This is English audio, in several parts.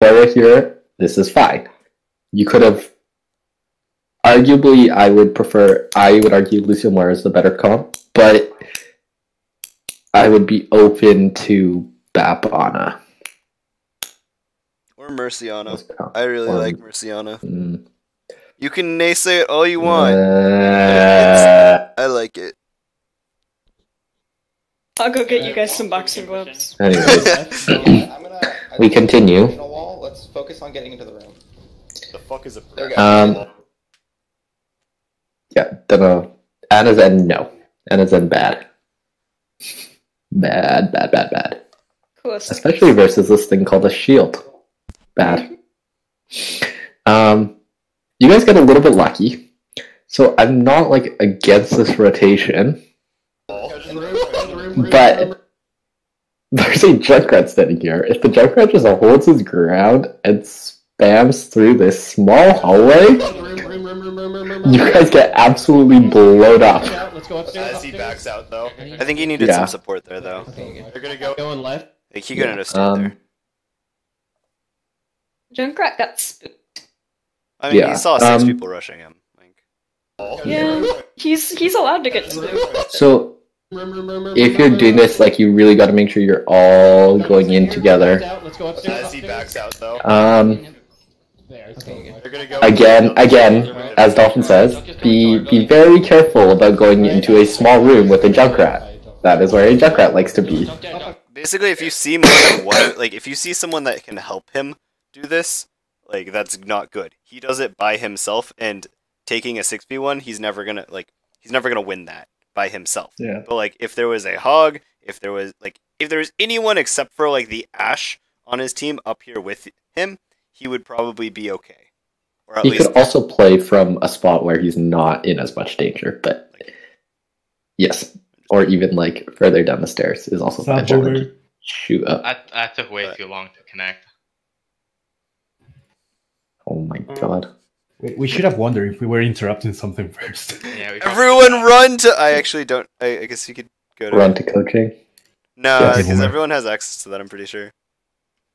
Aura here, this is fine. You could have arguably I would argue Lucio Moira is the better comp, but I would be open to Bap Or Merciana. I really like Merciana. You can naysay it all you want. I like it. I'll go get you guys some boxing gloves. Anyways, we continue. Let's focus on getting into the room. The fuck is a Yeah, don't know. Anna Zen, no. Anna Zen, bad. Bad. Cool. Especially versus this thing called a shield. Bad. You guys get a little bit lucky. So I'm not, like, against this rotation. But there's a Junkrat standing here. If the Junkrat just holds his ground and spams through this small hallway, you guys get absolutely blown up. As he backs out, though. I think he needed some support there, though. They're gonna go going left. I think he couldn't have stayed there. Junkrat got spooked. I mean, he saw 6 people rushing him. Yeah, he's allowed to get spooked. So, if you're doing this, like, you really got to make sure you're all going in together. As he backs out, though. Again, as Dolphin says, be very careful about going into a small room with a Junkrat. That is where a Junkrat likes to be. Basically, if you see more than one, like, if you see someone that can help him do this, like, that's not good. He does it by himself, and taking a 6v1, he's never gonna win that by himself. Yeah. But, like, if there was a Hog, if there was anyone except for, like, the Ashe on his team up here with him, he would probably be okay. Or at least could also play from a spot where he's not in as much danger, but yes. Or even, like, further down the stairs is also fine. Like, shoot up. That took way too long to connect. Oh my god. We should have wondered if we were interrupting something first. Yeah, everyone run to... I actually don't... I guess you could go to... Run to coaching? No, because everyone has access to that, I'm pretty sure.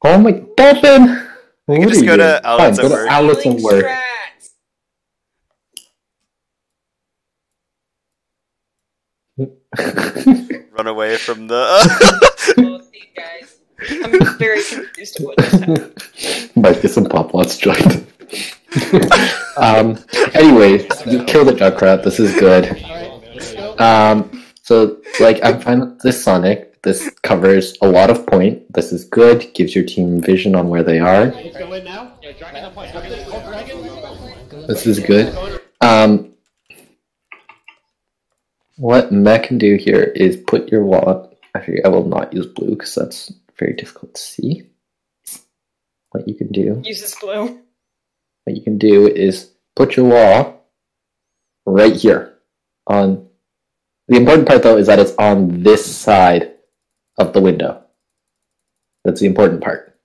Oh my... Dolphin! You can just go to outlets at work. Outlets at work. Run away from the... I'm very confused at what just happened. Might get some pop-lots joined. Anyway, you kill the Junkrat, this is good. So, like, I'm fine with this Sonic. This covers a lot of point. This is good, gives your team vision on where they are. This is good. What Mech can do here is put your wall... Actually, I will not use blue, because that's very difficult to see. What you can do... Uses blue. What you can do is put your wall right here. On the important part, though, is that it's on this side of the window. That's the important part.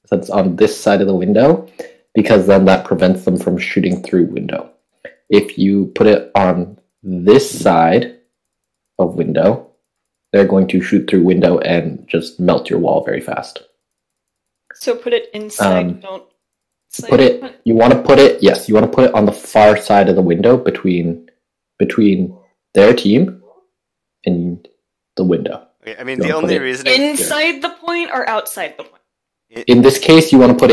So it's on this side of the window, because then that prevents them from shooting through window. If you put it on this side of window, they're going to shoot through window and just melt your wall very fast. So put it inside, don't... You want to put it on the far side of the window between their team and the window. Okay, I mean, the only reason... Inside the point or outside the point? In this case, you want to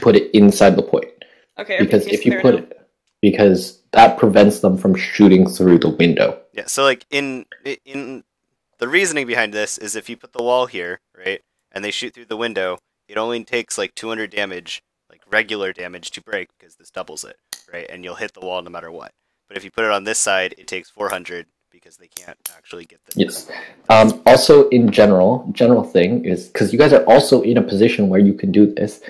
put it inside the point. Okay, because if you put it... Because that prevents them from shooting through the window. Yeah, so, like, in the reasoning behind this is if you put the wall here, right, and they shoot through the window, it only takes, like, 200 damage, like, regular damage to break, because this doubles it, right, and you'll hit the wall no matter what. But if you put it on this side, it takes 400, because they can't actually get the... Yes. Also, in general thing is, because you guys are also in a position where you can do this,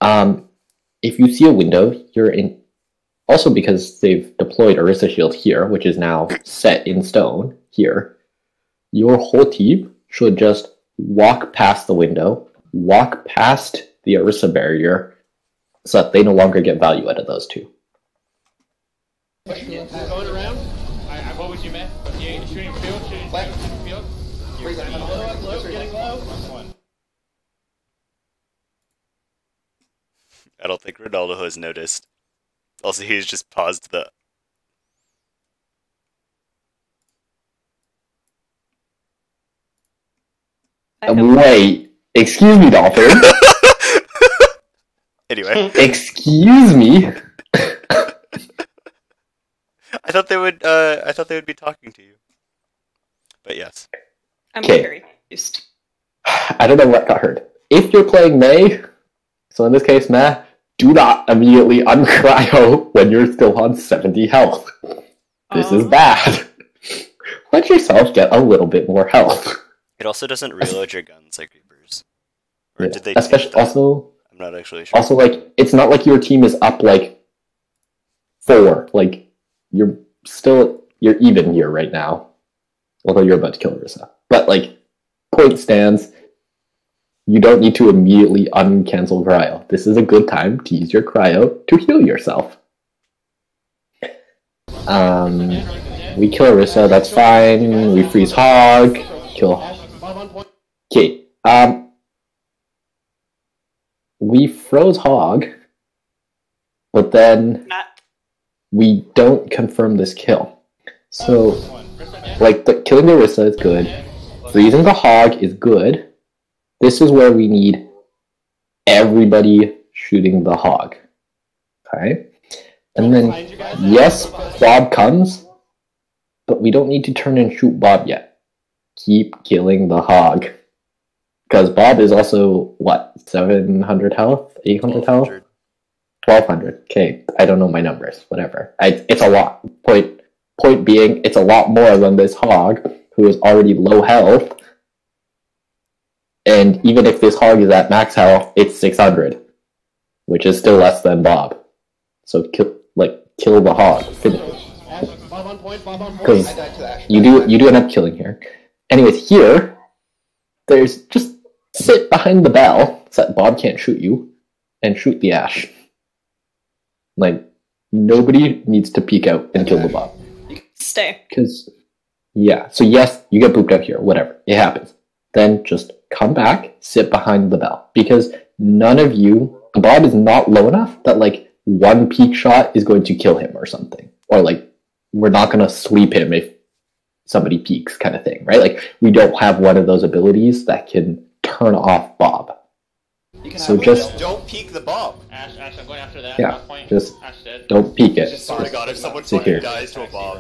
if you see a window, you're in... Also because they've deployed Orisa Shield here, which is now set in stone here, your whole team should just walk past the window, walk past the Orisa barrier, so that they no longer get value out of those two. Going around? What was you meant? Shooting field? Shooting field? You're getting low? Getting low? I don't think Ronaldo has noticed. Also, he's just paused the. Wait, excuse me, Dolphin. Anyway, Excuse me. I thought they would. I thought they would be talking to you. But yes. I'm Okay. very confused. I don't know what got heard. If you're playing May, so in this case, Meh, do not immediately uncryo when you're still on 70 health. This is bad. Let yourself get a little bit more health. It also doesn't reload your guns like Reapers. Or Yeah. did they? Especially change that? also, I'm not actually sure. also like it's not like your team is up like 4. Like you're even here right now. Although you're about to kill Orisa. But like point stands, you don't need to immediately uncancel cryo. This is a good time to use your cryo to heal yourself. We kill Orisa, that's fine. We freeze Hog, kill. Okay. We froze Hog, but then Not. we don't confirm this kill. So, like, killing the Orisa is good. Freezing the Hog is good. This is where we need everybody shooting the Hog. Okay? And then, yes, Bob comes, but we don't need to turn and shoot Bob yet. Keep killing the Hog. Because Bob is also, what, 700 health? 800 health? 1200. Okay, I don't know my numbers. Whatever. It's a lot. Point being, it's a lot more than this Hog, who is already low health. And even if this Hog is at max health, it's 600, which is still less than Bob. So kill the Hog. Because I died to the Ash. you do end up killing here. Anyways, here, there's just sit behind the bell so that Bob can't shoot you, and shoot the Ash. Like, nobody needs to peek out and kill the Bob. Stay. Because, yeah, so yes, you get booped out here, whatever, it happens. Then just come back, sit behind the bell. Because none of you, the Bob is not low enough that, like, one peek shot is going to kill him or something. Or, like, we're not going to sweep him if somebody peeks kind of thing, right? Like, we don't have one of those abilities that can turn off Bob. You can So have just- don't peek the Bob. Ash, I'm going after that. Yeah, Last point. just Ash dead. don't peek it. Just Oh my Just- god, if someone sit fucking here. dies to a Bob.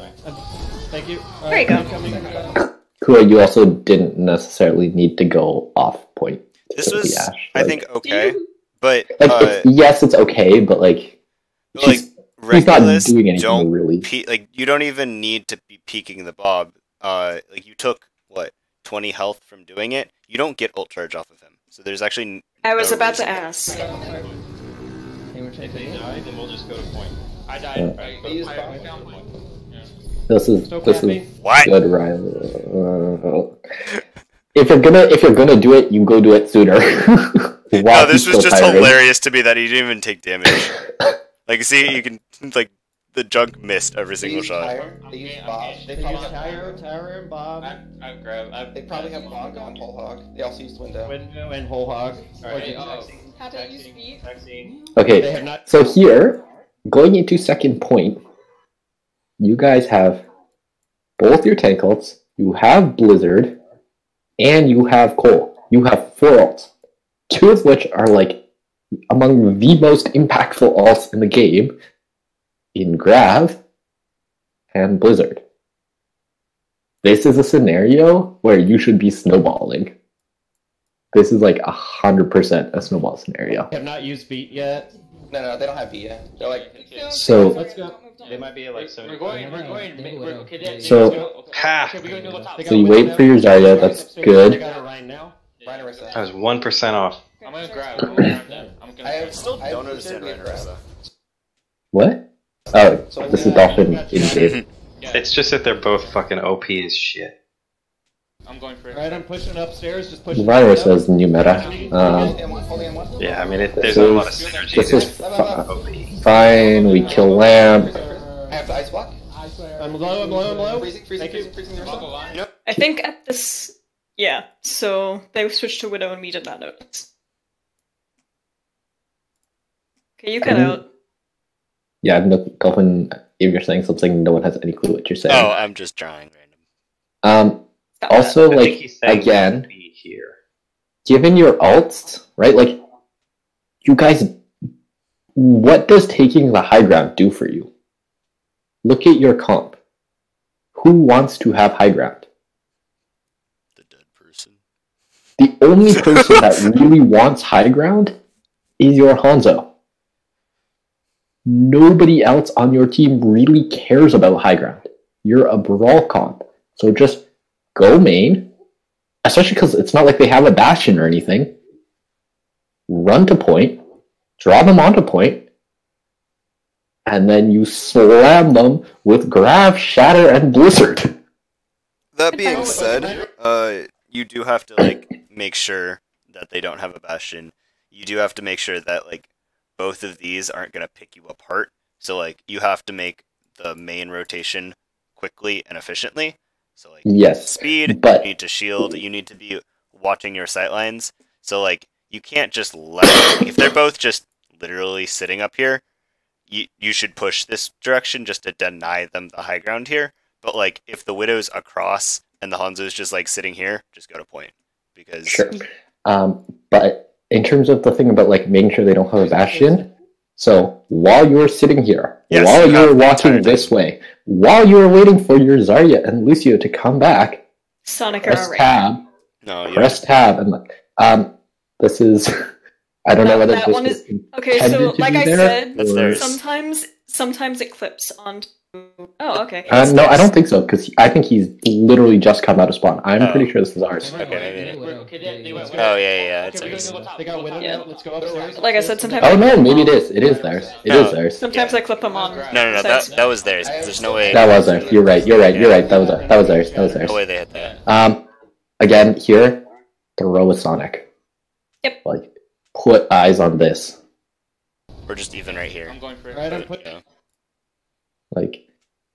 Thank you. There you go. Kua, you also didn't necessarily need to go off point. to This kill the was, Ash. I Like- think, okay. But, Like, yes, it's okay, but like, like he's not Regulus, doing anything don't really. like, you don't even need to be peeking the Bob. Like, you took, what, 20 health from doing it? You don't get ult charge off of him. So there's actually I was no about to reason. ask. If they die, then we'll just go to point. I died. Yeah. Right, They use go bomb. to point. Yeah. This is Still this capping? is What? good, Ryan. If you're gonna do it, you go do it sooner. No, While this he's was still just tiring. hilarious to me that he didn't even take damage. Like, see, you can, like, the junk missed every They single use shot. Tyre, they use Bob. They They probably use have Tyre and Bob, I've grabbed. They probably have Hog on Whole Hog. They also use Window. Window, and Whole Hog. Alright, How do you use speed? They Okay, have not. so here, going into second point, you guys have both your tank ults, you have Blizzard, and you have Cole. You have 4 ults. 2 of which are like among the most impactful ults in the game in Grav and Blizzard. This is a scenario where you should be snowballing. This is like 100% a snowball scenario. Have not used beat yet. No, they don't have B yet. They're like, So- Let's go. They might be at like We're 70. going. Okay, then- So- okay, we're going to the top. So you wait for your Zarya, that's I good. got it right now. Ryan Orisa. I was 1% off. I'm gonna grab. I'm gonna grab them. I'm gonna I grab have Still I don't have understand Blizzard Ryan with Orisa. What? Oh, So this is yeah, Dolphin in case. Yeah, It's just that they're both fucking OP as shit. I'm going for it. Alright, I'm pushing upstairs. Just pushing. Virus says new meta. Holding M1, holding M1. Yeah, I mean, there's This not a lot of is- synergy. this They're is just OP. fine. We kill Lamp. I have the Ice Block. I'm low. Freezing Thank you. the Block a Orisa. line. I think at this. Yeah, so they switched to Widow and we did not notice. Okay, you cut out. Yeah, no, Dolphin, if you're saying something, no one has any clue what you're saying. Oh, I'm just drawing random. Stop Also, I like, think he's saying again, be here. given your alts, right? Like, you guys, what does taking the high ground do for you? Look at your comp. Who wants to have high ground? The dead person. The only person that really wants high ground is your Hanzo. Nobody else on your team really cares about high ground. You're a brawl comp. So just go main, especially because it's not like they have a bastion or anything. Run to point, draw them onto point, and then you slam them with Grav, Shatter, and Blizzard. That being said, you do have to like make sure that they don't have a bastion. You do have to make sure that like both of these aren't gonna pick you apart. So like you have to make the main rotation quickly and efficiently. So like Yes, speed, but- you need to shield, you need to be watching your sightlines. So like you can't just let if they're both just literally sitting up here, you should push this direction just to deny them the high ground here. But like if the Widow's across and the Hanzo's just like sitting here, just go to point. Because Sure. But in terms of the thing about like making sure they don't have a bastion, so while you're sitting here, Yes, while you have you're the watching entire this way, while you're waiting for your Zarya and Lucio to come back, Sonic press Arrow. tab, no, you press tab, and like, this is, I don't know whether That this one was is- Okay, intended so to like be I there, said, That's or- theirs. sometimes it clips onto. Oh, okay. No, I don't think so, because I think he's literally just come out of spawn. I'm Oh. pretty sure this is ours. Okay, maybe. Okay, they went. Oh yeah, it's Okay, we're ours. gonna go top. They got Widow Yeah. now. Let's go upstairs. Like I said, sometimes. Oh no, maybe it is. It is theirs. It No. is theirs. Sometimes I clip them on. No, that was theirs. There's no way. That was theirs. You're right. That was theirs. That was theirs. No way they hit that. Again, here, throw a Sonic. Yep. Like, put eyes on this. We're just even right here. I'm going for it. Right, I'm put- Yeah.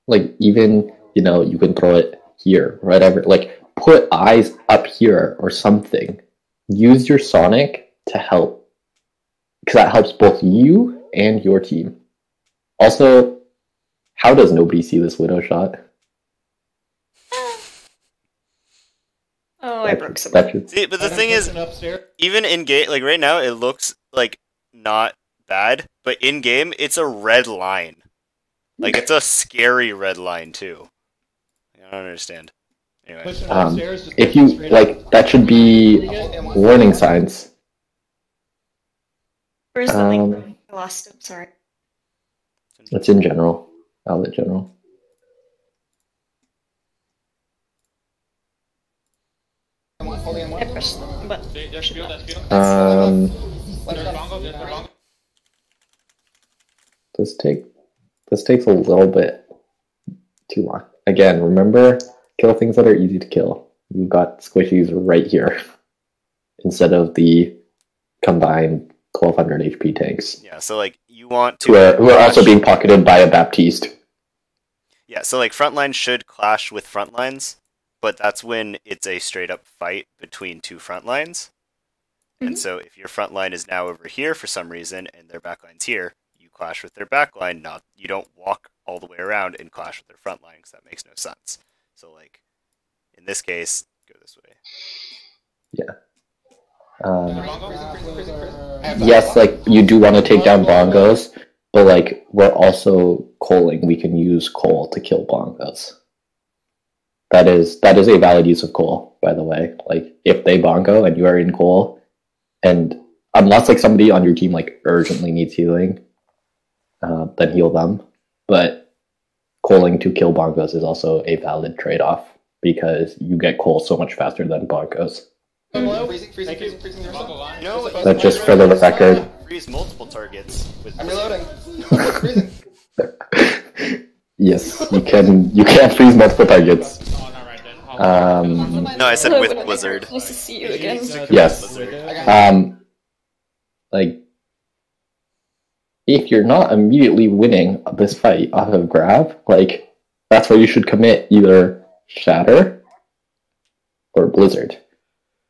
Like even, you can throw it here, whatever. Like, put eyes up here or something. Use your Sonic to help. Because that helps both you and your team. Also, how does nobody see this Widow shot? Oh, I broke some. That should, See, but the Right, I'm thing is, pushing upstairs. even in game, like right now, it looks like not bad, but in game, it's a red line. Like it's a scary red line too. I don't understand. Anyway, Pushing Um, upstairs. Just if pushing you, straight like, up. that should be warning signs. Where's the Um, link? I lost it. Sorry. It's in general. Outlet general. Holy and I one. pressed the button. There's field, that's field. Left There's side. bongo, there's the bongo. This takes a little bit too long. Again, remember, kill things that are easy to kill. You've got squishies right here instead of the combined 1200 HP tanks yeah. So like you want who are also clash- being pocketed by a Baptiste. Yeah, so like frontlines should clash with frontlines, but that's when it's a straight up fight between two frontlines. And so if your front line is now over here for some reason and their backline's here, you clash with their backline. Not you don't walk all the way around and clash with their front line because that makes no sense. So like in this case, go this way. Yes, like you do want to take down bongos, but like we're also coaling. We can use coal to kill bongos. That is a valid use of coal, by the way. Like if they bongo and you are in coal, and unless like somebody on your team like urgently needs healing, then heal them. But coaling to kill bongos is also a valid trade-off because you get coal so much faster than bongos. Freezing your Bongo side. line. No, But just for the record, freeze multiple targets with I'm reloading. Freezing. yes, you can freeze multiple targets. Oh, not right then. No, I said with Hello, Blizzard. Nice to see you again. Yes. Like, if you're not immediately winning this fight off of grab, like, that's where you should commit either Shatter or Blizzard.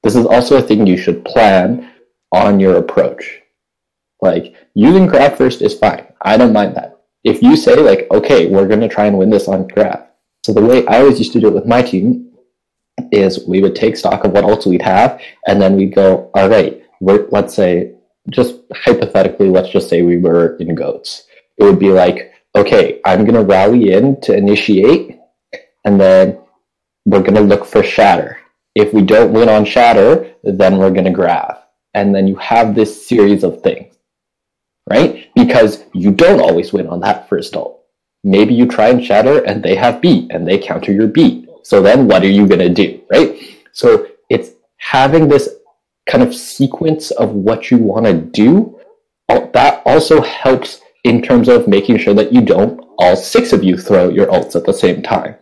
This is also a thing you should plan on your approach. Like, using grab first is fine. I don't mind that. If you say, like, okay, we're going to try and win this on grab. So the way I always used to do it with my team is we would take stock of what ults we'd have, and then we'd go, all right, let's say, just hypothetically, let's just say we were in goats. It would be like, okay, I'm going to rally in to initiate, and then we're going to look for shatter. If we don't win on shatter, then we're going to grab. And then you have this series of things, right? Because you don't always win on that first ult. Maybe you try and shatter and they have beat and they counter your beat. So then what are you going to do, right? So it's having this kind of sequence of what you want to do. That also helps in terms of making sure that you don't, all 6 of you, throw your ults at the same time,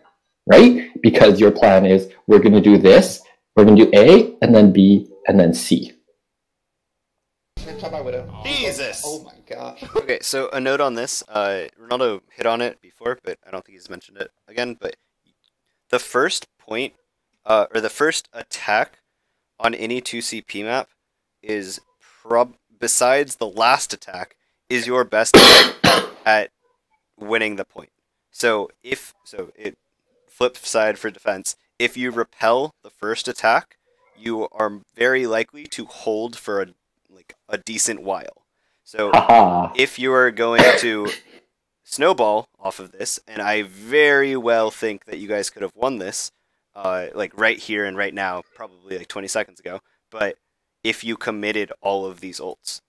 right? Because your plan is, we're going to do this, we're going to do A, and then B, and then C. Top by Widow. Jesus! Oh my gosh. Okay, so a note on this. Ronaldo hit on it before, but I don't think he's mentioned it again. But the first point, or the first attack on any 2CP map is besides the last attack, is your best at winning the point. So it flip side for defense. If you repel the first attack, you are very likely to hold for a decent while. So if you are going to snowball off of this, and I very well think that you guys could have won this, like right here and right now, probably like 20 seconds ago, but if you committed all of these ults.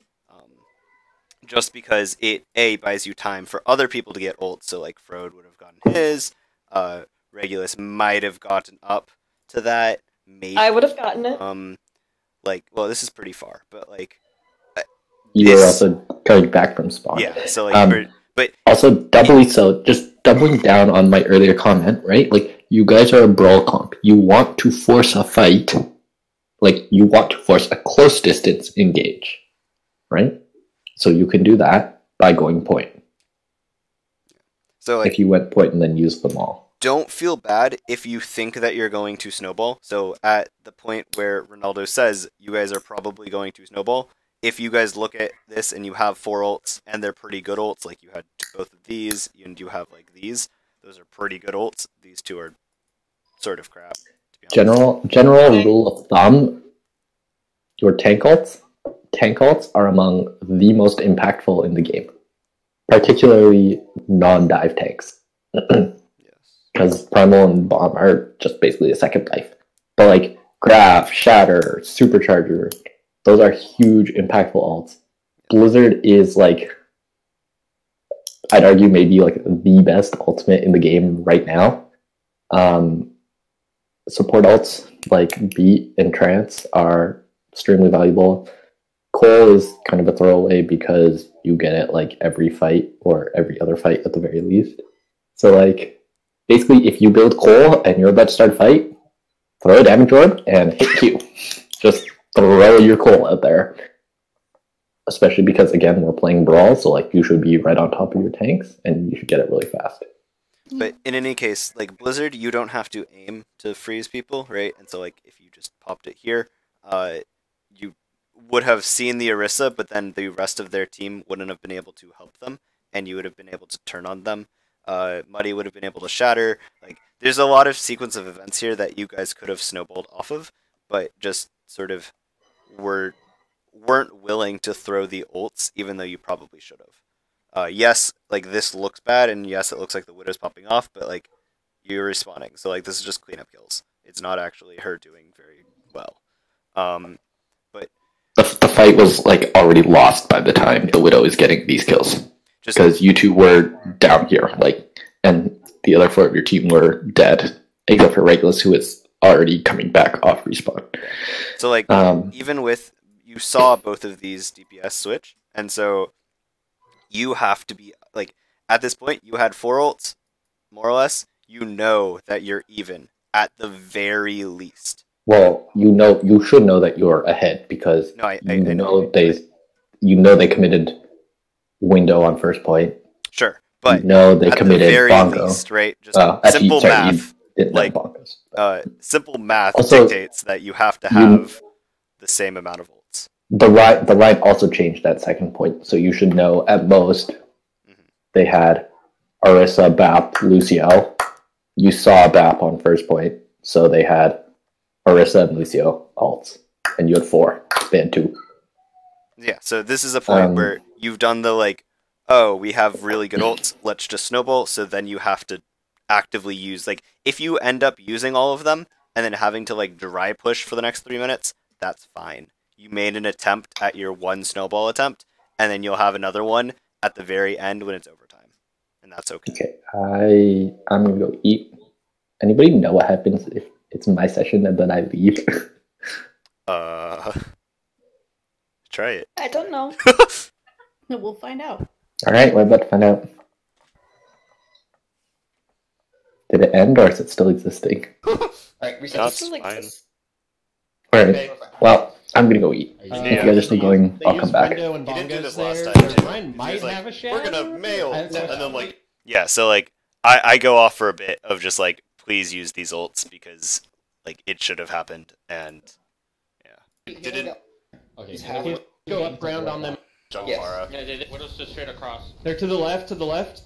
Just because it, A, buys you time for other people to get ults, so like Frode would have gotten his, Regulus might have gotten up to that, maybe. I would have gotten it. Well, this is pretty far, but like... You were also going back from spawn. Yeah, so like... but also, doubly so, just doubling down on my earlier comment, right? Like, you guys are a brawl comp. You want to force a fight. Like, you want to force a close distance engage, right? So you can do that by going point. So like, if you went point and then used them all. Don't feel bad if you think that you're going to snowball. So at the point where Ronaldo says you guys are probably going to snowball, if you guys look at this and you have 4 ults and they're pretty good ults, like you had both of these and you have like these, those are pretty good ults. These 2 are sort of crap, to be honest. General rule of thumb, your tank ults are among the most impactful in the game, particularly non-dive tanks. Because Primal and Bomb are just basically a second life. But like Graph, Shatter, Supercharger, those are huge impactful ults. Blizzard is like, I'd argue maybe like the best ultimate in the game right now. Support ults like Beat and Trance are extremely valuable. Cole is kind of a throwaway because you get it like every fight or every other fight at the very least. So like, basically if you build Cole and you're about to start a fight, throw a damage orb and hit Q. Just throw your Cole out there. Especially because, again, we're playing Brawl, so like you should be right on top of your tanks and you should get it really fast. But in any case, like Blizzard, you don't have to aim to freeze people, right? And so like if you just popped it here, you would have seen the Orisa, but then the rest of their team wouldn't have been able to help them, and you would have been able to turn on them. Muddy would have been able to shatter. Like, there's a lot of sequence of events here that you guys could have snowballed off of, but just sort of weren't willing to throw the ults, even though you probably should have. Yes, like this looks bad, and yes, it looks like the Widow's popping off, but like you're respawning, so like this is just cleanup kills. It's not actually her doing very well. But the fight was like already lost by the time the Widow is getting these kills. Just because you two were down here, like, and the other 4 of your team were dead, except for Regulus, who is already coming back off respawn. So, like, even with, you saw both of these DPS switch, and so you have to be, like, at this point, you had 4 ults, more or less, you know that you're even, at the very least. Well, you should know that you're ahead, because I know they committed Window on first point. Sure, but they at committed the very Bongo. least, right? Just simple math. Like, simple math also, dictates that you have to have the same amount of ults. the ride also changed that second point, so you should know at most they had Orisa, Bap, Lucio. You saw Bap on first point, so they had Orisa and Lucio alts, and you had 4. They had 2. Yeah, so this is a point where you've done the like, oh, we have really good ults, let's just snowball, so then you have to actively use, like, if you end up using all of them, and then having to, like, dry push for the next 3 minutes, that's fine. You made an attempt at your 1 snowball attempt, and then you'll have another one at the very end when it's overtime. And that's okay. Okay, I'm gonna go eat. Anybody know what happens if it's my session and then I leave? Try it. I don't know. We'll find out. Alright, we're about to find out. Did it end or is it still existing? Alright, reset. That's Still fine. exists. Alright, well, I'm gonna go eat. If you guys are still going, They I'll use come back. window and He did do bongos this last there. time, too. Mine might He's like, have a shadow. we're gonna mail, and then like, Yeah, so like I go off for a bit of just like, please use these ults because like it should have happened, and yeah. didn't Okay, so go up ground on them. Jungle Mara. Yeah, they Widow's just straight across. They're to the left, to the left.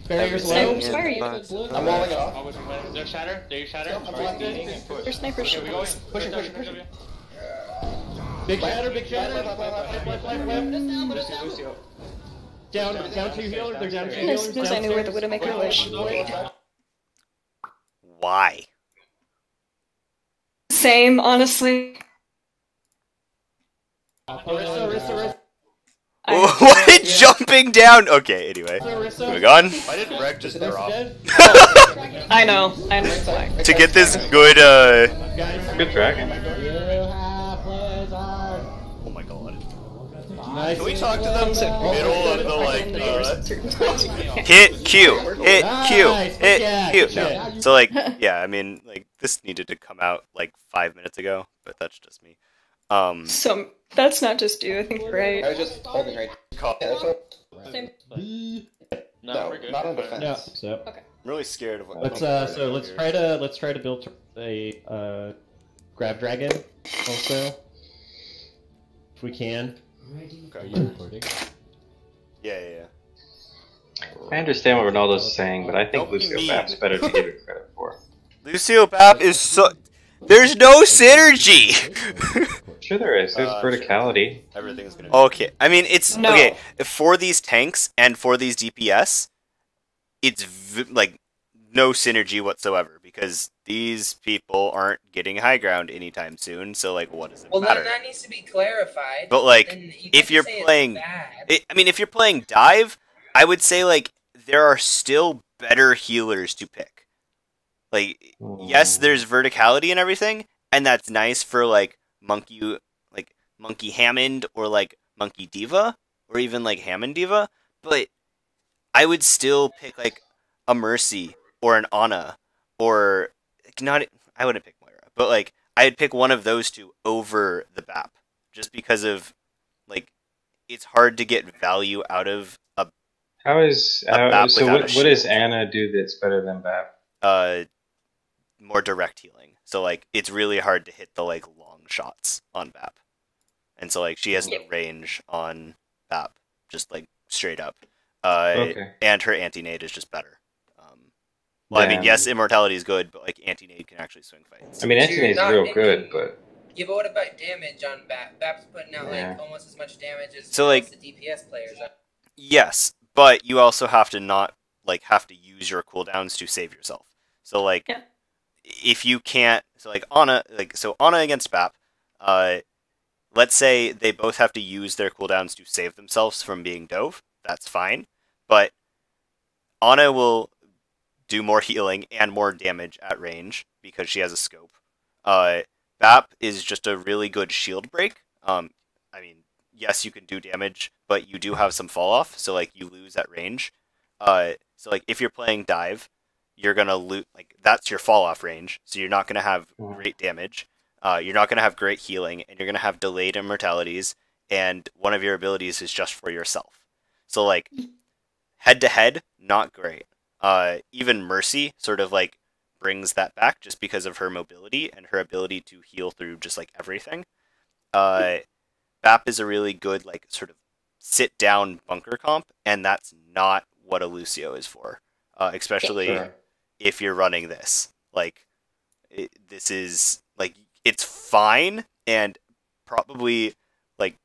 Barriers Everything low. Where are you? I'm walling it off. Oh, they're shatter. They're shatter. I'm blocking. There's snipers. Okay, we going. Pushing, pushing, pushing. Big shatter, big shatter. Left. Lucio. Down to your healer. They're down to your As healers. soon as I knew where the Widowmaker was. Why? Same, honestly. Orisa. What? Jumping down? Okay, anyway. Moving on. Why didn't Reg just throw off? I know. It's fine. To get this good, Good dragon. oh my god. Nice. Can we talk to them middle of the like, Hit Q! Hit Q! Nice. Hit Yeah, Q! good No. shit. So like, yeah, I mean, like, this needed to come out like 5 minutes ago, but that's just me. So that's not just you, I think, right? I was just holding right. Yeah, that's what. Same. No, we're good. not on defense. Yeah. So I'm really scared of what. let's try to build a grab dragon also, if we can. Yeah. I understand what Ronaldo's saying, but I think Don't be Lucio mean. Bap's better to give it credit for. Lucio Bap is so. There's no synergy. Sure there is. There's Sure. verticality. Everything's gonna. Okay, I mean it's No. okay for these tanks and for these DPS. It's like no synergy whatsoever because these people aren't getting high ground anytime soon. So like, what does it Well, matter? that needs to be clarified. But like, And you if can't you're say it's playing, bad. I mean, if you're playing dive, I would say like there are still better healers to pick. Like, yes, there's verticality and everything, and that's nice for like Monkey Hammond or like Monkey Diva or even like Hammond Diva, but I would still pick like a Mercy or an Ana or not. I wouldn't pick Moira, but like I'd pick one of those two over the BAP just because of like it's hard to get value out of a How is Bap so? without a What does shield. Anna do that's better than Bap? more direct healing. So like it's really hard to hit the like long shots on BAP. And so like she has no range on BAP, just like straight up. Okay. And her anti-nade is just better. Well, I mean, Damn. yes, immortality is good, but like anti-nade can actually swing fights. I mean, Dude, Anthony's not real making- good, but Yeah, but what about damage on Bap? Bap's putting out Yeah. like almost as much damage as So, like- the DPS players. Yes, but you also have to not like have to use your cooldowns to save yourself. So like Yeah. if you can't so like Ana against BAP, let's say they both have to use their cooldowns to save themselves from being dove, that's fine. But Ana will do more healing and more damage at range because she has a scope. BAP is just a really good shield break. I mean, yes, you can do damage, but you do have some fall off, so like you lose at range. So like if you're playing dive, you're gonna lose like that's your fall off range, so you're not gonna have great damage. You're not gonna have great healing, and you're gonna have delayed immortalities, and one of your abilities is just for yourself. So like head to head, not great. Even Mercy sort of like brings that back just because of her mobility and her ability to heal through just like everything. BAP is a really good like sort of sit down bunker comp, and that's not what a Lucio is for, especially Sure. if you're running this. Like, this is like it's fine, and probably like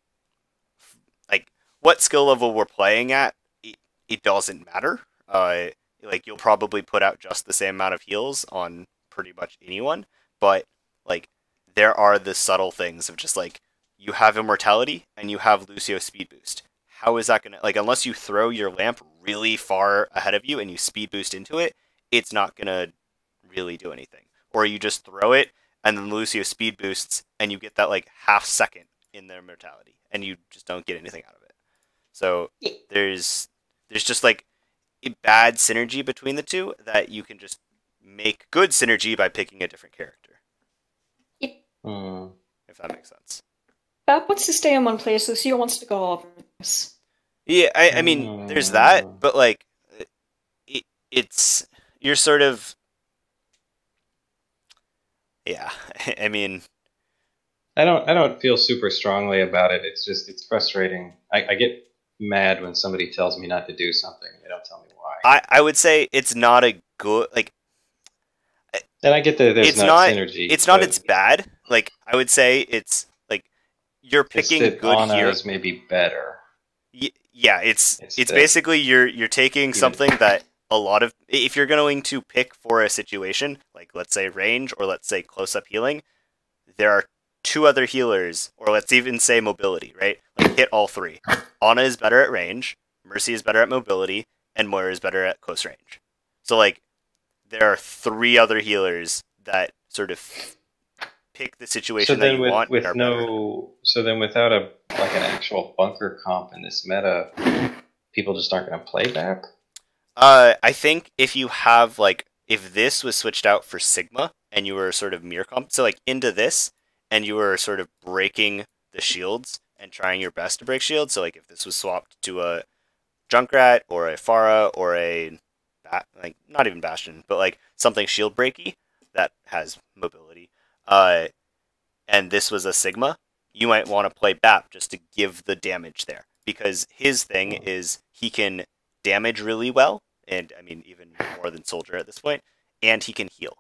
what skill level we're playing at, it doesn't matter. Like you'll probably put out just the same amount of heals on pretty much anyone, but like there are the subtle things of just like you have immortality and you have Lucio speed boost. How is that gonna like unless you throw your lamp really far ahead of you and you speed boost into it, it's not gonna really do anything. Or you just throw it and then Lucio speed boosts and you get that like half second in their mortality and you just don't get anything out of it. So there's just like a bad synergy between the two that you can just make good synergy by picking a different character. If that makes sense. Bap wants to stay in one place, Lucio wants to go over this. Yeah, I mean, there's that, but like, it's you're sort of, yeah. I mean, I don't feel super strongly about it. It's just it's frustrating. I get mad when somebody tells me not to do something. They don't tell me why. I would say it's not a good like. And I get that there's it's not synergy. It's not. It's bad. Like I would say, it's like you're picking good Ana here. is maybe better. Yeah, it's basically you're taking something that a lot of if you're going to pick for a situation like let's say range or let's say close up healing, there are two other healers, or let's even say mobility, right? Like hit all three. Ana is better at range, Mercy is better at mobility, and Moira is better at close range. So like there are three other healers that sort of pick the situation that you want. So then without an actual bunker comp in this meta, people just aren't going to play BAP? I think if you have if this was switched out for Sigma and you were sort of mirror comp, so like into this and you were sort of breaking the shields and trying your best to break shields, so like if this was swapped to a Junkrat or a Pharah or a not even Bastion, but like something shield breaky that has mobility, and this was a Sigma, you might want to play BAP just to give the damage there, because his thing is he can damage really well, and I mean even more than Soldier at this point, and he can heal.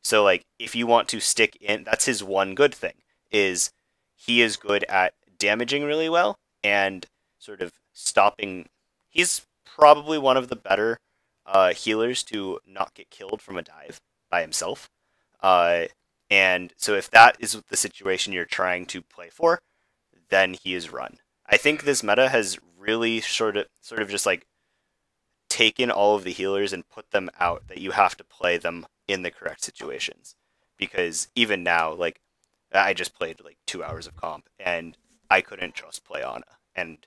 So like if you want to stick in, that's his one good thing, is he is good at damaging really well and sort of stopping. He's probably one of the better healers to not get killed from a dive by himself. And so if that is the situation you're trying to play for, then he is run. I think this meta has really sort of just like taken all of the healers and put them out, that you have to play them in the correct situations. Because even now, like I just played like 2 hours of comp and I couldn't just play Ana. And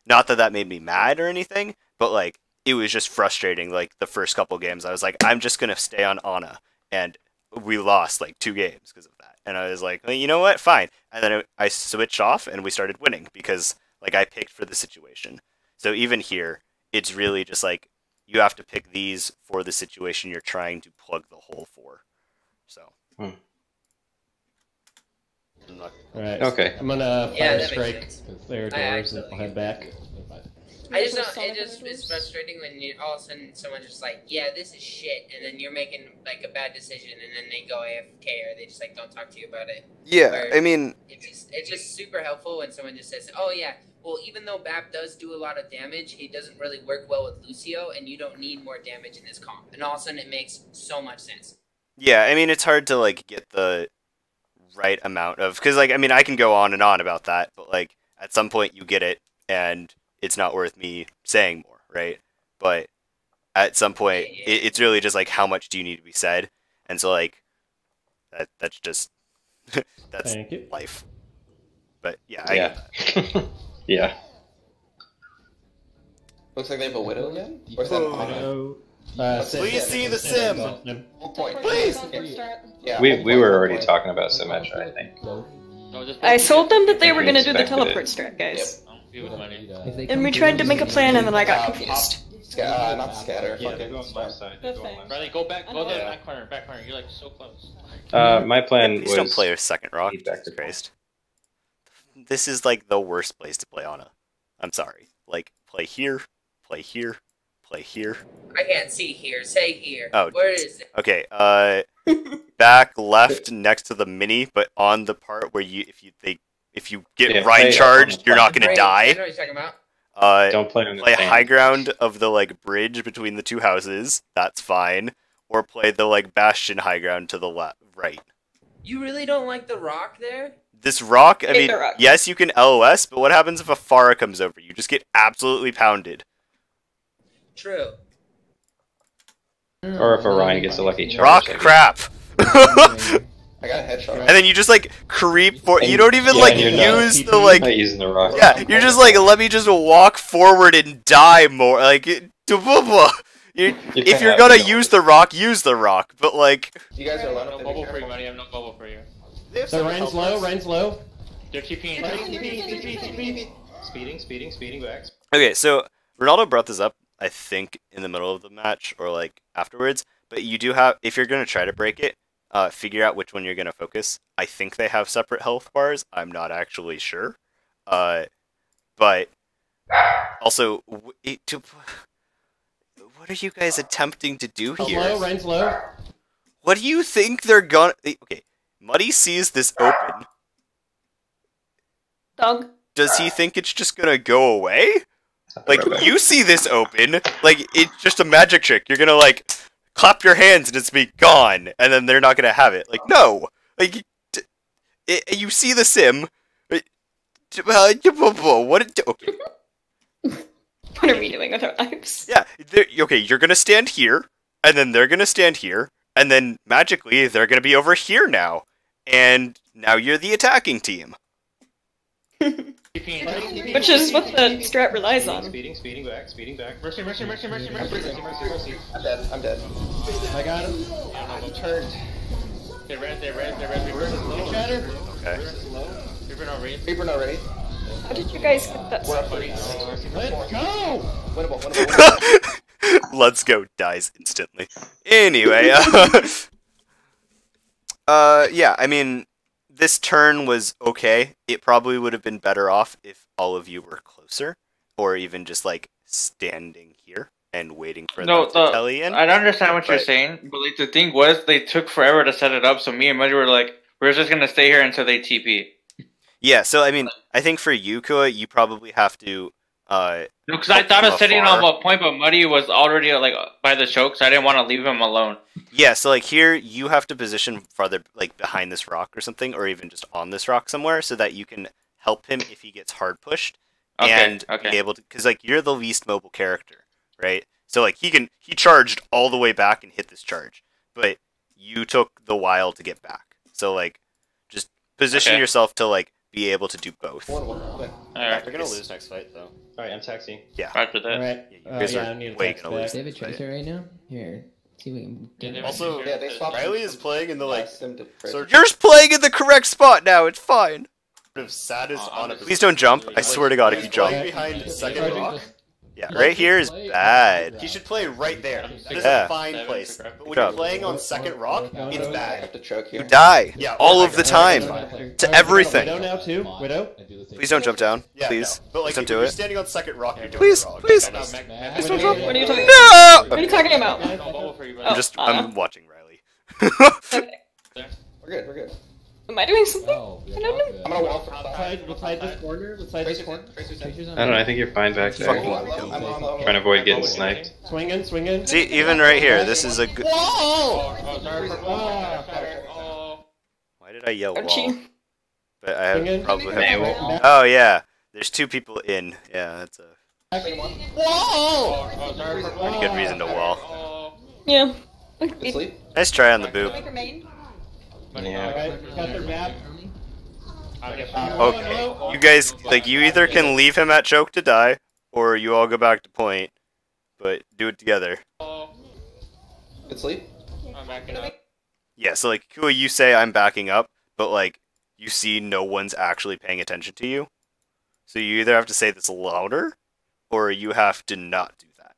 not that that made me mad or anything, but like it was just frustrating. Like the first couple games I was like, I'm just going to stay on Ana, and we lost like 2 games because of that. And I was like, well, you know what? Fine. And then I switched off and we started winning because like I picked for the situation. So even here, it's really just like you have to pick these for the situation you're trying to plug the hole for. So. Alright. Okay. I'm gonna Yeah, fire that strike makes sense. their I doors and I'll head back. I just don't, it just is frustrating when all of a sudden someone's just like, yeah, this is shit, and then you're making like a bad decision, and then they go AFK, or they just like don't talk to you about it. Yeah, Or I mean, it's just super helpful when someone just says, oh yeah, well even though BAP does do a lot of damage, he doesn't really work well with Lucio, and you don't need more damage in this comp, and all of a sudden it makes so much sense. yeah, I mean, it's hard to like get the right amount of, because like I mean I can go on and on about that, but like at some point you get it and it's not worth me saying more, right? But at some point it's really just like how much do you need to be said, and so like that's just that's life. But yeah, I get that. Yeah. Looks like they have a widow again? Or is that Widow. Please see the sim! Full point. Please! Yeah. We were already talking about Symmetra, I think. I told them that they were We gonna do the expected teleport it. strat, guys. Yep. And we tried to make a plan and then I got confused. Not scatter. Yeah, fucking they're going smart. left side. That's fine. Riley, go back, go to the Yeah. back corner, You're like so close. My plan Please was don't play a second rock. feedback Jesus to Christ. this is like the worst place to play Ana. I'm sorry. Like, play here, play here, play here. I can't see here. Say here. Oh, where is it? Okay, back left next to the mini, but on the part where if you get Rhine charged, you're not gonna I know die. what you're talking about. Don't play on the Play stand. high ground of the like bridge between the two houses. That's fine. Or play the like bastion high ground to the left, right. You really don't like the rock there? This rock, I Hit mean, the rock. yes, you can LOS, but what happens if a Pharah comes over? You just get absolutely pounded. True. Or if Orion gets a lucky charge. Rock crap. I got a headshot. And then you just like creep for. You don't even like you're not- use the like. Not using the rock. Yeah, you're just like, let me just walk forward and die more. Like, if you're gonna use the rock, but like. You guys are allowed No to bubble for you, buddy. I have no bubble for you. So Ren's low, Ren's low. They're TPing. Speeding back. Okay, so Ronaldo brought this up, I think, in the middle of the match or like afterwards. But you do have, if you're gonna try to break it, figure out which one you're gonna focus. I think they have separate health bars. I'm not actually sure. But also, what are you guys attempting to do here? Low, Ren's low. What do you think they're gonna? Okay, Muddy sees this open. Dog. Does he think it's just gonna go away? Like, you see this open, like, it's just a magic trick. You're gonna, like, clap your hands and it's be gone, and then they're not gonna have it. Like, no! Like, you see the sim. What? Okay. What are we doing with our lives? Yeah, okay, you're gonna stand here, and then they're gonna stand here, and then magically they're gonna be over here now. And now you're the attacking team. Which is what the strat relies on. Speeding back. Mercy. I'm dead. I got him. He turned. They're red. Shatter. Okay. Reaper not ready. How did you guys get that We're stuff? up 30. Let's go. Winnable. Let's go dies instantly. Anyway, yeah, I mean, this turn was okay. It probably would have been better off if all of you were closer, or even just like standing here and waiting for them to tell you in. I don't understand what you're saying, but like the thing was, they took forever to set it up. So me and Muddy were like, we're just gonna stay here until they TP. Yeah, so I mean, I think for you, Kua, you probably have to. No, because I thought of setting off a point, but Muddy was already like by the choke, so I didn't want to leave him alone. Yeah, so like here, you have to position farther, like behind this rock or something, or even just on this rock somewhere, so that you can help him if he gets hard pushed, and be able to, because like you're the least mobile character, right? So like he charged all the way back and hit this charge, but you took the while to get back. So like, just position yourself to like be able to do both. Alright, we're gonna lose next fight though. Alright, I'm taxiing. Yeah. After that. Alright. Yeah, you guys I are need a way text gonna back. lose. They have a tracer right now? Here. See if we can get Also, Yeah, they swapped Riley is playing in the like. So You're playing in the correct spot now. It's fine. Please don't jump. I swear to God, if you jump. behind the second rock. Yeah, right here is bad. He should play right there. This is Yeah. a fine place. But when Good you're job. playing on second rock, it's I bad. have to choke here. You die. Yeah, all or of the time. To everything. Widow now too. Widow. Please don't jump down. Yeah, Please. no. But like, Please don't if do you're it. standing on second rock, you're doing Please, it wrong. please. Please don't jump. What are you talking No! about? What are you talking about? I'm watching Riley. Okay. We're good. Am I doing something? I don't know. I'm gonna wall for Beside this corner. Beside this corner. I don't know, I think you're fine back there. Trying to avoid getting sniped. Swinging. See, even right here, this is a good. Why did I yell wall? Ouchie. But I have probably have. Nail. Oh yeah, there's two people in. Yeah, that's a pretty good reason to wall. Yeah. Sleep. Nice try on the boob. Yeah. Alright, got their map. Okay, you guys, like, you either can leave him at choke to die, or you all go back to point, but do it together. Good sleep. Yeah, so like, Kua, you say I'm backing up, but like, you see no one's actually paying attention to you. So you either have to say this louder, or you have to not do that.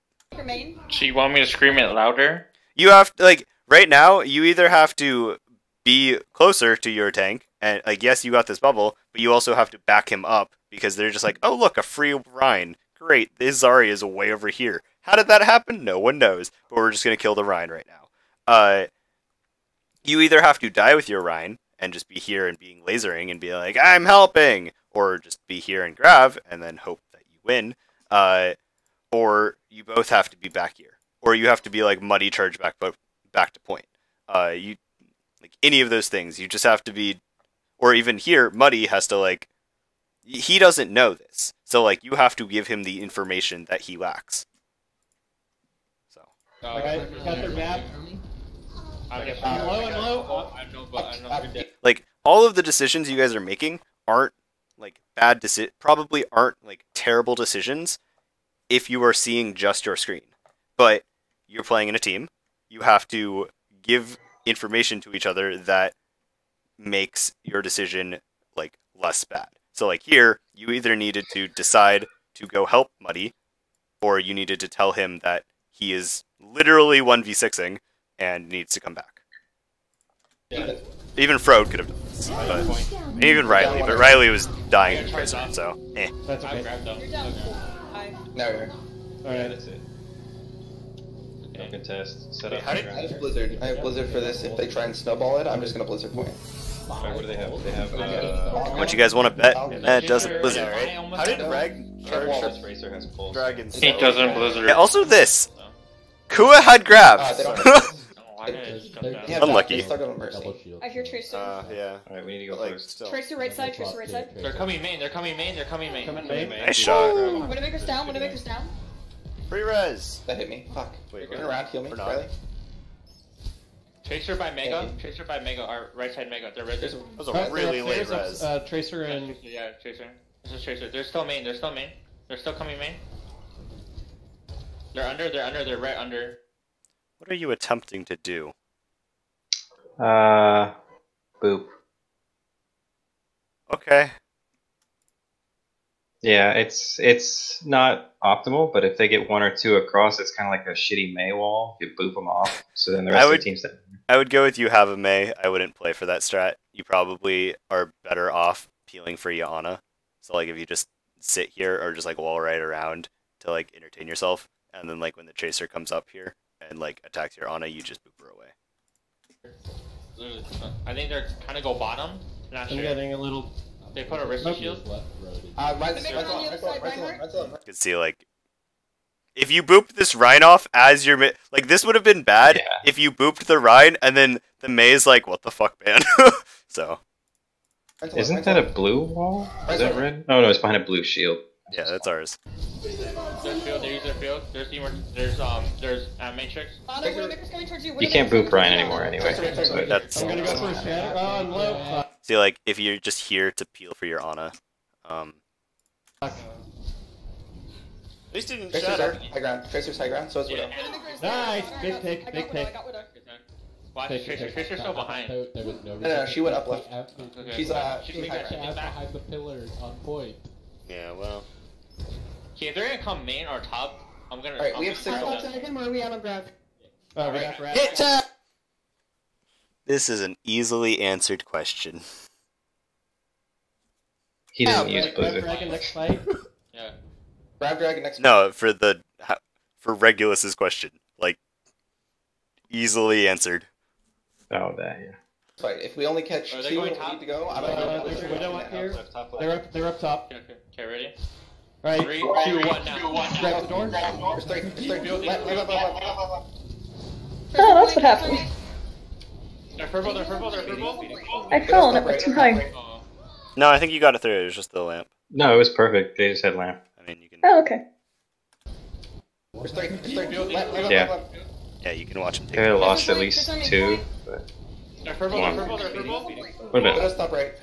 So you want me to scream it louder? You have to, like, right now, you either have to be closer to your tank, And like, yes, you got this bubble, but you also have to back him up because they're just like, oh look, a free Rhine. Great, this Zarya is way over here. How did that happen? No one knows. But we're just gonna kill the Rhine right now. You either have to die with your Rhine and just be here and being lasering and be like, I'm helping, or just be here and grab and then hope that you win. Or you both have to be back here, or you have to be like Muddy charge back to point. You like any of those things. You just have to be, or even here, Muddy has to like. He doesn't know this, so like you have to give him the information that he lacks. So. Alright, got their map. Low. Like all of the decisions you guys are making aren't like bad probably aren't like terrible decisions if you are seeing just your screen. But you're playing in a team. You have to give information to each other that makes your decision like less bad. So like here, you either needed to decide to go help Muddy, or you needed to tell him that he is literally 1v6ing and needs to come back. Yeah. Even Frode could have done this, but even Riley, but Riley was dying to Tracer, so eh. That's okay. No, you're. Alright, that's it. No contest. Set up. I have Blizzard. I have Blizzard for this. If they try and snowball it, I'm just gonna Blizzard point. Right, what do they have? They have. What you guys want to bet? It doesn't Blizzard, right? How did Rag charge Racer has pulls. Dragons? He doesn't Blizzard. Yeah, also this. Kua had grab. Unlucky. I hear Tracer. Yeah. Alright, we need to go like, first. Tracer right side, Tracer right side. They're coming main, they're coming main. Coming main. Nice shot. Widowmaker's down, Widowmaker's down. Free res. That hit me. Fuck. Wait, Turn around, heal me. Riley. Tracer by Mega, our right side Mega. They're res. That was a really late res. Tracer and... Yeah, Tracer. This is Tracer. They're still main, They're still coming main. They're right under. What are you attempting to do? Boop. Okay. Yeah, it's not optimal, but if they get one or two across, it's kind of like a shitty May wall. You boop them off, so then the rest of the team's dead. I would go with you have a May. I wouldn't play for that strat. You probably are better off peeling for Yana. So like if you just sit here or just like wall right around to like entertain yourself, and then like when the Tracer comes up here and like attacks your Ana, you just boop her away. I think they're trying to go bottom. Not sure. I'm getting a little... They put a wrist shield. You can see like if you booped this Rhine off as your like this would have been bad if you booped the Rhine and then the May's like what the fuck, man. So isn't that a blue wall? Is that red? Oh no, it's behind a blue shield. Yeah, that's ours. Their field, they use their field. There's Matrix. You can't boop Ryan anymore anyway. So that's. I'm gonna go for a shatter. Oh, I'm low. See, like if you're just here to peel for your Ana, At least didn't shatter. High ground. Tracer's high ground, so it's Widow. Nice! Big pick, big pick. Watch, Tracer's still behind. No, she went up left. She's high ground. Behind the pillars on point. Yeah, well. Okay, if they're gonna come main or top, I'm gonna. Alright, we have 6 Him or are we out of grab? Hit tap! This is an easily answered question. He didn't use Blizzard. Dragon next fight. Yeah. Grab Dragon next fight. No, for Regulus's question, like easily answered. Oh, that yeah. Fight. If we only catch 2 and we need to go, I'm gonna There's a Widow up here. They're up top. Okay, ready? Right. 3, 2, 1, now. Grab the door. There's 3. Left. Oh, that's what happened. They're purple. I fell on it, but too high. No, I think you got it through. It was just the lamp. No, it was perfect. They just had lamp. I mean, you can. Oh, okay. There's 3. Yeah. Yeah, you can watch him take. They lost at least 2. But They're purple. What a Widow bit. stop right.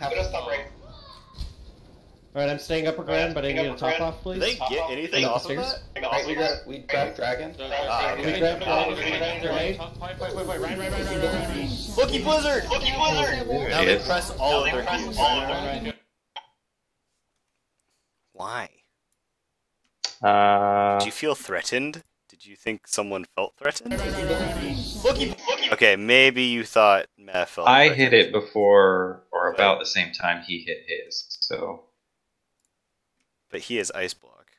Alright, I'm staying upper ground, but I need a top off, please. Did they get anything off of that? Alright, we grab Dragon. We grab Dragon. Right. Looky Blizzard! Now they press all of their keys. Why? Did you feel threatened? Did you think someone felt threatened? Okay, maybe you thought Meh felt I threatened. hit it before, or about the same time he hit his. So. But he is ice block.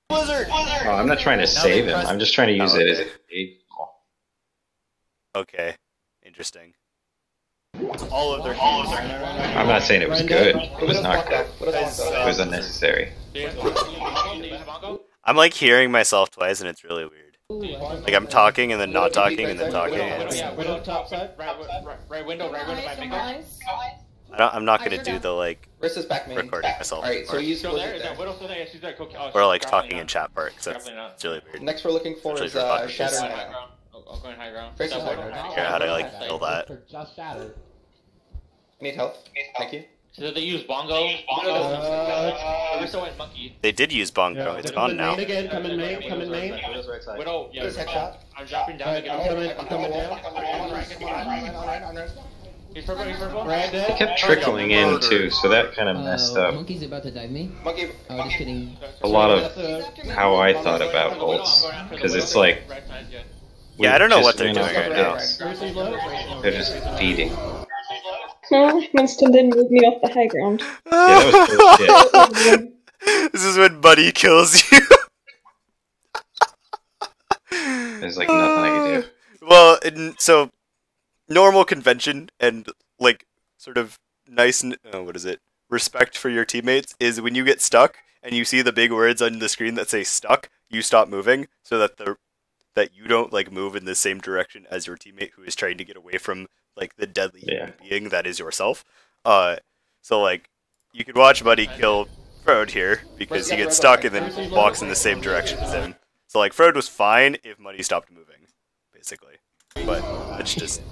Blizzard! Oh, I'm not trying to save him. I'm just trying to use it as a gauge. Okay, interesting. I'm not saying it was good. It was not good. It was unnecessary. I'm like hearing myself twice, and it's really weird. Like I'm talking and then not talking and then talking. Window top side. Right window, right window. I'm not gonna do the like recording myself Alright, so use or like talking in chat part, because that's really weird. Next we're looking for is Shatter now. I'm going high ground. Figure how to like kill that. Need help? Thank you. So they use bongo. Monkey. They did use bongo. It's gone now. Again, come in main. Widow, yeah. Headshot. I'm dropping down. I'm coming down. He's purple. It kept trickling in too, so that kind of messed up Monkey's about to dive me. Monkey. Oh, just kidding. a lot of how I thought about ults, because it's like. Yeah, I don't know what they're doing right now. They're just feeding. No, Winston didn't move me off the high ground. Yeah, that was bullshit. This is when Buddy kills you. There's like nothing I can do. Well, so normal convention and like sort of nice, respect for your teammates is when you get stuck and you see the big words on the screen that say stuck, you stop moving so that that you don't like move in the same direction as your teammate who is trying to get away from like the deadly human being that is yourself. So like you could watch Buddy kill Frode here because he gets stuck and then walks in the same direction as him. So like Frode was fine if Muddy stopped moving, basically. But it's just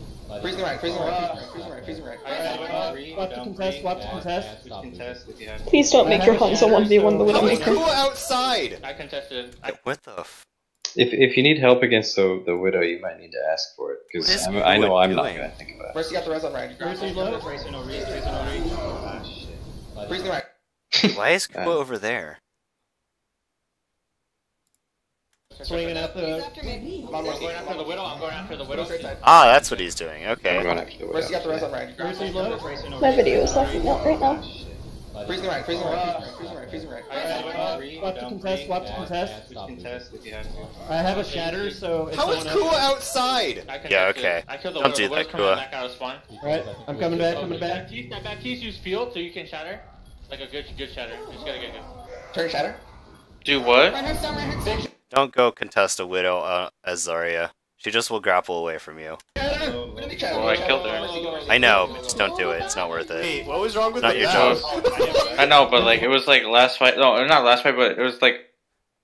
Freezing right. Swap to contest. Please don't make your Hanzo 1v1 the Widowmaker. Cool outside! I contested. What the f... If you need help against the Widow, you might need to ask for it, because I know I'm not going to think about it. Mercy got the res on right. Freezing right. Why is Kuo over there? Swinging at the... I'm going after the Widow. Ah, that's what he's doing. Okay. I'm going after the Widow. Mercy got the res on right. My video is locking out right now. Freezing right. Swap to contest. I have a shatter, so... How is Kua outside? Yeah, okay. Don't do that, Kua. Right, I'm coming back. That keys use field, so you can shatter. Like a good shatter. You just gotta get good. Turn shatter. Do what? Don't go contest a Widow as Zarya. She just will grapple away from you. Well, I killed her. I know, but just don't do it. It's not worth it. Hey, what was wrong with Not your job. I know, but like it was like last fight. No, not last fight, but it was like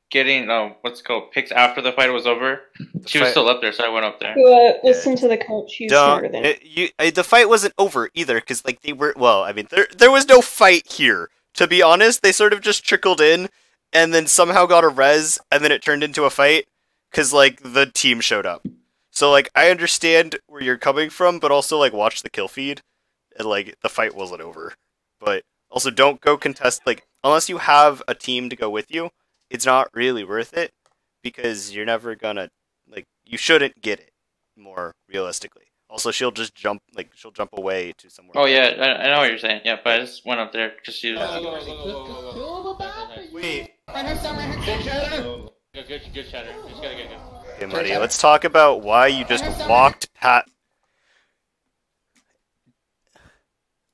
getting what's it called picks after the fight was over. She was still up there, so I went up there. Listen to the coach. She's smarter than the fight wasn't over either, because like they were. Well, I mean, there was no fight here. To be honest, they sort of just trickled in, and then somehow got a res, and then it turned into a fight, because like the team showed up. So like I understand where you're coming from, but also like watch the kill feed, and like the fight wasn't over. But also don't go contest, like unless you have a team to go with you, it's not really worth it, because you're never gonna, like, you shouldn't get it, more realistically. Also, she'll just jump, like, she'll jump away to somewhere. Oh yeah, I know what you're saying. Yeah, but I just went up there just use. Wait. Good shatter. You just gotta get good. Okay, Muddy, let's talk about why you just walked past.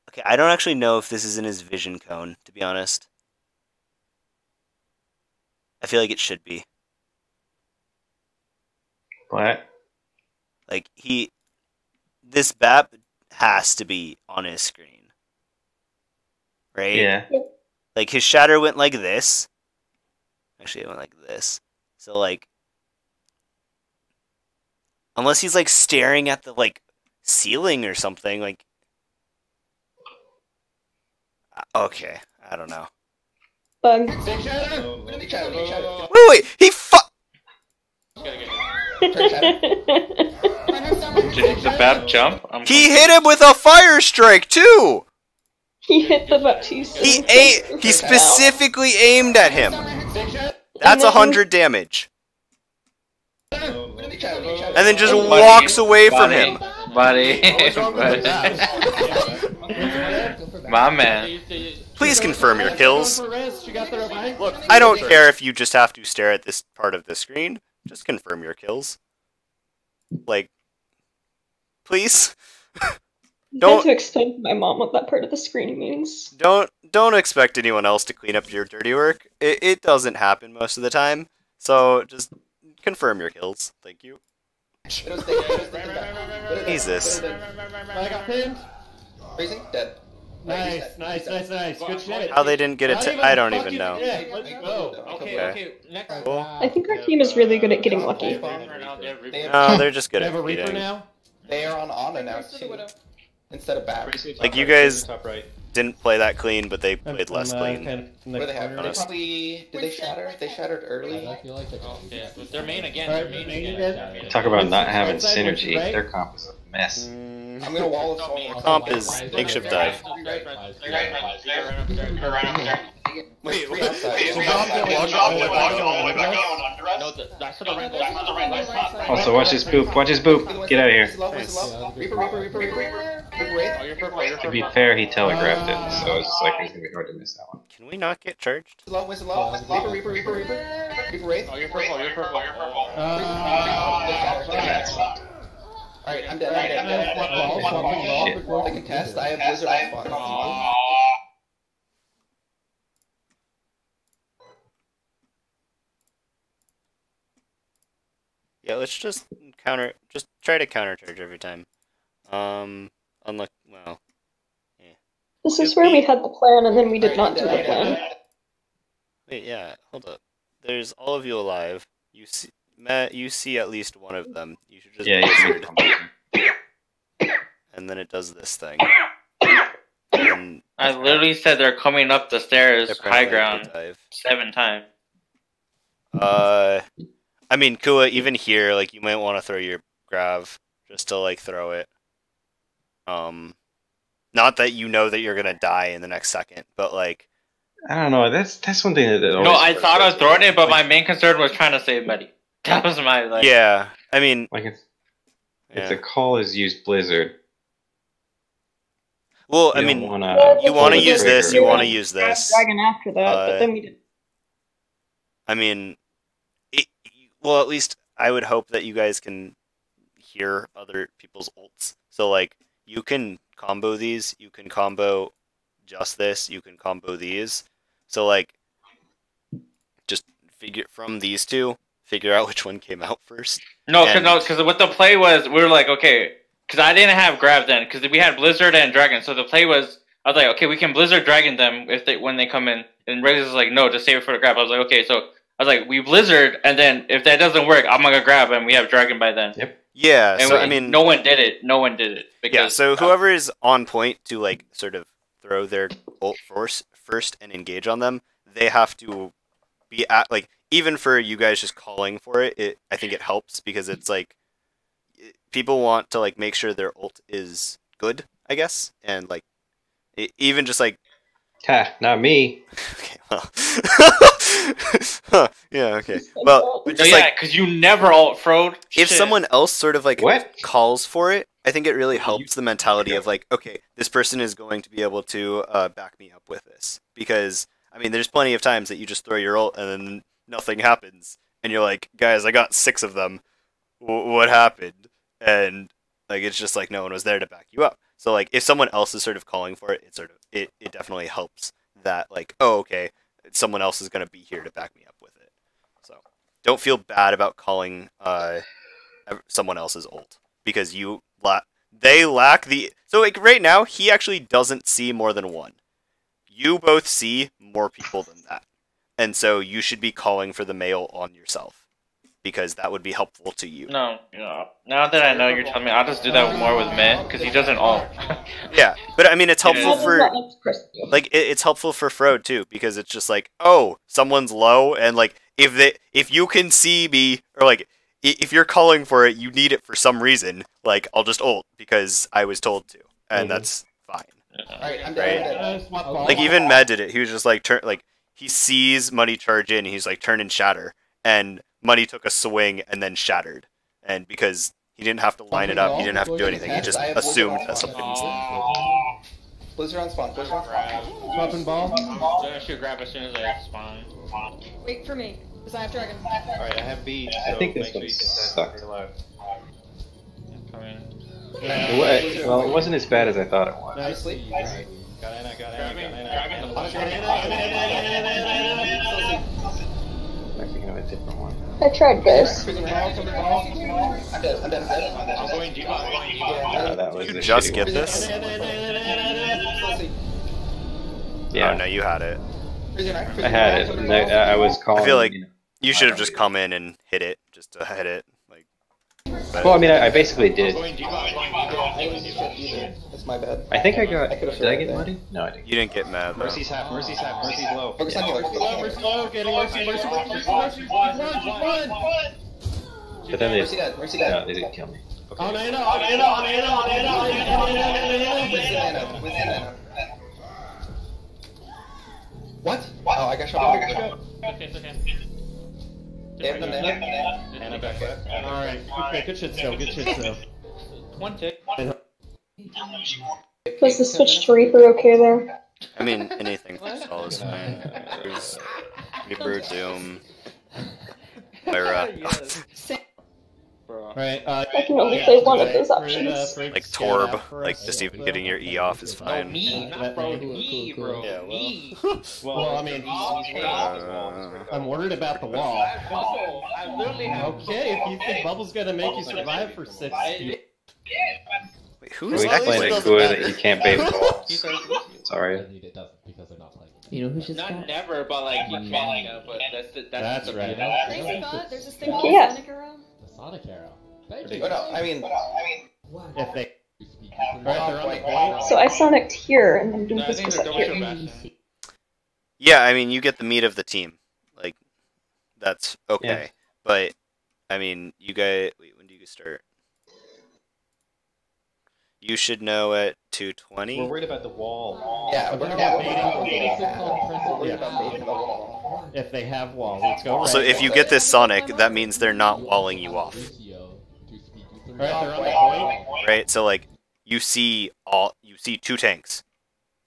Okay, I don't actually know if this is in his vision cone, to be honest. I feel like it should be. What? Like, this BAP has to be on his screen. Right? Yeah. Like, his shatter went like this. Actually, it went like this. So, like, unless he's, like, staring at the, like, ceiling or something, like... Okay, I don't know. Bug. Wait, he Did the BAP jump? He hit him with a fire strike, too! He hit the butt too soon. He specifically aimed at him. That's 100 damage. And then just walks away from him. Buddy. My man. Please confirm your kills. Look, I don't care if you just have to stare at this part of the screen. Just confirm your kills. Like, please. I had to explain to my mom what that part of the screen means. Don't expect anyone else to clean up your dirty work. It doesn't happen most of the time. So just confirm your kills. Thank you. Jesus. I got pinned. Crazy? Dead. Nice. Good shit. How they didn't get it to I don't even know. Let's go. Okay. Next. Cool. I think our team is really good at getting lucky. No, they're just good They at have a Reaper beating. now? They are on Ana now too. Instead of back. Like you guys didn't play that clean, but they played less clean. What do they have? They Honest. probably did they shatter? They shattered early. Yeah, but they're main again. Talk about not having synergy. Their comp is a mess. I'm gonna wall of soul. Comp is makeshift dive. Wait, Also, watch his boop. Watch his boop. Get out of here. To be fair, he telegraphed it, so it's like it's gonna be hard to miss that one. Can we not get charged? Reaper. Wraith. You're purple. Alright, I'm dead. I can test. I have Blizzard on spawn. Yeah, let's just try to counter charge every time. Unlike, well, yeah. This is where we had the plan and then we did not do the plan. Wait, yeah, hold up. There's all of you alive. You see, Matt, you see at least one of them. You should just blizzard. And then it does this thing. And I literally said they're coming up the stairs, high ground, 7 times. I mean, Kua, even here, like, you might want to throw your grav, just to, like, throw it. Not that you know that you're gonna die in the next second, but, like... I don't know, that's one thing that always... No, I thought I was throwing it, but my main concern was trying to save Meddy. That was my, like... Yeah, I mean... Like, if the call is use Blizzard... Well, I mean, you want to use this, you want to use this. Dragon after that, but then we didn't. I mean... well, at least I would hope that you guys can hear other people's ults. So, like, you can combo these, you can combo just this, you can combo these. So, like, just figure from these two, figure out which one came out first. No, because what the play was, we were like, okay, because I didn't have grab then, because we had Blizzard and Dragon. So the play was, I was like, okay, we can Blizzard Dragon them when they come in. And Reyes was like, no, just save it for the grab. I was like, okay, so I was like, we Blizzard, and then if that doesn't work, I'm gonna grab, and we have Dragon by then. Yep. Yeah, and so I mean, no one did it. No one did it. Because, yeah, so whoever is on point to like sort of throw their ult first and engage on them, they have to be at like even for you guys just calling for it. I think it helps because it's like people want to like make sure their ult is good, I guess, and like even just like. Ha, not me. Okay, well. Huh, yeah, okay. Well, just yeah, because you never ult-froed. If someone else sort of like calls for it, I think it really helps the mentality of like, okay, this person is going to be able to back me up with this. Because, I mean, there's plenty of times that you just throw your ult and then nothing happens. And you're like, guys, I got 6 of them. What happened? And like, it's just like no one was there to back you up. So like, if someone else is sort of calling for it, it definitely helps that like, oh, okay, someone else is going to be here to back me up with it. So don't feel bad about calling someone else's ult because they lack the. So like right now, he actually doesn't see more than one. You both see more people than that, and so you should be calling for the male on yourself because that would be helpful to you. No, now that I know you're telling me, I'll just do that more with Meh because he doesn't ult. Yeah, but I mean, it's helpful for like it's helpful for Frode too because it's just like, oh, someone's low, and like if you can see me or like if you're calling for it, you need it for some reason. Like I'll just ult because I was told to, and that's fine. Alright, I'm right? Like even Med did it. He was just like he sees Money charge in, he's like turn and shatter, and Money took a swing and then shattered, and because he didn't have to line it up, he didn't have to do anything. He just assumed that something was there. Blizzard on spawn. Blizzard on Grab. spawn. Weapon ball. So I should grab as soon as I spawn. Wait for me, because I have dragon. Alright, I have beads. I So think this make sure one you get that sucked. pretty low. Come in. Well, it wasn't as bad as I thought it was. Nice. Sleep. Got Anna, got Anna, got Anna. I'm thinking of a different one. I tried this. I'm dead. I'm going deep. That was You the just shitty get one. this? Yeah. Oh no, you had it. I had it. And I was calling. I feel like you know. you should have just come in and hit it, just to hit it. Like, but Well, I mean, I basically did. That's my bad. I think I got. could've Did I figured get that. muddy? No, I didn't. you didn't get mad. Though. Mercy's half. Mercy's half. Mercy's low. Focus on healer. Mercy low, getting mercy. Run. But then they. Mercy dead. Mercy dead. No, they didn't kill me. Okay. On Anna. Within Anna. What? Oh, I got shot. Okay, it's okay. They have them there. Anna back up. Alright, okay, good shit still. One tick. Was the switch to Reaper okay there? I mean, anything from Sol is fine. There's Reaper, Doom, Myra, Right, I can only play one of those options. like Torb, like just even getting your E off is fine. Me, bro. Me, bro. Yeah, Well, I mean, I'm worried about the wall. Okay, if you think Bubble's gonna make you survive for 6 feet. Wait, who's We explained it good that you can't bait with the walls. Sorry. You know who just Not got? never, but like you can. But that's right. Crazy thought, there's this thing called Yeah. Sonic Arrow. The Sonic Arrow. Oh no, I mean. If they... Right, they're on the point. So I Sonicked here, and then I Doomfist think was they're up double here. shot. Yeah, I mean, you get the meat of the team. Like, that's okay. Yeah. But, I mean, you guys... Wait, when do you start? You should know at 2:20. We're worried about the wall. Yeah, we're about baiting the Yeah. wall. If they have wall, let's go right. So if you get this Sonic, that means they're not walling you off. Right, they're on the point. Right? So, like, you see 2 tanks.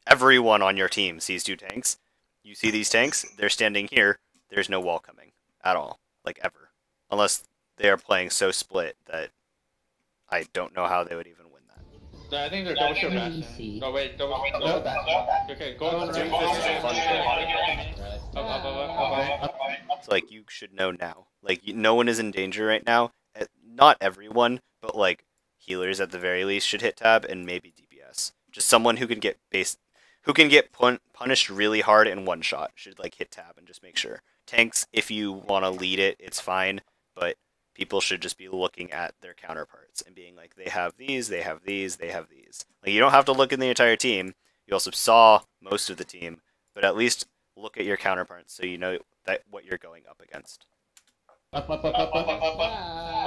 Everyone on your team sees 2 tanks. You see these tanks, they're standing here, there's no wall coming. At all. Like, ever. Unless they are playing so split that I don't know how they would even win that. No, I think they're double shot bashing. No, wait, double. Nope. Okay, go on. Up. So, like, you should know now. Like, no one is in danger right now. Not everyone, but, like, healers at the very least should hit tab, and maybe DPS. Just someone who can get punished really hard in one shot should, like, hit tab and just make sure. Tanks, if you want to lead it, it's fine, but people should just be looking at their counterparts and being like, they have these, they have these, they have these. Like, you don't have to look in the entire team. You also saw most of the team, but at least look at your counterparts so you know that what you're going up against. Up. Ah.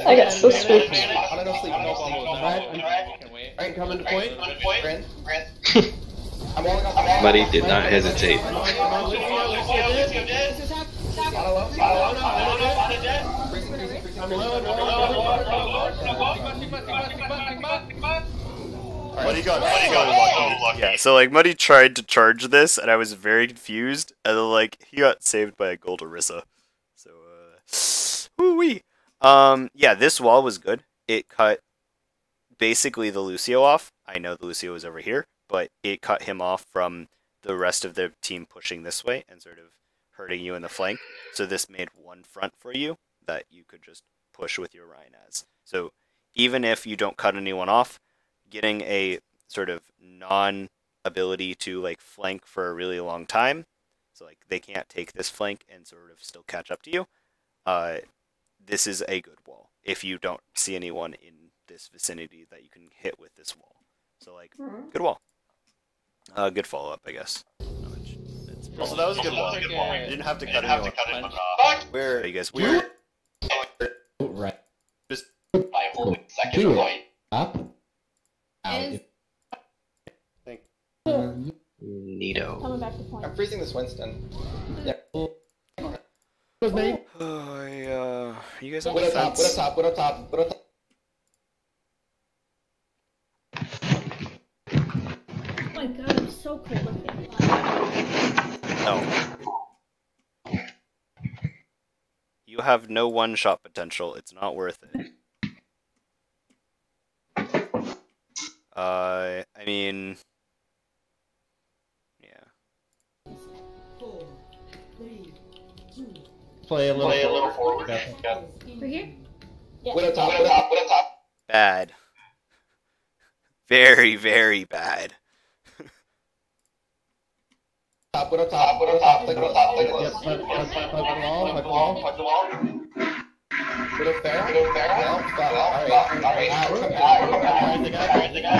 I got so spooked. I don't sleep. Right, coming to point. I'm walling off. Muddy did not hesitate. Muddy got so lucky. Yeah, so like Muddy tried to charge this, and I was very confused, and then like he got saved by a gold Orisa. So woo-wee. Yeah, this wall was good. It cut basically the Lucio off. I know the Lucio was over here, but it cut him off from the rest of the team pushing this way and sort of hurting you in the flank. So this made one front for you that you could just push with your Rheinaz. So even if you don't cut anyone off, getting a sort of non-ability to like flank for a really long time, so like they can't take this flank and sort of still catch up to you, this is a good wall if you don't see anyone in this vicinity that you can hit with this wall. So like, good wall. Good follow-up, I guess. Also, that was a good wall. You didn't have to cut anyone off. Where are you guys? Where? Right. Just second point. Up. Is Neato. coming back to point. I'm freezing this Winston. Yeah. Oh, you guys on What up top? defense? What up top? What up top? What up top? I'm so cool looking. No. You have no one-shot potential. It's not worth it. I mean... Yeah. Play a little forward. Over here? Yeah. What up top? Bad. Very, very bad. What up top? Play Yep, punch the wall. What up there? No, stop. Alright. Where's the guy?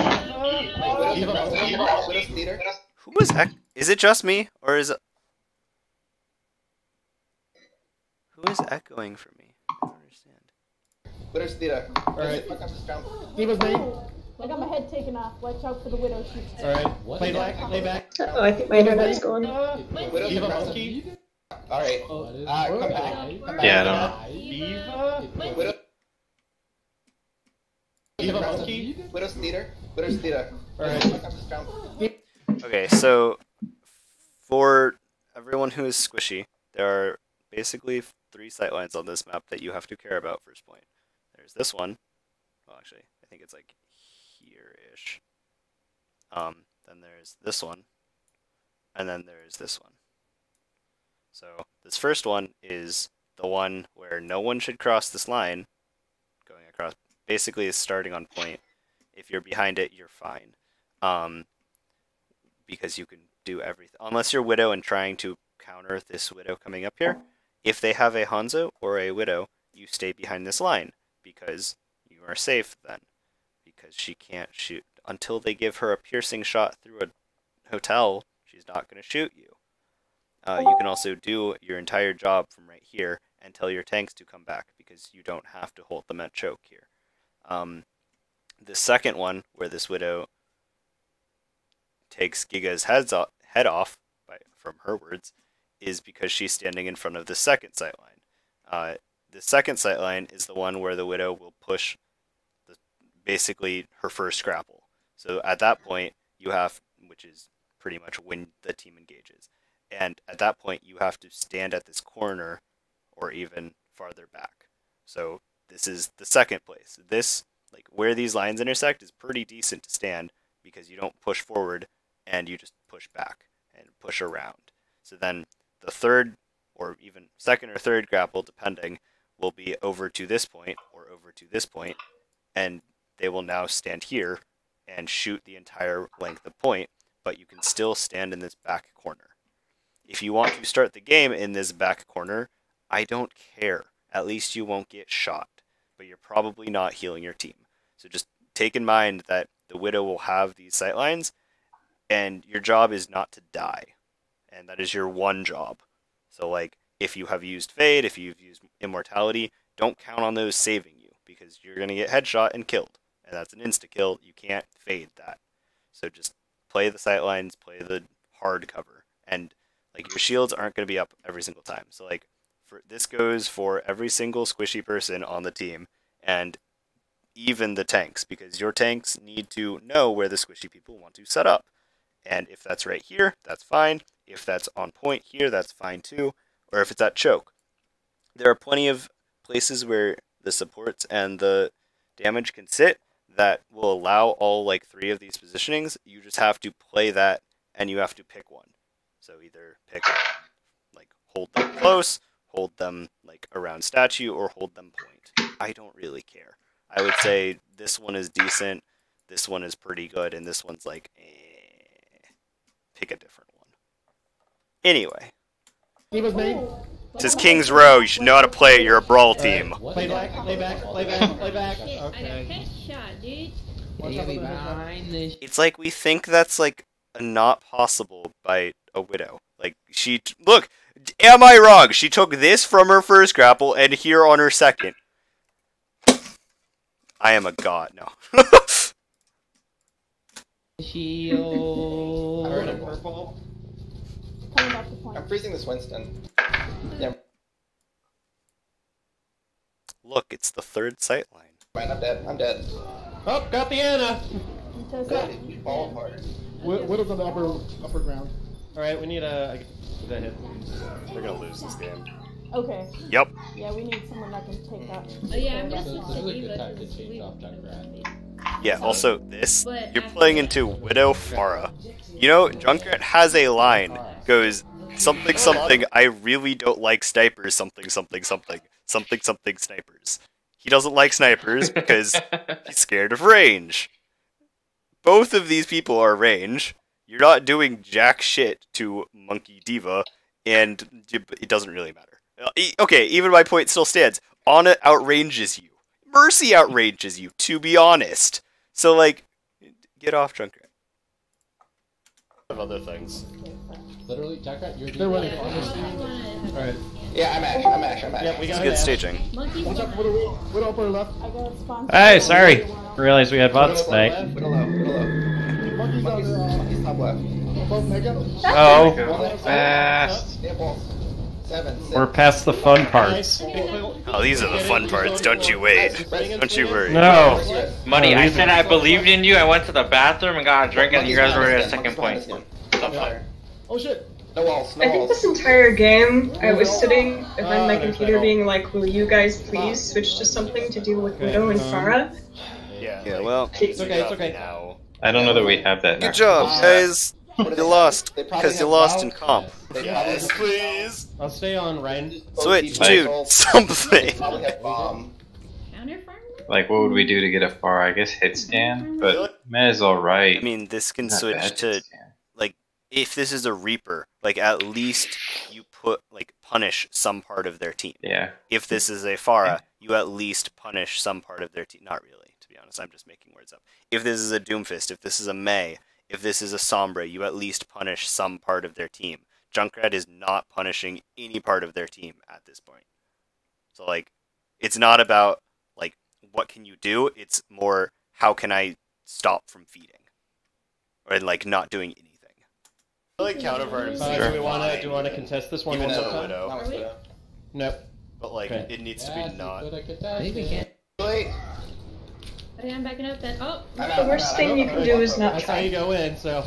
What up, Peter? Who was is it just me? Or is it... Who is echoing for me? I don't understand. What is Peter? Alright. He was me. I got my head taken off. Watch out for the widow shoot. Alright, play back. Oh, I think my internet's going. Eva monkey. Alright. Come back. Yeah, I don't know. Eva monkey. Widow's theater. Alright. Okay, so for everyone who is squishy, there are basically 3 sightlines on this map that you have to care about. First point. There's this one. Well, actually, I think it's like here-ish. Then there's this one, and then there's this one. So this first one is the one where no one should cross this line. Going across, basically, is starting on point. If you're behind it, you're fine. Because you can do everything. Unless you're Widow and trying to counter this Widow coming up here. If they have a Hanzo or a Widow, you stay behind this line. Because you are safe then. Because she can't shoot. Until they give her a piercing shot through a hotel, she's not going to shoot you. You can also do your entire job from right here and tell your tanks to come back. Because you don't have to hold them at choke here. The second one, where this Widow takes Giga's head off, from her words, is because she's standing in front of the second sightline. The second sightline is the one where the Widow will push basically her first grapple. So at that point, you have, which is pretty much when the team engages, and at that point you have to stand at this corner or even farther back. So this is the second place. This, like where these lines intersect, is pretty decent to stand because you don't push forward and you just push back and push around. So then the third or even second or third grapple, depending, will be over to this point or over to this point, and they will now stand here and shoot the entire length of point, but you can still stand in this back corner. If you want to start the game in this back corner, I don't care. At least you won't get shot, but you're probably not healing your team. So just take in mind that the Widow will have these sightlines, and your job is not to die. And that is your one job. So like, if you have used Fade, if you've used Immortality, don't count on those saving you, because you're going to get headshot and killed. And that's an insta-kill. You can't fade that. So just play the sightlines, play the hard cover. And like, your shields aren't going to be up every single time. So like, this goes for every single squishy person on the team, and even the tanks, because your tanks need to know where the squishy people want to set up. And if that's right here, that's fine. If that's on point here, that's fine too. Or if it's at choke. There are plenty of places where the supports and the damage can sit that will allow all like 3 of these positionings. You just have to play that, and you have to pick one. So either pick, like, hold them close, hold them like around statue, or hold them point. I don't really care. I would say this one is decent, this one is pretty good, and this one's like, pick a different one. Anyway. He was me. This is King's Row. You should know how to play it. You're a brawl team. Play back. Okay. I got headshot, dude. It's like we think that's like not possible by a Widow. Like look, am I wrong? She took this from her first grapple and here on her second. I am a god. No. Shield. I heard a purple. I'm freezing this Winston. Yeah. Look, it's the third sightline. Right, I'm dead. Oh, got the Anna. Good. Ball apart. Widow's on the upper ground. Alright, we need a hit. We're gonna lose this game. Okay. Yep. Yeah, we need someone that can take that. Oh yeah, I'm gonna This switch is to a good time Diva. to change off Junkrat. Yeah, also this, But you're after playing that- into Widow Pharah. You know, Junkrat has a line, goes, something something, I really don't like snipers, something something something, something something snipers. He doesn't like snipers because he's scared of range. Both of these people are range. You're not doing jack shit to Monkey Diva, and it doesn't really matter. Okay, even my point still stands. Ana outranges you. Mercy outranges you, to be honest. So, like, get off Junkrat. Of other things. Literally, Junkrat, you're They're running. Alright. Yeah, I'm Ash. Yep, we It's got good Ash. staging. Watch out, Widow upper left. I got spawned. Hey, sorry. Realized we had bots tonight. Widow low. Monkey's on the Monkey's top left. above Mega. Oh, fast. Yeah, balls. 7, 6. we're past the fun parts. Oh, these are the fun parts, don't you wait. Don't you worry. No. Money, Oh, I these said are- I believed in you. I went to the bathroom and got a drink, and you guys were at a second point. Oh shit. No walls. I think this entire game, I was sitting behind my computer being like, will you guys please switch to something to do with Widow and Pharah? Yeah, well, It's okay. now. I don't know that we have that. in Good our job, code. guys. You lost, They probably because you have lost in Valve. comp. Yes, please. I'll stay on Ryan. Switch They to something. probably have bomb. Counter farm? Like, what would we do to get a far? I guess hit scan, but Mez alright. I mean, this can Not switch bad to, hit scan. like, if this is a Reaper, like, at least you punish some part of their team. Yeah. If this is a Pharah, you at least punish some part of their team. Not really, to be honest. I'm just making words up. If this is a Doomfist, if this is a Mei, if this is a Sombra, you at least punish some part of their team. Junkrat is not punishing any part of their team at this point. So, like, it's not about, like, what can you do? It's more, how can I stop from feeding? Or, like, not doing anything. I like countervert Do we want to contest this one Even more though time? Widow. Are we? Nope. But, like, Okay. it needs to Yes, be not. you coulda contested. Maybe we can't. Wait. Okay, I'm backing up then. Oh, The worst thing you can do is not That's how try. you go in, so.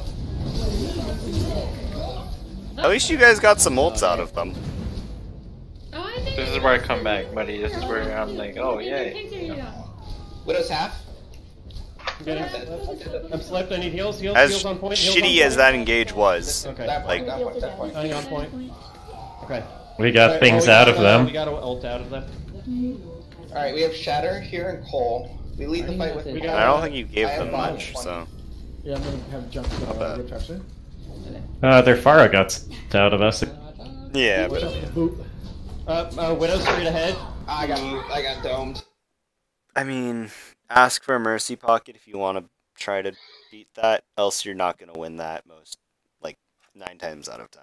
At least you guys got some ults out of them. oh, I think This is where I come back, buddy. This is where I'm like, oh, yay. Widow's half. I'm slipped. I need heals. Heals As on point. Heals on shitty as point. that engage was, Okay. like, That point. Hang on point. Okay. We got things out of them. We got to ult out of them. Alright, we have Shatter here and Cole. We lead the fight with. I don't think you gave I have them bot much, 20. so. Yeah, I'm gonna have jump rip trap soon. Their Pharah got out of us. Yeah, Boop. Widow's straight ahead. I got domed. I mean, ask for a Mercy Pocket if you want to try to beat that, else you're not going to win that most, like, 9 times out of 10.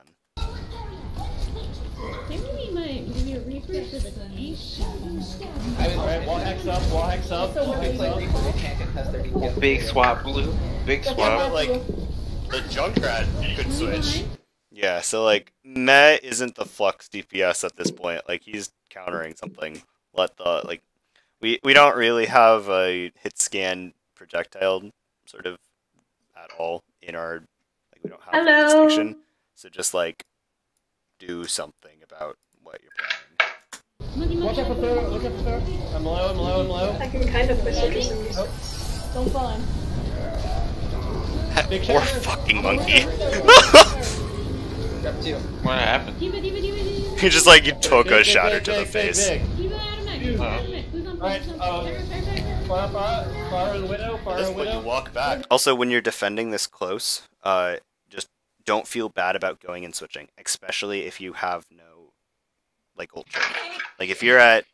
maybe maybe a Reaper for the snake. Alright, wall hex up, wall hex up, wall hex up. They can't contest their DPS. Big swap, blue. Big swap. Like, the Junkrat could switch. Yeah, so, like, Meh isn't the Flux DPS at this point. Like, he's countering something. Let the, like, we don't really have a hit scan projectile sort of at all in our, like, we don't have that distinction. So just, like, do something about what you're playing. Watch out for third. Look out for third. I'm low. I can kind of push it for some reason. Don't fall in. Poor fucking monkey. Grab 2. What happened? Diva. He just, like, you took a shatter to the face. Diva out of mech. Who's on point? Who's on point? Far and Widow, Far and Widow. Walk back. Also, when you're defending this close, just don't feel bad about going and switching, especially if you have no, like, ult trick. Like, if you're at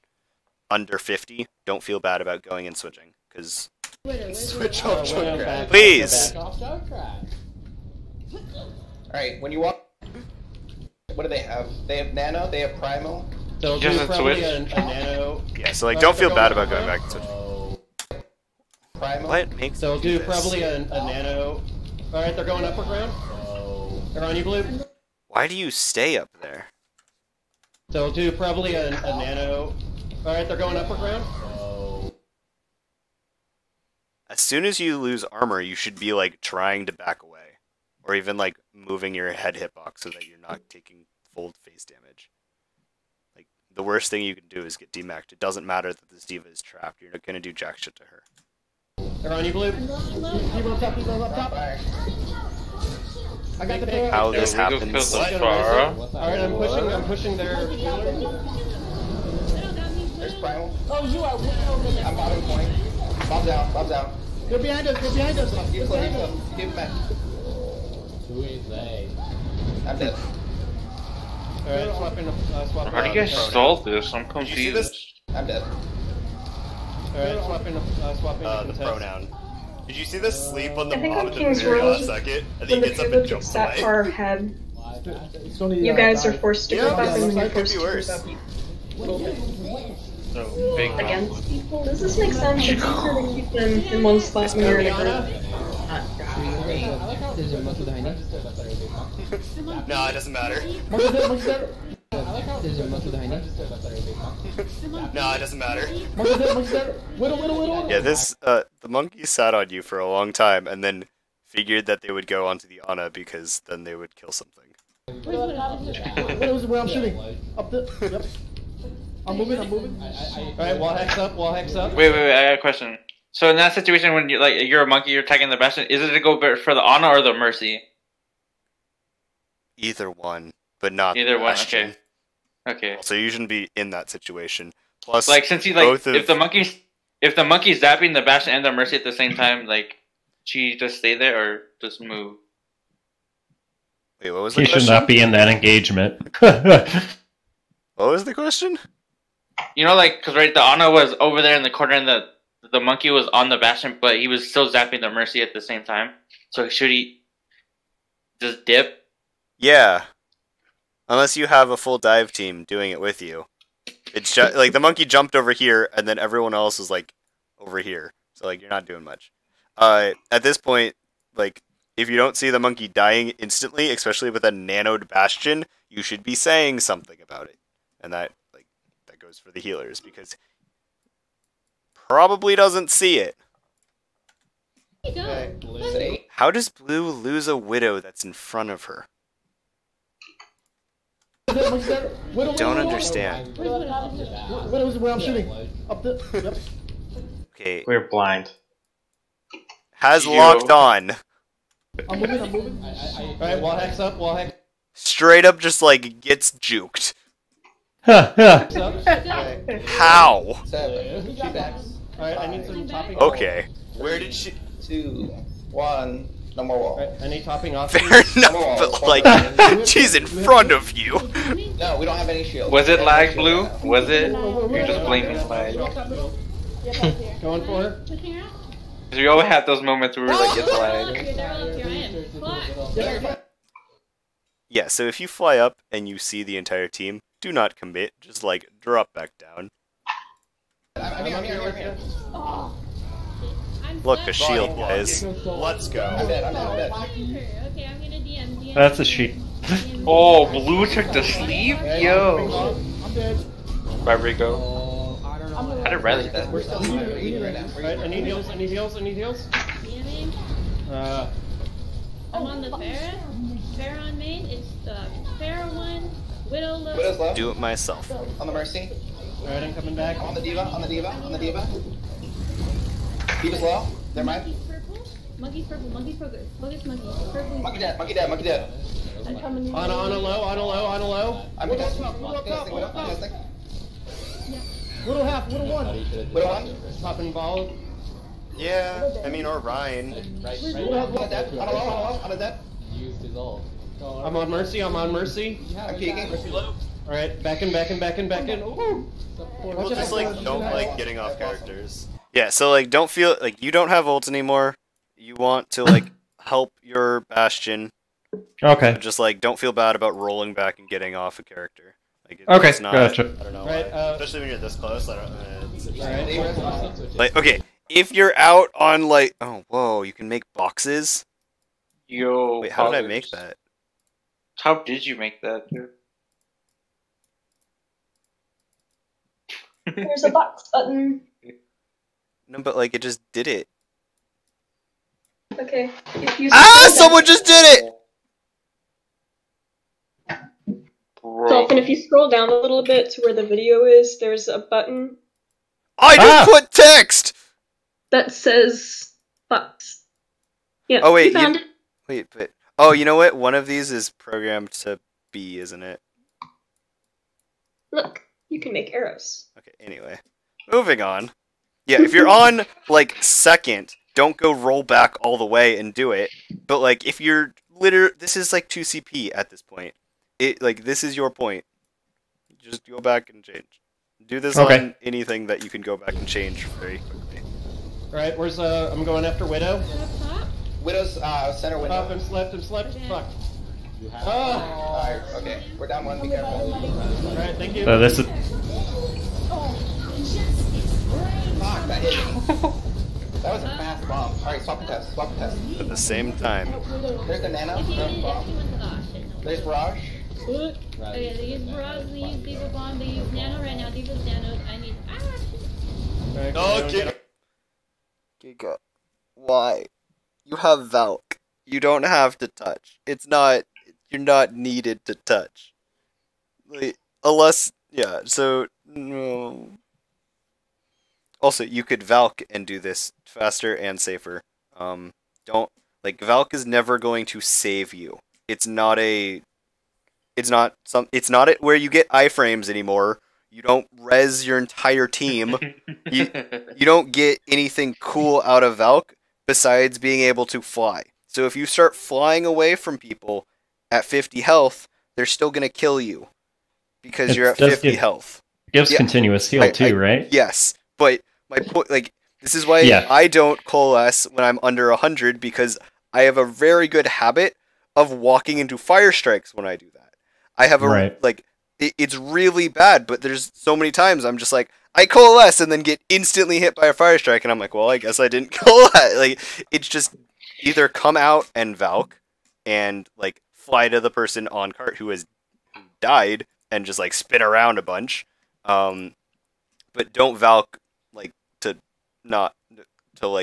under 50, don't feel bad about going and switching, because... Switch off Junkrat. Please! Back off Junkrat. Alright, when you walk. What do they have? They have Nano, they have Primal. They'll Just do a probably switch. a nano. Yeah, so, like, don't feel bad about going back and switching. Primal. What makes They'll you do this? probably a nano. Alright, they're going upper ground. They're on you, Blue. Why do you stay up there? They'll do probably a nano. Alright, they're going upper ground. As soon as you lose armor, you should be, like, trying to back away. or even like moving your head hitbox so that you're not taking full face damage. Like the worst thing you can do is get demacked. It doesn't matter that this diva is trapped. You're not gonna do jack shit to her. They're on you, Blue. Keep up top, keep up top. I got the pick. How this happens? Alright, I'm pushing their healer. There's Primal. Oh, you are. I'm bottom point. Bob's out. They're behind us, Keep close. Keep him back. Who is they? I'm dead. Alright, swapping. How do you guys stall this? I'm confused. Did you see this? I'm dead. Alright, swapping. The pronoun. Did you see the sleep on the I think bomb on at the King's very Road, last second? And when then he the gets up Cuba and jumps gets that away. far ahead, you guys are forced to go up, and then you're forced to worse. move up. So big Against people. Does this make sense? It's easier to keep them in one spot when you're in a group. There's a monkey behind you. No, it doesn't matter. There's a monkey behind you. No, it doesn't matter. Whittle. Yeah, this the monkey sat on you for a long time and then figured that they would go onto the Ana because then they would kill something. Whittle's where I'm shooting. Up the. Yep. I'm moving. Alright, wall hex up. Wait, I got a question. So in that situation, when you're a monkey, you're attacking the Bastion, is it to go for the Ana or the Mercy? Either one, but not Either the one. Bastion. Okay. So you shouldn't be in that situation. Plus, Like since if the monkey's zapping the Bastion and the Mercy at the same time, like she just stay there or just move? Wait, what was the He question? should not be in that engagement. What was the question? You know, like, because the Ana was over there in the corner and the monkey was on the Bastion, but he was still zapping the Mercy at the same time. So should he just dip? Yeah. Unless you have a full dive team doing it with you. It's just like the monkey jumped over here and then everyone else is like over here. So like you're not doing much. At this point, like if you don't see the monkey dying instantly, especially with a nanoed Bastion, you should be saying something about it. And that goes for the healers because probably doesn't see it. How does Blue lose a Widow that's in front of her? Don't understand. Whittle's where I'm shooting. Up the. Yep. Okay. We're blind. Has locked on. I'm moving. Alright, wall hex up. Straight up just like gets juked. Up. How? Alright, I need some topping. Okay. Where did she? 2, 1. No more wall. Right, I need topping off. Fair enough, but like, she's in front of you. No, we don't have any shield. Was it lag, Blue? Was it? You're just blaming lag. Going for her. Because we always have those moments where we're like, it's lag. Yeah, so if you fly up and you see the entire team, do not commit. Just like drop back down. I'm here. Look, a shield, guys. Let's go. I'm dead. Okay, I'm gonna DM. That's a sheep. Oh, Blue took the sleeve? Yo. I'm dead. Bye, Rico. How did Riley that? We're still right, I need heals. DMing. I'm on the Pharah on main. It's the Pharah one. Widow Widow's low. Do it myself. On the Mercy. Alright, I'm coming back. On the Diva. Diva's low. They're mine. Monkey's purple. Focus monkey. Purple. Monkey dead. I'm coming. On a low. I'm contesting. Widow half, Widow one. Widow one. Popping ball. Yeah, I mean, or Ryan. On a dead. On a dead. Used his ult. I'm on Mercy. I'm peeking. Alright, back in. Ooh. Well, just like don't like getting off characters. Yeah, so like don't feel like you don't have ult anymore. You want to like help your Bastion. Okay. Just like don't feel bad about rolling back and getting off a character. Like Okay, it's not, gotcha. I don't know. Right, why. Especially when you're this close. I don't. Alright. Like okay, if you're out on like whoa, you can make boxes. Yo. Wait, how did I make that? How did you make that, dude? There's a box button. No, but like it just did it. Okay. If you Someone just did it! Dolphin, if you scroll down a little bit to where the video is, there's a button I just put text! that says box. Yeah. Oh wait, you found it. wait, but oh, you know what? One of these is programmed to be, isn't it? Look, you can make arrows. Okay, anyway. Moving on. Yeah, if you're on, like, second, don't go roll back all the way and do it. But, like, if you're this is, like, 2CP at this point. This is your point. Just go back and change. Do this on anything that you can go back and change very quickly. Alright, where's, I'm going after Widow. Widow's, center window. Up and slept. Fuck. Alright, okay. We're down one, be careful. Alright, thank you. So this is... Fuck, that hit me. That was a fast bomb. Alright, swap and test. At the same time. There's the nano. There's Barrage. Okay, they use Barrage, they use Diva Bomb, they use Nano right now. Diva's Nano. I need. Okay. Giga. Why? You have Valk. You don't have to touch. It's not. You're not needed to touch. Like, unless. Yeah, so. No. Also, you could Valk and do this faster and safer. Don't. Like, Valk is never going to save you. It's not a. It's not where you get iframes anymore. You don't res your entire team. you don't get anything cool out of Valk besides being able to fly. So if you start flying away from people at 50 health, they're still gonna kill you because you're at 50 health. It gives continuous heal too, right? Yes, but my point, like, this is why I don't coalesce when I'm under 100, because I have a very good habit of walking into fire strikes when I do that. I have a, it's really bad, but there's so many times I'm just like, I coalesce and then get instantly hit by a fire strike, and I'm like, well, I guess I didn't coalesce. Like, it's just either come out and Valk and, like, fly to the person on cart who died and just, like, spin around a bunch. But don't Valk, like, to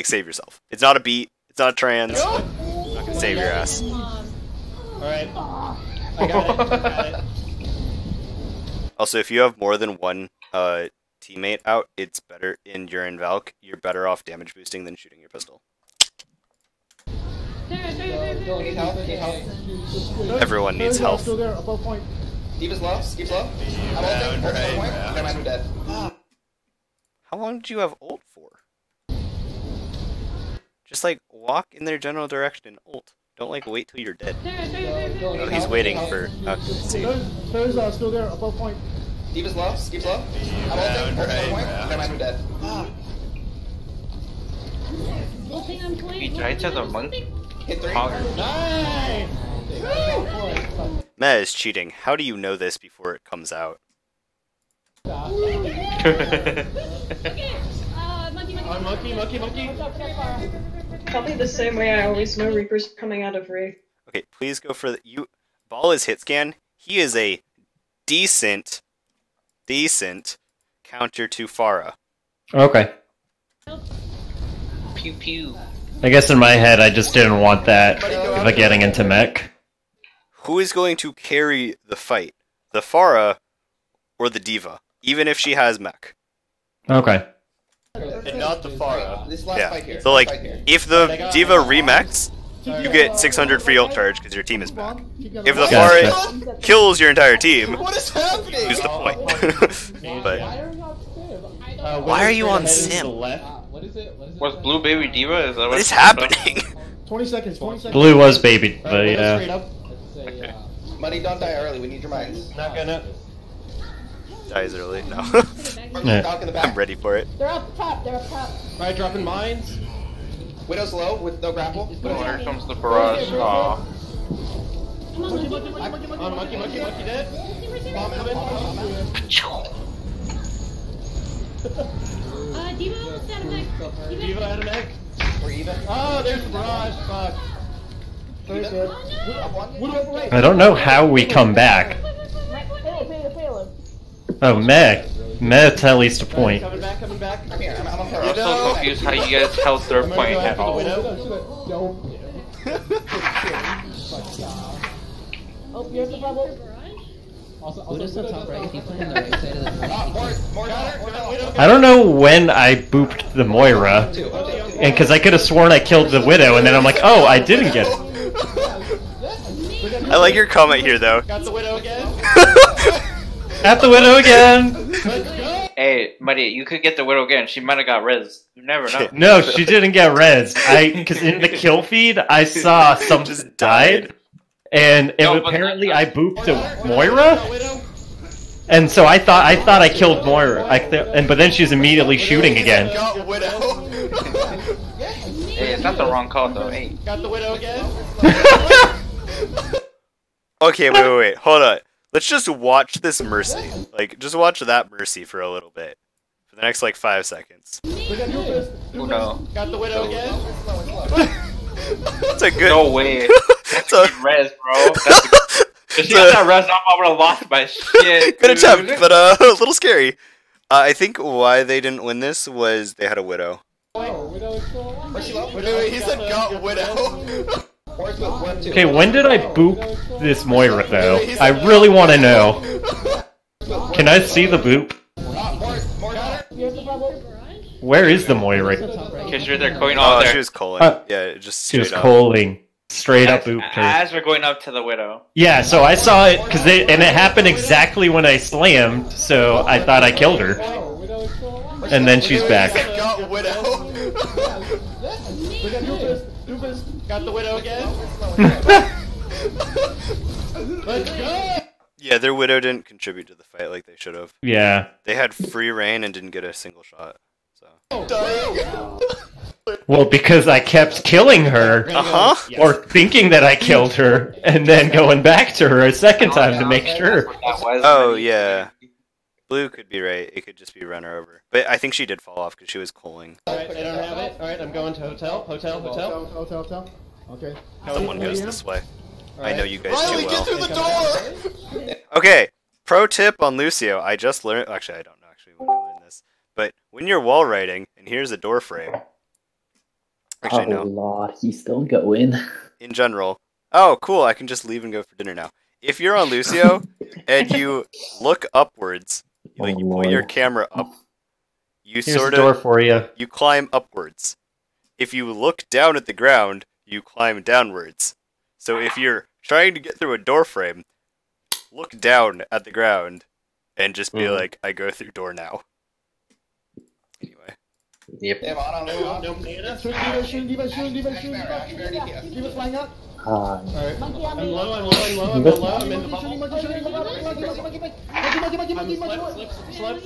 save yourself. It's not a beat. It's not a trans. Not gonna save your ass. Alright. I got it. Also, if you have more than one teammate out, it's better you're in Valk. You're better off damage boosting than shooting your pistol. Everyone needs health. Still there, above point. Diva's low. Keeps low. I'm ulting. Ulting point. Never mind, I'm dead. How long did you have ult for? Just, like, walk in their general direction and ult. Don't, like, wait till you're dead. Oh, he's waiting for... see. There's still there, above point. Diva's low. Keeps low. I'm ulting. Ulting point. Never mind, I'm dead. He tried to the monkey. Hit 3. Nice! Meh is cheating. How do you know this before it comes out? Monkey. Probably the same way I always know Reaper's coming out of Wraith. Okay, please go for the... Ball is hit scan. He is a decent counter to Pharah. Okay. Pew pew. I guess in my head I just didn't want that, like, getting into mech. Who is going to carry the fight? The Pharah or the Diva? Even if she has mech. Okay. And not the Pharah. This last fight here. So, like, if the Diva remechs, you get 600 free ult charge because your team is back. If the Pharah kills your entire team, what is happening? lose the point. But why are you on Sim? Was Blue Baby Diva? Is that what is happening? 20 seconds. Blue was baby, but yeah. Muddy, don't die early. We need your mines. Not gonna. Dies early. No. Yeah. I'm ready for it. They're up top. Alright, dropping mines. Widow's low with no grapple. Oh, here comes the barrage. Aw. Monkey dead. Bomb coming. Diva almost had a mech. Diva had a mech. We're even. Oh, there's the barrage. Fuck. I don't know how we come back. Oh, mech. Meta at least a point. Coming back, coming back. I'm here. I'm I'm so confused how you guys held third point at all. Oh, here's the bubble. Who does the top right? If you play on the right side of the I don't know when I booped the Moira, and because I could have sworn I killed the Widow, and then I'm like, oh, I didn't get it. I like your comment here, though. Got the Widow again. At the Widow again. Hey, buddy, you could get the Widow again. She might have got res. You never know. No, she didn't get res. Because in the kill feed, I saw some just died, and apparently I booped a Moira. And so I thought I killed Moira, but then she's immediately shooting again. Hey, it's not the wrong call though. Hey, Got the Widow again. Okay, wait. Hold on. Let's just watch this Mercy. Like, just watch that Mercy for a little bit. For the next, like, 5 seconds. oh no. Got the Widow again. That's a good... No way. That's a... Res, bro. If she got that res off, I would have lost my shit. Good attempt, but a little scary. I think why they didn't win this was they had a Widow. Wait, he said got Widow. Okay, when did I boop this Moira, though? I really want to know. Can I see the boop? Where is the Moira? Okay, sure, they're going Oh, on there. she was calling. Yeah, just She was straight up. calling. Straight up booped her. As we're going up to the Widow. Yeah, so I saw it, and it happened exactly when I slammed, so I thought I killed her. And then she's back. Got Widow. Got the Widow again. Let's go. Yeah, their Widow didn't contribute to the fight like they should have. Yeah. They had free reign and didn't get a single shot. So. Well, because I kept killing her, or thinking that I killed her, and then going back to her a second time to make sure. Oh, yeah. Blue could be right. It could just be runner over. But I think she did fall off because she was calling. Alright, I don't have it. Alright, I'm going to hotel. Hotel. Okay. Someone goes this way. I know you guys Riley, too get well. through the door! Okay, pro tip on Lucio. I just learned. Actually, I don't know actually when I learned this. But when you're wall writing, and here's a door frame. Actually, no. Oh lord, he's still going. In general. Oh, cool. I can just leave and go for dinner now. If you're on Lucio and you look upwards, like you point your camera up, you Here's sort the door of for you. you climb upwards. If you look down at the ground, you climb downwards. So if you're trying to get through a door frame, look down at the ground and just be like, I go through door now. Anyway. Yep. Diva's flying up. Alright. I'm low, I'm in the bubble. Monkey,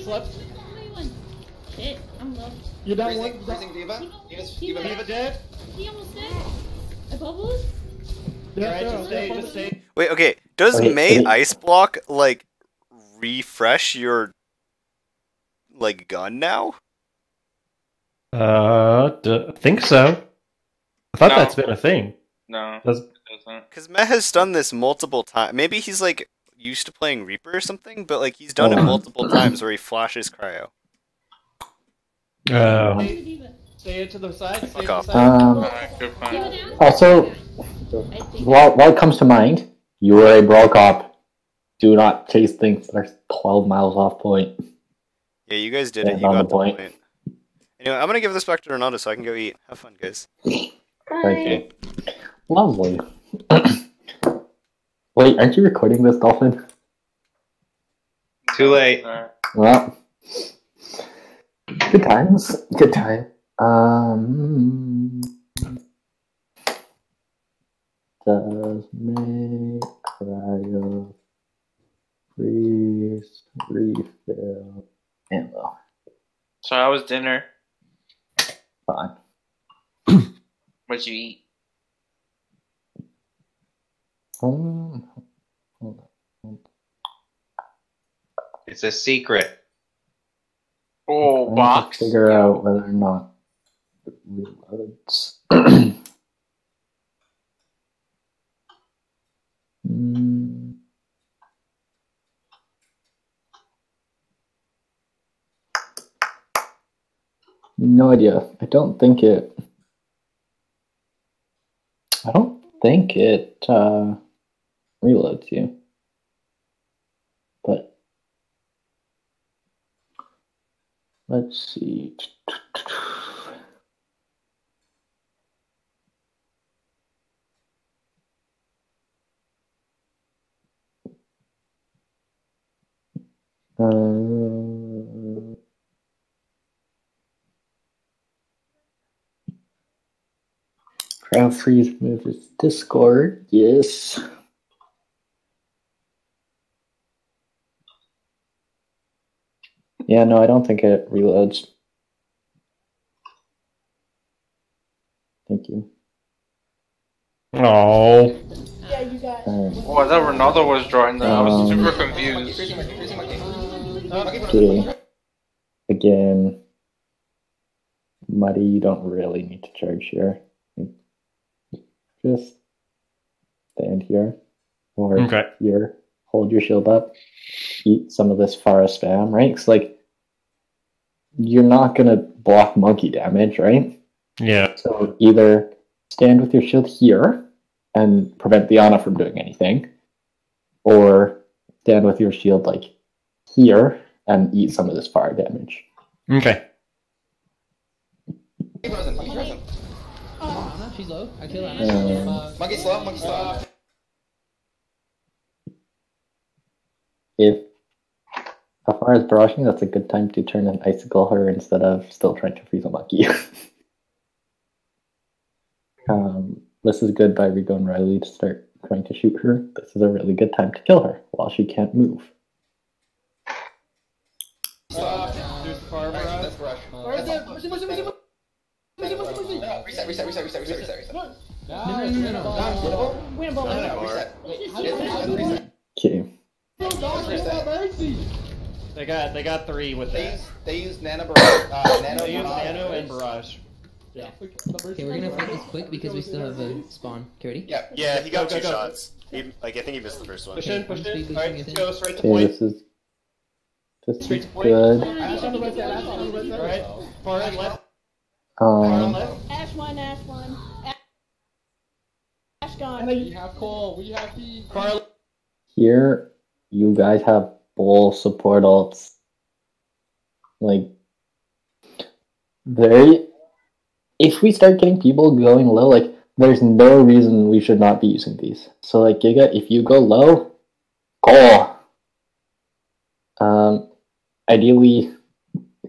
slip. Shit, I'm low. You're down one. Freezing Diva. Diva dead. He almost dead. I bubbled? Just stay. Wait, okay. Does May Ice Block, like, refresh your, like, gun now? Think so. I thought No. that's been a thing. No, Does- it doesn't. Because Matt has done this multiple times. Maybe he's, like, used to playing Reaper or something, but, like, he's done it multiple times where he flashes cryo. Stay to the side. Fuck off. Good point. Also, while it comes to mind, you are a brawl cop. Do not chase things that are 12 miles off point. Yeah, you guys did Yeah, it. You on got the the point. point. Anyway, I'm gonna give this back to Ronaldo so I can go eat. Have fun, guys. Thank you. Lovely. Wait, aren't you recording this, Dolphin? Too late. Well, good times. Good time. Does make cryo freeze refill ammo. So how was dinner? Fine. What'd you eat? Hold on. It's a secret. Oh, Trying to box. figure out whether or not it reloads. No idea. I don't think it reloads you. But let's see. Crowd freeze move is Discord. Yes. Yeah, no, I don't think it reloads. Thank you. Oh. Yeah, you got. Oh, I thought Ronaldo was drawing that. I was super confused. Okay. Again, Muddy, you don't really need to charge here. Just stand here or here, hold your shield up, eat some of this Pharah spam, right? Because, like, you're not going to block monkey damage, right? Yeah. So either stand with your shield here and prevent the Ana from doing anything, or stand with your shield, like, here and eat some of this fire damage. Okay. Ana, she's low. I kill Ana. Monkey slow, monkey slow. If Afar is barraging, that's a good time to turn and icicle her instead of still trying to freeze a monkey. This is good by Rigo and Riley to start trying to shoot her. This is a really good time to kill her while she can't move. There's far that's brush. Reset. No. Okay. They got 3 with that. They use Nano Barrage. They use Nano and Barrage. Yeah. Okay, we're gonna fight this quick because we still have a spawn. Okay, ready? Yeah, he got 2 shots. I think he missed the first one. Push in. Alright, let's go straight to Okay, point. this is good. Alright, far right, left. Ash one. Ash gone. We have Cole. We have the. Here, you guys have bull support ults. Like, if we start getting people going low, like, there's no reason we should not be using these. So, like, Giga, if you go low, go! Ideally,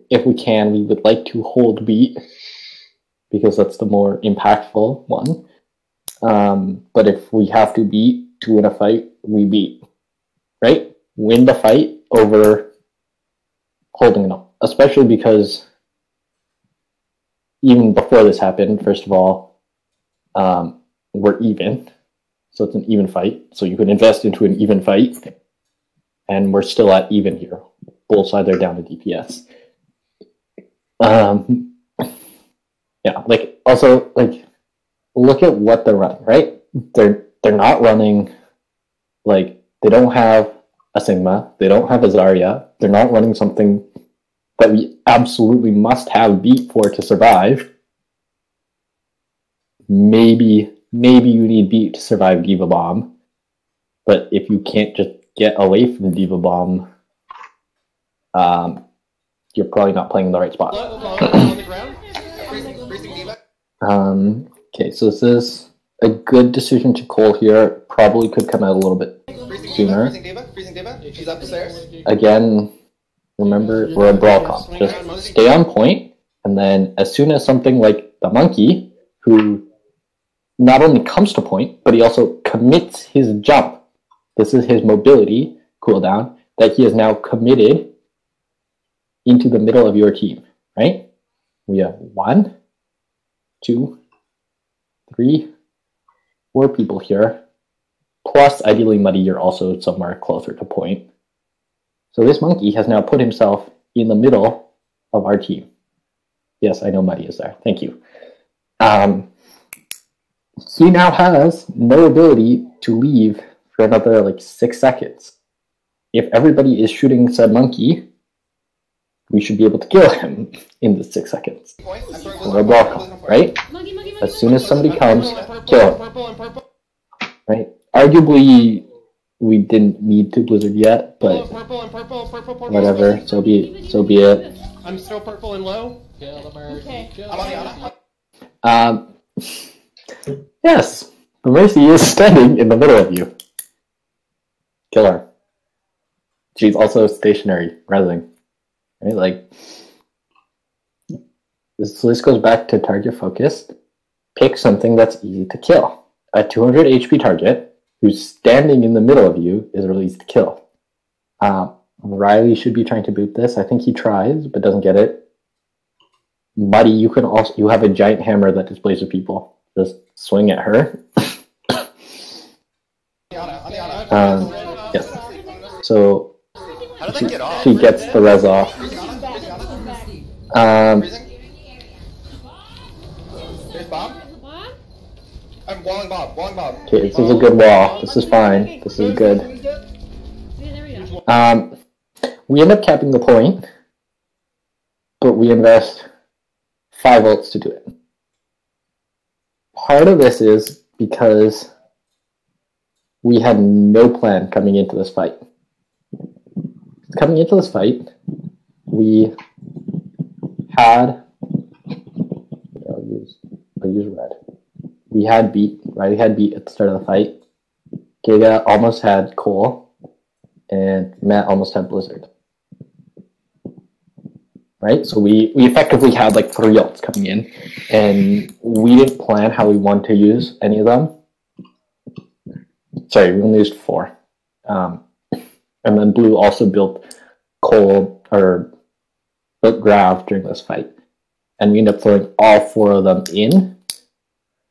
if we can, we would like to hold beat, because that's the more impactful one. But if we have to beat to win a fight, we beat. Right? Win the fight over holding it up. Especially because even before this happened, first of all, we're even. So it's an even fight. So you can invest into an even fight. And we're still at even here. Both sides are down to DPS. Yeah, like, also, like, look at what they're running, right? They're not running, like, they don't have a Sigma, they don't have a Zarya, they're not running something that we absolutely must have beat for to survive. Maybe you need beat to survive Diva Bomb, but if you can't just get away from the Diva Bomb, you're probably not playing in the right spot. Okay, so this is a good decision to call here. Probably could come out a little bit sooner. Freezing Diva. She's up the stairs. Again, remember, we're a brawl comp. Just stay on point, and then as soon as something like the monkey, who not only comes to point, but he also commits his jump. This is his mobility cooldown that he has now committed into the middle of your team, right? We have 1, 2, 3, 4 people here. Plus, ideally, Muddy, you're also somewhere closer to point. So this monkey has now put himself in the middle of our team. Yes, I know Muddy is there. Thank you. He now has no ability to leave for another, like, 6 seconds. If everybody is shooting said monkey, we should be able to kill him in the 6 seconds. Or a block, right? As soon as somebody comes, kill him. Right? Arguably, we didn't need to Blizzard yet, but whatever. So be it. I'm still purple and low. Okay. Yes, the Mercy is standing in the middle of you. Kill her. She's also stationary, rezzing. Right? Like, this goes back to target focused. Pick something that's easy to kill. A 200 HP target who's standing in the middle of you is really easy to kill. Riley should be trying to boot this. I think he tries, but doesn't get it. Muddy, you have a giant hammer that displays with people. Just swing at her. Yes. So she gets the res off. There's Bob. I'm walling Bob. Okay, this is a good wall. This is fine. This is good. We end up capping the point, but we invest 5 ults to do it. Part of this is because we had no plan coming into this fight. Coming into this fight, we had... I'll use red. We had beat. Riley had beat at the start of the fight. Giga almost had Cole, and Matt almost had Blizzard. Right? So we effectively had like 3 ults coming in, and we didn't plan how we wanted to use any of them. Sorry, we only used 4. And then Blue also built Cole, or built Grav during this fight. And we ended up throwing all 4 of them in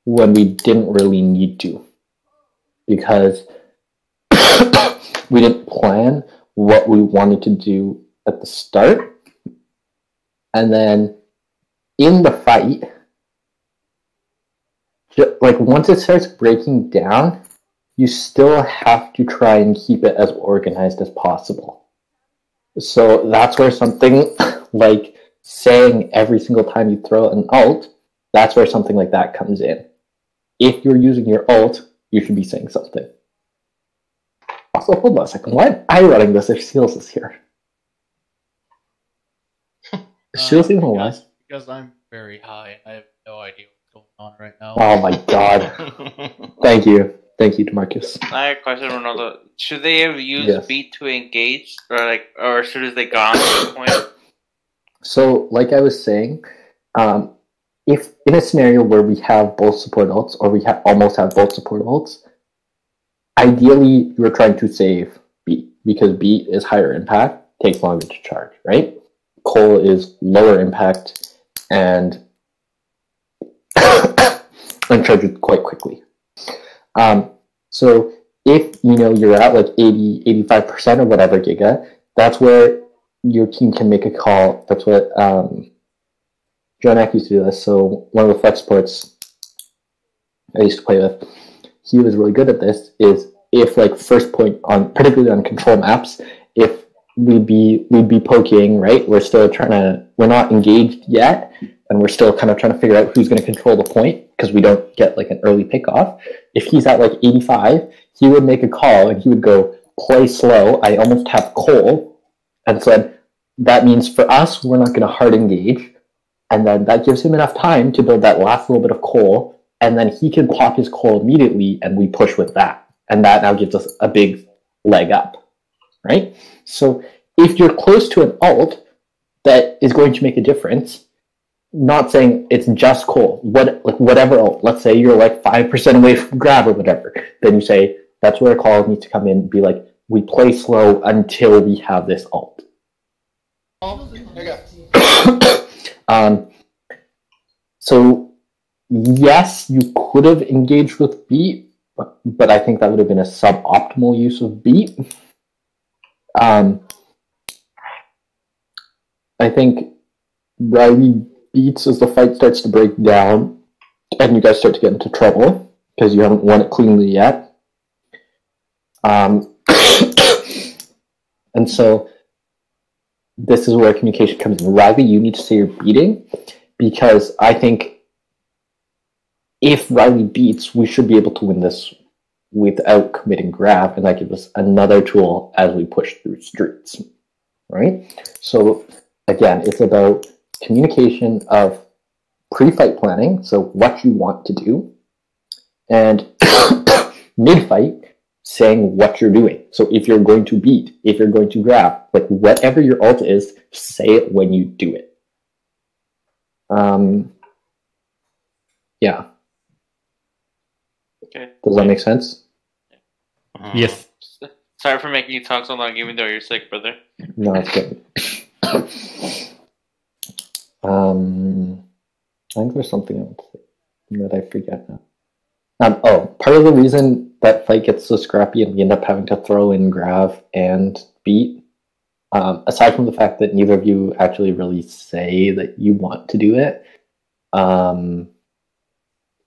when we didn't really need to. Because we didn't plan what we wanted to do at the start. And then in the fight, like once it starts breaking down, you still have to try and keep it as organized as possible. So that's where something like saying every single time you throw an ult, that's where something like that comes in. If you're using your ult, you should be saying something. Also, hold on a second. Why am I running this if Seals is here? Is Seals even alive? Because I'm very high. I have no idea what's going on right now. Oh my god. Thank you. Thank you, DeMarcus. I have a question, Ronaldo. Should they have used beat to engage, or as soon as they got to the point? So, like I was saying, if in a scenario where we have both support ults, or we almost have both support ults, ideally you're trying to save beat, because beat is higher impact, takes longer to charge, right? Cole is lower impact and charges quite quickly. So if you're at like 80-85% or whatever Giga, that's where your team can make a call. That's what Jonak used to do this. So one of the flex sports I used to play with, he was really good at this, is if like first point on, particularly on control maps, if we'd be poking, right? We're not engaged yet, and we're still kind of trying to figure out who's going to control the point, because we don't get like an early pick off. If he's at like 85, he would make a call and he would go, play slow, I almost have Cole, and said, that means for us, we're not going to hard engage, and then that gives him enough time to build that last little bit of Cole, and then he can pop his Cole immediately, and we push with that. And that now gives us a big leg up, right? So if you're close to an ult that is going to make a difference, not saying it's just Cole, whatever ult, let's say you're like 5% away from grab or whatever, then you say, that's where a call needs to come in and be like, we play slow until we have this ult. There you go. So, yes, you could have engaged with beat, but I think that would have been a suboptimal use of beat. I think Riley beats as the fight starts to break down and you guys start to get into trouble because you haven't won it cleanly yet. And so this is where communication comes in. Riley, you need to say you're beating, because I think if Riley beats, we should be able to win this without committing grab, and that gives us another tool as we push through streets, right? So again, it's about communication of pre-fight planning, so what you want to do, and mid-fight, saying what you're doing. So if you're going to beat, if you're going to grab, like whatever your ult is, say it when you do it. Yeah. Okay. Does that make sense? Yes. Sorry for making you talk so long, even though you're sick, brother. No, it's good. I think there's something I want to say that I forget now. Part of the reason that fight gets so scrappy and we end up having to throw in grab and beat, aside from the fact that neither of you actually really say that you want to do it,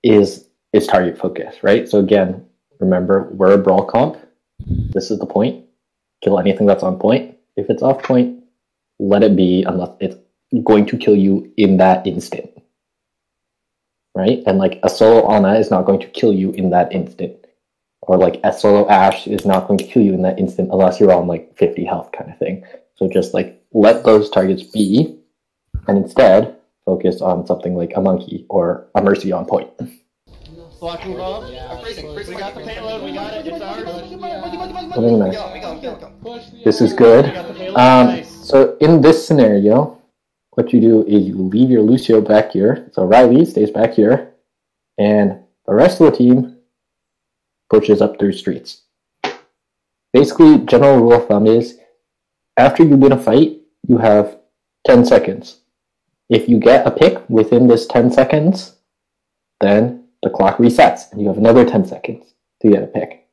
is target focus, right? So again, remember, we're a brawl comp. This is the point. Kill anything that's on point. If it's off point, let it be, unless it's going to kill you in that instant. Right? And like a solo Ana is not going to kill you in that instant. Or like a solo Ashe is not going to kill you in that instant unless you're on like 50 health kind of thing. So just like let those targets be, and instead focus on something like a monkey or a Mercy on point. Blocking bomb. I'm freezing. We got the payload. We got it. It's ours. Something nice. This is good. So in this scenario, what you do is you leave your Lucio back here. So Riley stays back here, and the rest of the team pushes up through streets. Basically, general rule of thumb is, after you win a fight, you have 10 seconds. If you get a pick within this 10 seconds, then the clock resets, and you have another 10 seconds to get a pick.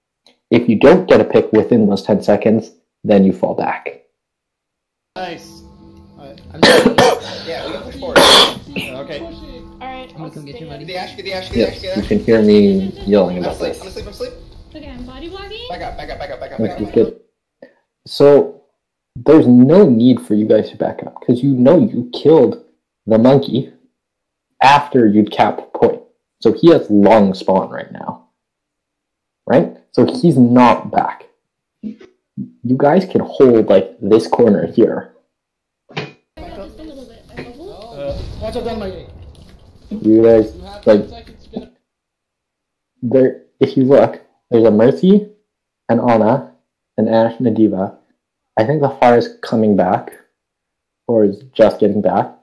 If you don't get a pick within those 10 seconds, then you fall back. Nice. Yeah, we can push forward. Okay. Alright, I'm gonna come get you, buddy. The Ashe, Yes, you can hear me yelling about I'm this. asleep. Okay, I'm body blocking. Back up. Which is good. So there's no need for you guys to back up, because you know you killed the monkey after you'd cap point. So he has long spawn right now. Right? So he's not back. You guys can hold like this corner here. Just a little bit. Watch out, Dynamite. You guys, like, there, if you look, there's a Mercy, an Ana, an Ashe, and a D.Va. I think the Pharah is coming back, or is just getting back.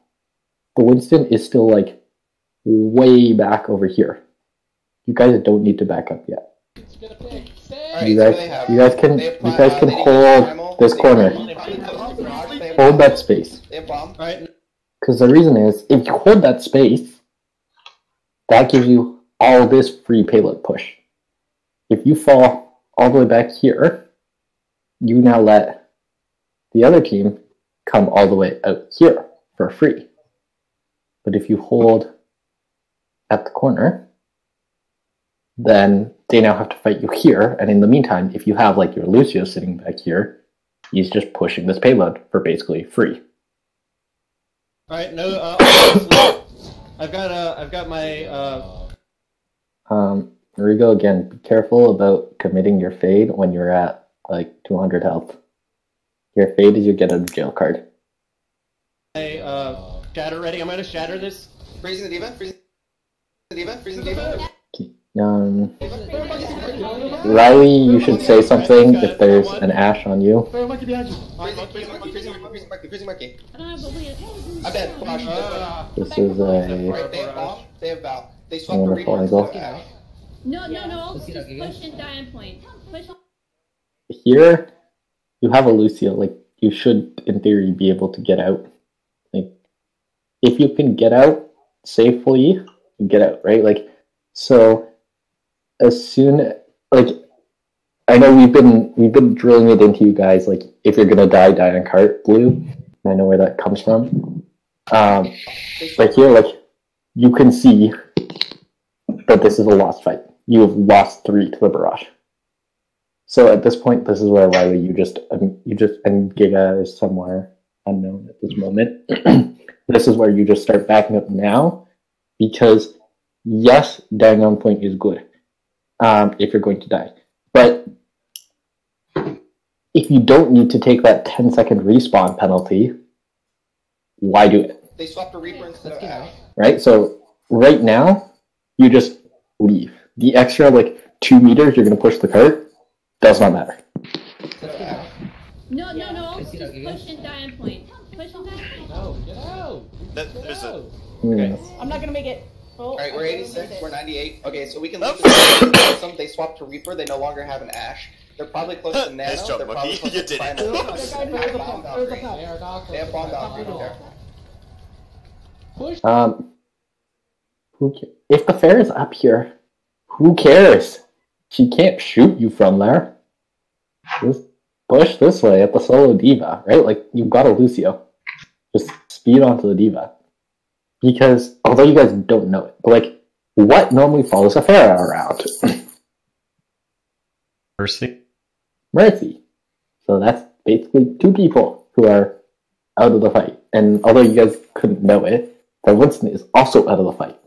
The Winston is still, like, way back over here. You guys don't need to back up yet. You guys can hold this corner. Hold that space. Because the reason is, if you hold that space, that gives you all this free payload push. If you fall all the way back here, you now let the other team come all the way out here for free. But if you hold at the corner, then they now have to fight you here, and in the meantime, if you have like your Lucio sitting back here, he's just pushing this payload for basically free. Alright, no, I've got my, Here we go again. Be careful about committing your fade when you're at like 200 health. Your fade is you get a jail card. Shatter ready. I'm gonna shatter this. Freezing the D.Va. Riley, you should say something if there's an Ashe on you. Freezing monkey. I'm dead. This is a They have bomb. They have Val. They swapped the wonderful reaper. angle. No. Just push and die on point. Push. Here, you have a Lucio. Like, you should, in theory, be able to get out. Like, if you can get out safely, you get out, right? Like, so as soon, like, I know we've been drilling it into you guys. Like, if you're gonna die on cart blue. And I know where that comes from. But here, like, you can see that this is a lost fight. You have lost 3 to the barrage. So at this point, this is where Riley, and Giga is somewhere. unknown at this moment. This is where you just start backing up now, because yes, dying on point is good if you're going to die. But if you don't need to take that 10-second respawn penalty, why do it? They swapped a Reaper instead of Ash. Right? So right now, you just leave. The extra 2 meters you're going to push the cart does not matter. No, just push and die on point. Push and die on point. No, get out! There's a... Okay. I'm not gonna make it. Oh, Alright, we're 86, we're 98. Okay, so we can leave this. They swapped to Reaper, they no longer have an Ash. They're probably close to Nano. Nice job, They're probably Mookie. close You to did it. They have Bomb Doctrine there. If the fair is up here, who cares? She can't shoot you from there. Just push this way at the solo diva, right? You've got a Lucio. Just speed onto the diva. Because, although you guys don't know it, but what normally follows a fair around? Mercy. Mercy. So that's basically 2 people who are out of the fight. And although you guys couldn't know it, the Winston is also out of the fight.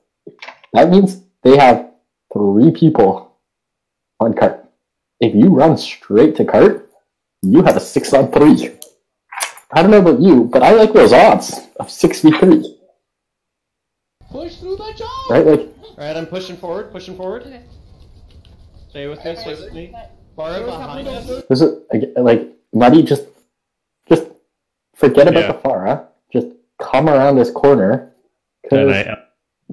That means they have 3 people on cart. If you run straight to cart, you have a 6-on-3. I don't know about you, but I like those odds of 6v3. Push through the job! Right? Alright, I'm pushing forward. Okay. Stay with me. Far behind us. This is, Muddy, just forget about the Pharah. Just come around this corner. Because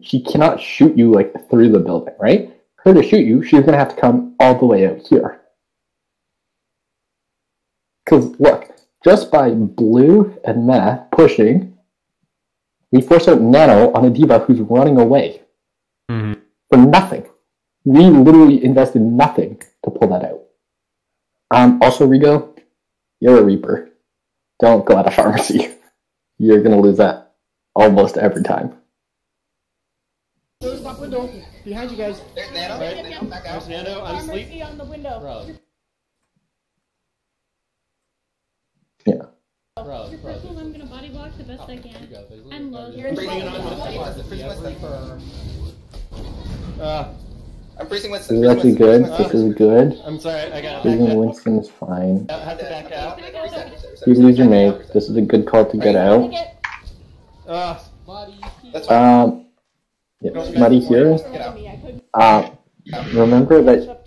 she cannot shoot you, through the building, right? Her to shoot you, she's going to have to come all the way out here. Because, look, just by Blue and Meh pushing, we force out Nano on a diva who's running away. Mm-hmm. For nothing. We literally invested nothing to pull that out. Also, Rigo, you're a Reaper. Don't go out of pharmacy. You're going to lose that almost every time. Top window. Behind you guys. There's Nano. Right. Back out. There's Nano. I'm asleep. Mercy on the window. Bro. Yeah. Bro. I'm gonna body block the best I can. I'm low. You're Freezing in I'm freezing Winston. This is actually good. This is good. I'm sorry, I got Freezing Winston is fine. I have to back out. You lose your mate. This is a good call to get out. Muddy here. Remember that,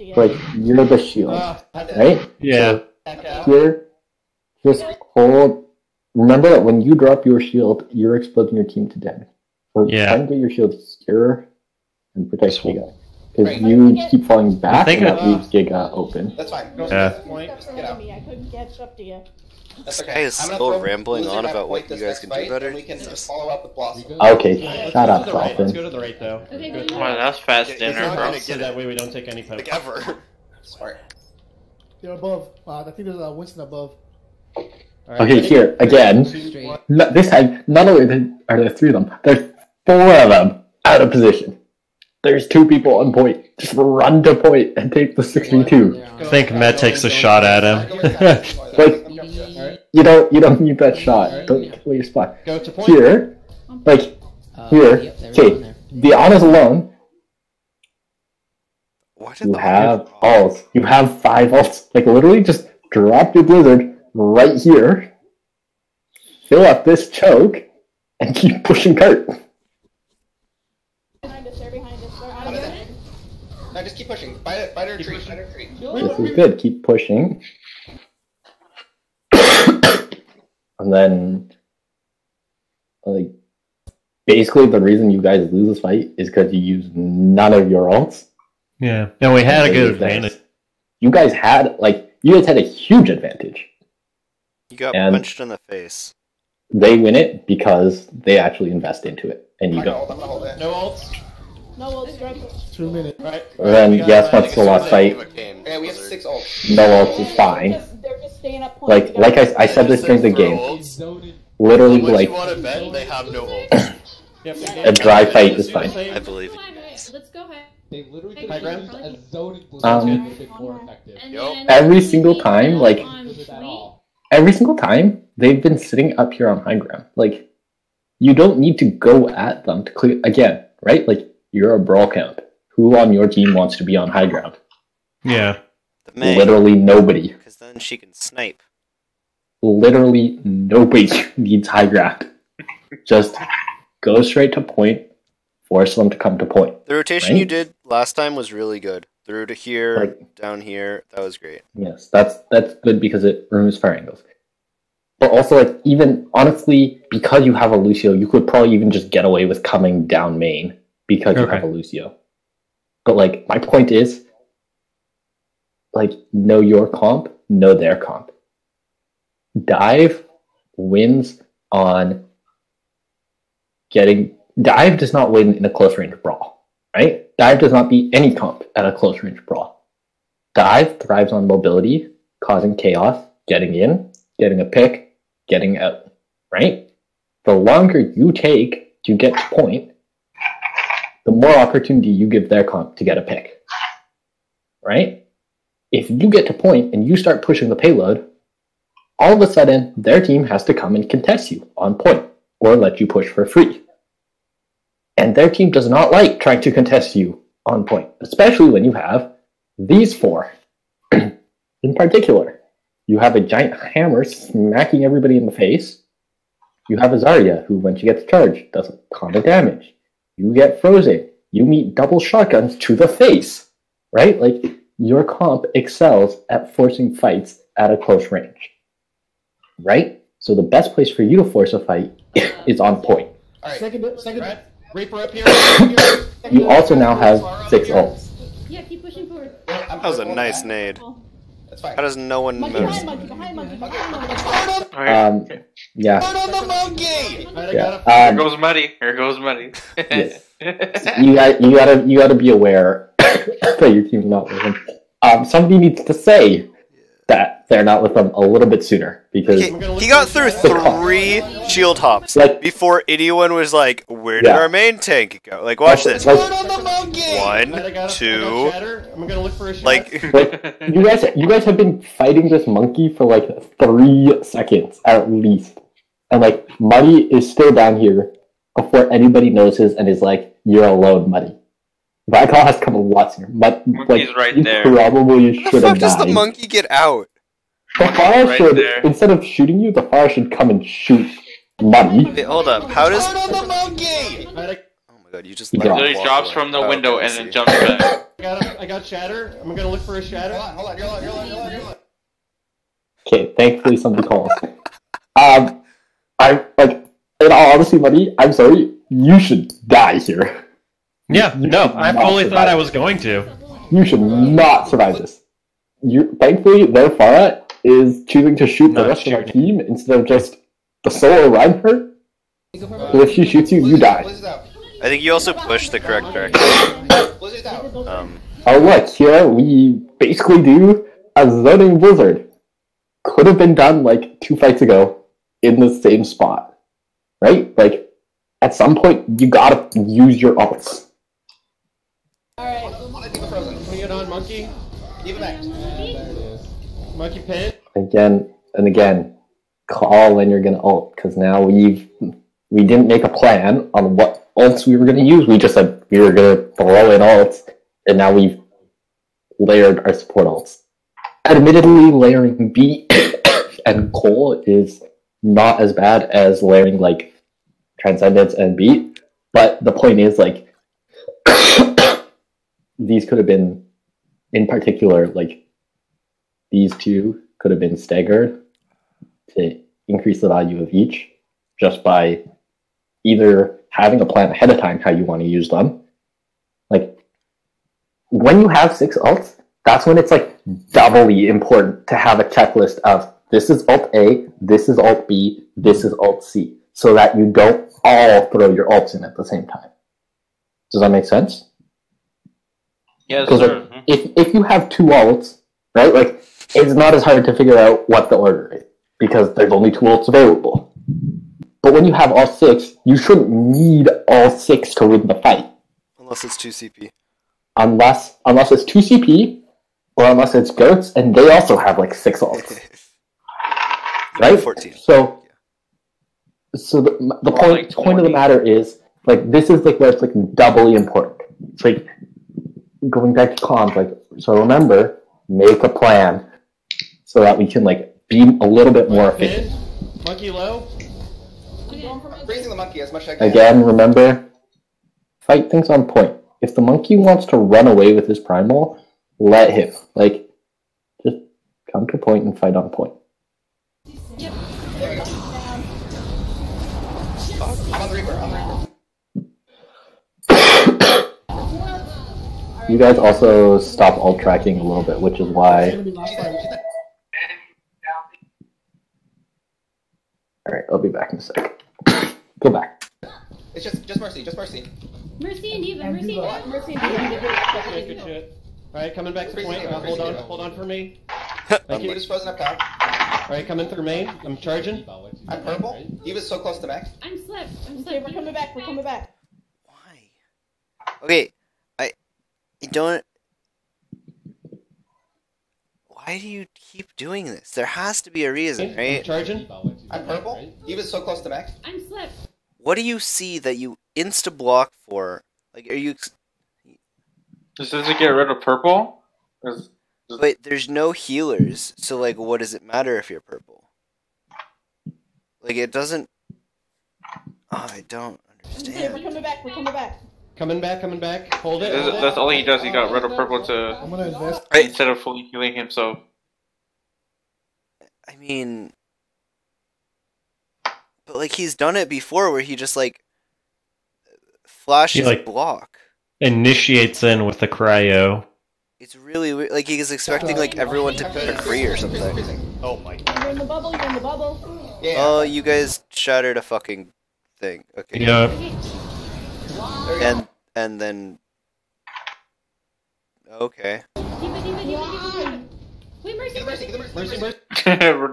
you're the shield, right? Yeah. So here, just hold. Remember that when you drop your shield, you're exposing your team to damage. So try and get your shield here and protect Giga. Because you keep falling back, and that leaves Giga open. That's fine. Yeah. I couldn't catch up to you. This guy is still rambling on about what you guys can do better. We can just follow up with Blossom. Okay, shut up, Let's Dolphin. go to the right, though. Wow, that's fast dinner, bro. So that way we don't take any poke. Ever. Smart. They're above. I think there's a Winston above. Okay, here, again. This time, not only are there 3 of them, there's 4 of them out of position. There's 2 people on point. Just run to point and take the 6v2. I think Matt takes a shot at him. You don't need that shot. Don't kill your spot. Here, here, okay, the honors alone, you have ults. You have 5 ults. Literally just drop your Blizzard right here, fill up this choke, and keep pushing cart. Behind us, they're behind us. They're out What of is it. it? No, just keep pushing. Bite her tree. Bite her tree. This is good. Keep pushing. And then, basically the reason you guys lose this fight is because you use none of your ults. Yeah, and we had a good advantage. You guys had a huge advantage. You got punched in the face. They win it because they actually invest into it, and you don't. I'm gonna hold it. No ults. No, we'll struggle. 2 minutes. Right. Then, yes, once the last fight, Yeah, we have 6 ults. no ults is fine. They're just staying up point. Like I said this during the game. Literally, Unless you want to bet, they have no ults. a dry fight is fine. I believe it. Let's go ahead. They literally High ground? a zoning was a bit more effective. Every single time, every single time they've been sitting up here on high ground. Like, you don't need to go at them to clear again, right? Like, you're a brawl camp. Who on your team wants to be on high ground? Yeah. The Mei, Literally nobody. because then she can snipe. Literally nobody needs high ground. Just go straight to point, force them to come to point. The rotation right? you did last time was really good. Through to here, Right. down here, that was great. Yes, that's good because it removes fire angles. But also, like, even honestly, because you have a Lucio, you could probably even just get away with coming down main because you have a Lucio. But like, my point is, like, know your comp, know their comp. Dive wins on getting. Dive does not win in a close range brawl, right? Dive does not beat any comp at a close range brawl. Dive thrives on mobility, causing chaos, getting in, getting a pick, getting out, right? The longer you take to get to point, the more opportunity you give their comp to get a pick, right? If you get to point and you start pushing the payload, all of a sudden their team has to come and contest you on point or let you push for free. And their team does not like trying to contest you on point, especially when you have these four. In particular, you have a giant hammer smacking everybody in the face. You have a Zarya, who, when she gets charged, does a ton of damage. You get frozen. You meet double shotguns to the face, right? Like, your comp excels at forcing fights at a close range, right? So the best place for you to force a fight is on point. Alright, second. Reaper up here. You also now have 6 ults. Yeah, keep pushing forward. That was a nice nade. That's fine. How does no one Monkey notice? behind monkey, behind monkey. Yeah. Here goes Muddy. Here goes Muddy. Yes. You gotta be aware that your team's not with them. Somebody needs to say that they're not with them a little bit sooner because He got through 3 shield hops before anyone was like, "Where did our main tank go?" Like, watch this. 1, 2. I'm gonna look for a shot. like you guys have been fighting this monkey for like 3 seconds at least, and like Muddy is still down here before anybody notices and is like, "You're alone, Muddy." Vicol has come a lot sooner, but Monkey's like, right you there. probably How the should fuck have does the died. monkey get out? The fire Right should, there. instead of shooting you, the fire should come and shoot Muddy. Wait, hold up. How does? Oh my god, you just He let him dropped. He walk drops away. from the Oh, window okay, I and see. then jumps back. I got shatter. I'm gonna look for a shatter. Hold on, you're on. Okay, thankfully somebody calls. I like, in all honesty, Muddy, I'm sorry, you should die here. Yeah, You no, should I not fully thought survive. I was going to. You should not survive this. Thankfully, their Pharah is choosing to shoot the Not rest of our team instead of just the solo Reinhardt. So if she shoots you, you die. I think you also pushed the correct direction. Oh look, here we basically do a zoning blizzard. Could have been done like 2 fights ago in the same spot. Right? Like, at some point, you gotta use your ults. Bring it on, monkey. Give it back. Monkey pin. Again and again, call when you're gonna ult, because now we didn't make a plan on what ults we were gonna use. We just said we were gonna throw in ults, and now we've layered our support ults. Admittedly, layering Beat and Cole is not as bad as layering like Transcendence and Beat, but the point is like these could have been, in particular, like these two could have been staggered to increase the value of each just by either having a plan ahead of time how you want to use them. Like, when you have 6 ults, that's when it's like doubly important to have a checklist of this is ult A, this is ult B, this is ult C, so that you don't all throw your ults in at the same time. Does that make sense? Yes, Because sir. like, if you have 2 ults, right, like, it's not as hard to figure out what the order is, because there's only 2 ults available. But when you have all 6, you shouldn't need all 6 to win the fight. Unless it's 2 CP. Unless it's 2 CP, or unless it's Goats, and they also have like 6 ults. right? 14. So the point of the matter is, like, this is like where it's like doubly important. It's like going back to comms, like, so remember, make a plan so that we can like be a little bit more efficient. Monkey low. Freezing the monkey as much as I can. Again, remember, fight things on point. If the monkey wants to run away with his primal, let him. Like, just come to point and fight on point. There we go. I'm on the Reaper. You guys also stop alt tracking a little bit, which is why. Alright, I'll be back in a sec. Go back. It's just Mercy, Mercy and Diva, Mercy and Good shit. Alright, coming back to point. Hold on for me. Thank you. Just frozen up top. Alright, coming through main. I'm charging. I'm purple. Diva's so close to max. I'm slipped. Okay, we're coming back. We're coming back. Okay, I don't. Why do you keep doing this? There has to be a reason, right? I'm charging. I'm purple. Diva's so close to max. I'm slipped. What do you see that you insta block for? Like, are you? Does it get rid of purple? But there's no healers, so like, what does it matter if you're purple? Like, it doesn't. Oh, I don't Okay, we're coming back. We're coming back. Coming back. Hold it. That's all he does. He got rid of purple to I'm gonna invest. instead of fully healing himself. I mean, but like he's done it before, where he just like flashes He, like, block. Initiates in with the cryo. It's really weird. Like he's expecting like everyone to pick a Kree or something. Oh my god. You're in the bubble. You're in the bubble. Yeah. Oh, you guys shattered a fucking thing. Okay. Yeah. And then. Okay. Wait, Mercy.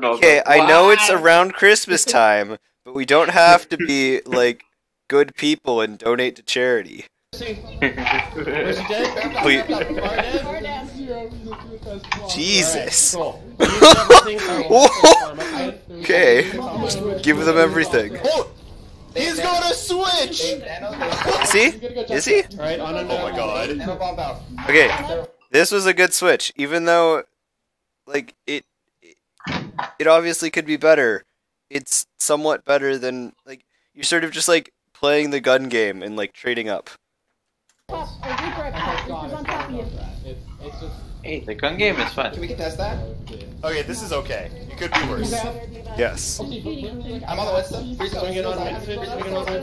Okay, I know it's around Christmas time, but we don't have to be like good people and donate to charity. Where's he dead? Please. Far Jesus. Cool. Okay. Give them everything. He's gonna switch! Is he? Alright, on and Oh my god. Nano bomb out. Okay. This was a good switch, even though like it obviously could be better. It's somewhat better than like you're sort of just like playing the gun game and like trading up. Hey, the gun game is fun. Can we contest that? Okay, this is okay. It could be worse. Yes. I'm on the west side. Swing it on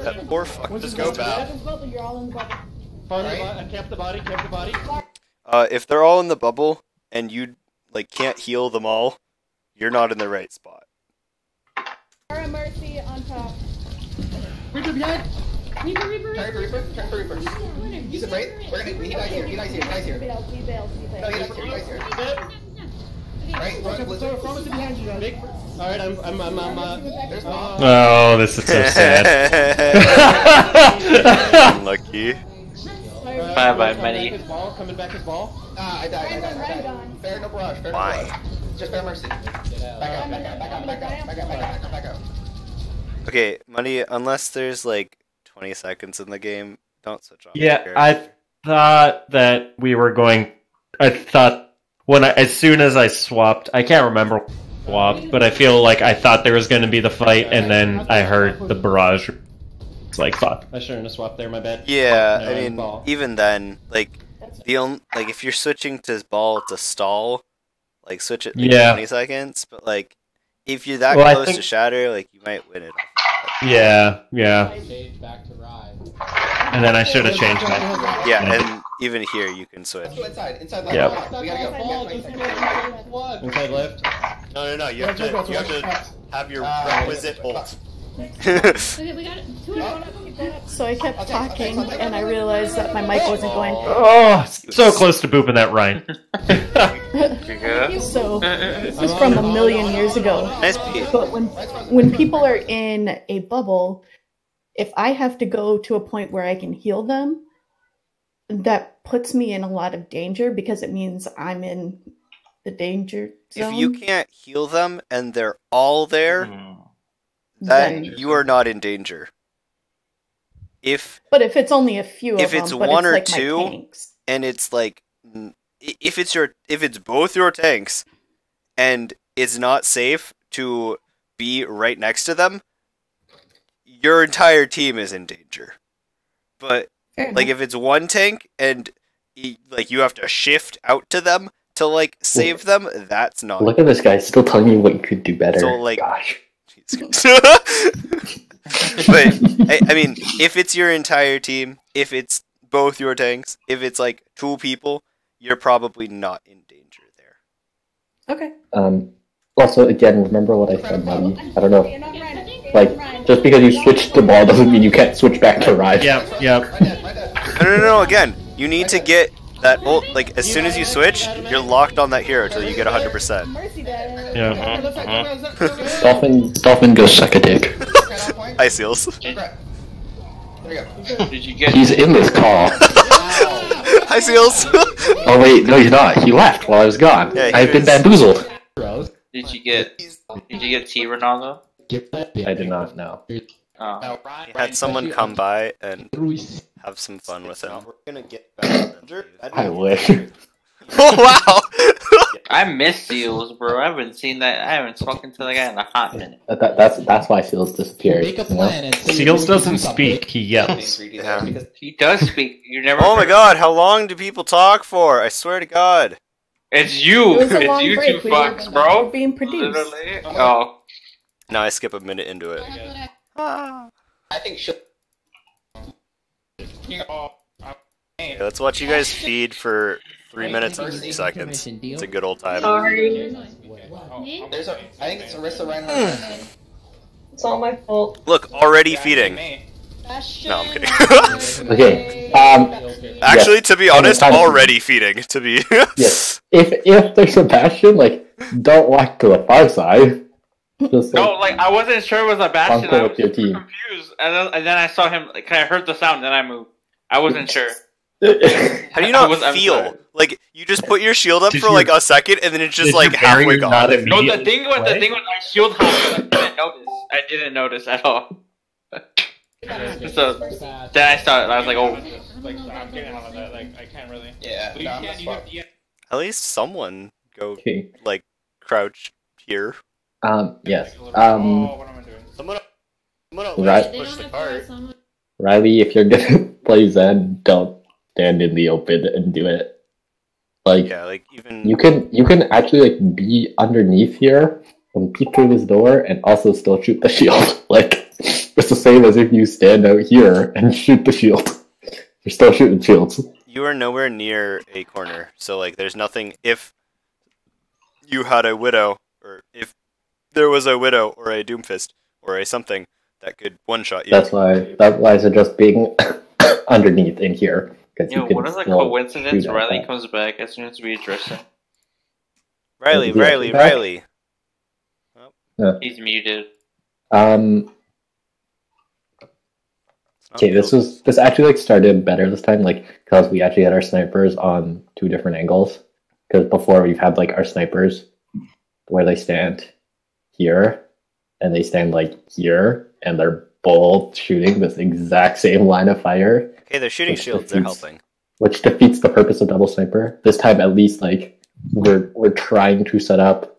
That poor fuck. Just go back. You're all in the bubble. Camp the body. If they're all in the bubble and you like can't heal them all, you're not in the right spot. Mercy on top. Reaper behind. Reaper. Turn for Reaper. Use it right. He dies here. He bails. No, he dies here. Right. Behind you, guys. Alright, I'm there's Oh, this is so sad. Unlucky. Bye bye, many. Coming back his ball. I died. Fair no barrage. Why? Just fair mercy. Back up. Okay, Money, unless there's like 20 seconds in the game, don't switch off. Yeah, I thought that we were going. I thought as soon as I swapped, I can't remember swapped, but I feel like I thought there was going to be the fight, and then I heard the barrage. It's like fuck. I shouldn't have swapped there. My bad. Yeah, No, I mean, ball. even then, like if you're switching to ball to stall, like switch it like 20 seconds. But like, if you're that close to shatter, like you might win it. Yeah. Back to ride. And then I should have changed that. Yeah, and even here you can switch. Let's go inside left. Yep. We gotta go. Inside left. No. You have to have your requisite ult. Okay, we got it. So I kept talking, and I realized that my mic wasn't going. Oh, so close to booping that Ryan. So this is from a million years ago. But when people are in a bubble, if I have to go to a point where I can heal them, that puts me in a lot of danger because it means I'm in the danger if you zone. can't heal them and they're all there, Then- then you are not in danger. But if it's only a few of If them, it's but one it's or like my two, tanks. and it's like if it's both your tanks, and it's not safe to be right next to them, your entire team is in danger. But like if it's one tank and like you have to shift out to them to like save them, that's not. Look at this guy still telling me what you could do better. So like, gosh. But I mean, if it's your entire team, if it's both your tanks, if it's like two people, you're probably not in danger there. Okay. Also, again, remember what I said, buddy. I don't know. Like, just because you switched the ball doesn't mean you can't switch back to ride. Yep. No. Again, you need to get that ult. Like, as soon as you switch, you're locked on that hero until you get 100%. Dolphin goes suck a dick. Hi, Seals. Did you get? He's in this call. Hi, Seals. Oh wait, no, he's not. He left while I was gone. Yeah, I've been bamboozled. Did you get T Ronaldo? I did not know. Oh. He had someone come by and have some fun with him. We're gonna get back. I wish. Oh wow! I miss Seals, bro. I haven't seen that. I haven't spoken to the guy in a hot minute. That's why Seals disappeared. Make a plan and say Seals you're doesn't doing speak, he yells. Yeah. He does speak. You never. Oh my god, how long do people talk for? I swear to God. It's you. It was a It's long you break. two We were fucks, bro. being produced. Literally. Oh. Now I skip a minute into it. I think she'll. Okay, let's watch you guys feed for 3 minutes and 50 seconds. It's a good old time. Sorry. I think it's Arissa Reinhardt. It's all my fault. Look, already feeding. No, I'm kidding. Okay. Actually, yes. to be honest, Time- already feeding. To be. Yes. If there's a Bastion, like, don't walk to the far side. Just No, like I wasn't sure it was a Bastion. bunker I with was your super team. confused, and then I saw him. Like I heard the sound, and then I moved. I wasn't sure. How do you not feel? Like, you just put your shield up Did for you- like a second, and then it's just did like your barrier halfway not gone. No, immediately the thing was I shield hopped. I didn't notice. I didn't notice at all. So then I saw it. And I was like, oh. Like, I'm getting all of that. Like, I can't really. Yeah, But you no, I'm can't. as You fuck. have, yeah. At least someone go Okay. like crouch here. Yes. Oh, what am I doing? Someone Right. push the cart. Riley, if you're gonna play Zen, don't stand in the open and do it. Like, Yeah, like even you can actually like be underneath here and peek through this door and also still shoot the shield. Like, it's the same as if you stand out here and shoot the shield. You're still shooting shields. you are nowhere near a corner, so like there's nothing. If you had a widow, or if there was a widow or a doomfist or a something that could one shot you. That's why I suggest being underneath in here. Because Yo, you can what is a still coincidence? shoot at Riley that. comes back as soon as we address him. Riley, Yeah, Riley, back. Riley. He's muted. Okay, this actually like started better this time, like because we actually had our snipers on 2 different angles. Because before we've had like our snipers where they stand here and they stand like here, and they're both shooting this exact same line of fire. Okay, they're shooting which shields. They're defeats- helping. Which defeats the purpose of double sniper. This time, at least, like we're trying to set up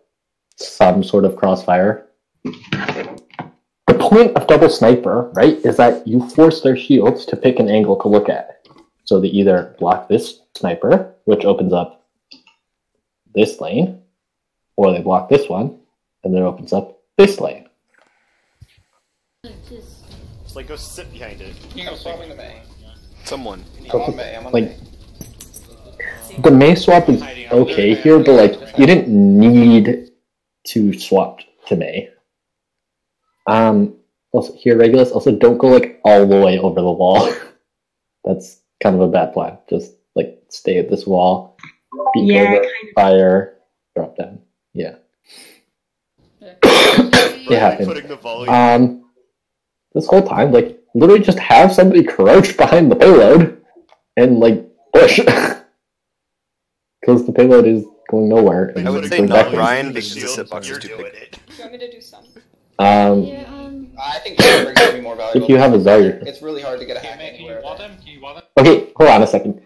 some sort of crossfire. The point of double sniper, right, is that you force their shields to pick an angle to look at. So they either block this sniper, which opens up this lane, or they block this one, and then it opens up this lane. Just like go sit behind it. You go swapping the May. Someone. I'm on May. I'm on Like, May. the May swap is okay here, but like you didn't need to swap to May. Also here, Regulus, also don't go like all the way over the wall. That's kind of a bad plan. Just like stay at this wall, beat Yeah, over, fire, drop down. Yeah. It happened. This whole time, like literally just have somebody crouch behind the payload and like push. because the payload is going nowhere. And I would say going not backwards. Ryan because the hitbox is too big. Do you want me to do some? I think Shield Break would be more valuable. If you have a Zarya. It's really hard to get a hack anywhere. Okay, hold on a second.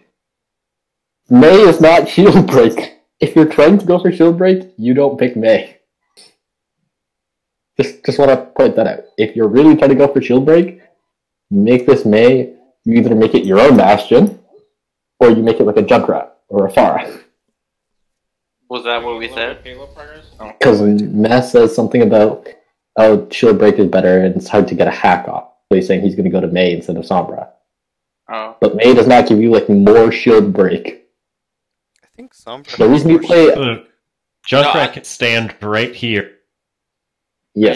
May is not Shield Break. If you're trying to go for Shield Break, you don't pick May. Just want to point that out. If you're really trying to go for Shield Break, make this May. You either make it your own Bastion, or you make it like a Junkrat or a Pharah. Was that what we said? Because Matt says something about, oh, Shield Break is better and it's hard to get a hack off. So he's saying he's going to go to May instead of Sombra. Oh. But May does not give you like more Shield Break. I think Sombra. The reason you play Junkrat can stand right here. Yes,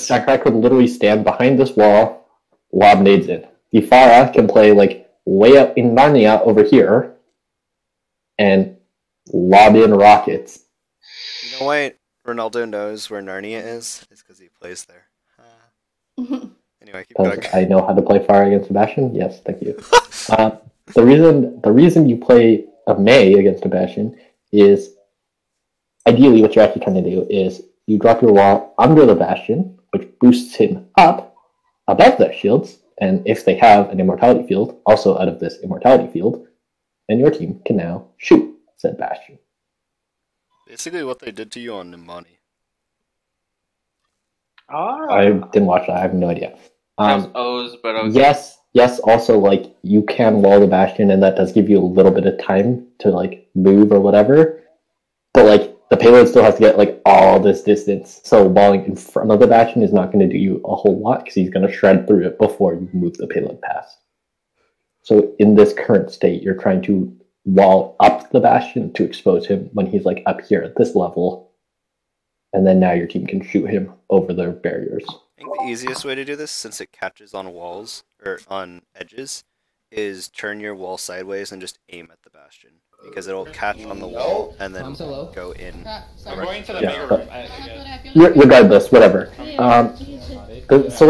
Junkrat could literally stand behind this wall, lob nades in. The Pharah can play like way up in Narnia over here, and lob in rockets. You know why Ronaldo knows where Narnia is? It's because he plays there. Anyway, keep going. I know how to play Pharah against Sebastian. Yes, thank you. The reason you play a May against a Bastion is ideally what you're actually trying to do is you drop your wall under the Bastion, which boosts him up above their shields, and if they have an immortality field, also out of this immortality field, then your team can now shoot said Bastion. Basically what they did to you on Nimani. I didn't watch that, I have no idea. O's, but okay. Yes, also, like, you can wall the Bastion, and that does give you a little bit of time to, like, move or whatever. But, like, the payload still has to get, like, all this distance. So walling in front of the Bastion is not going to do you a whole lot, because he's going to shred through it before you move the payload past. So in this current state, you're trying to wall up the Bastion to expose him when he's, like, up here at this level. And then now your team can shoot him over the barriers. I think the easiest way to do this, since it catches on walls, or on edges, is turn your wall sideways and just aim at the Bastion. Because it'll catch on the wall, and then go in. I'm going to the bigger room. Regardless, whatever. So,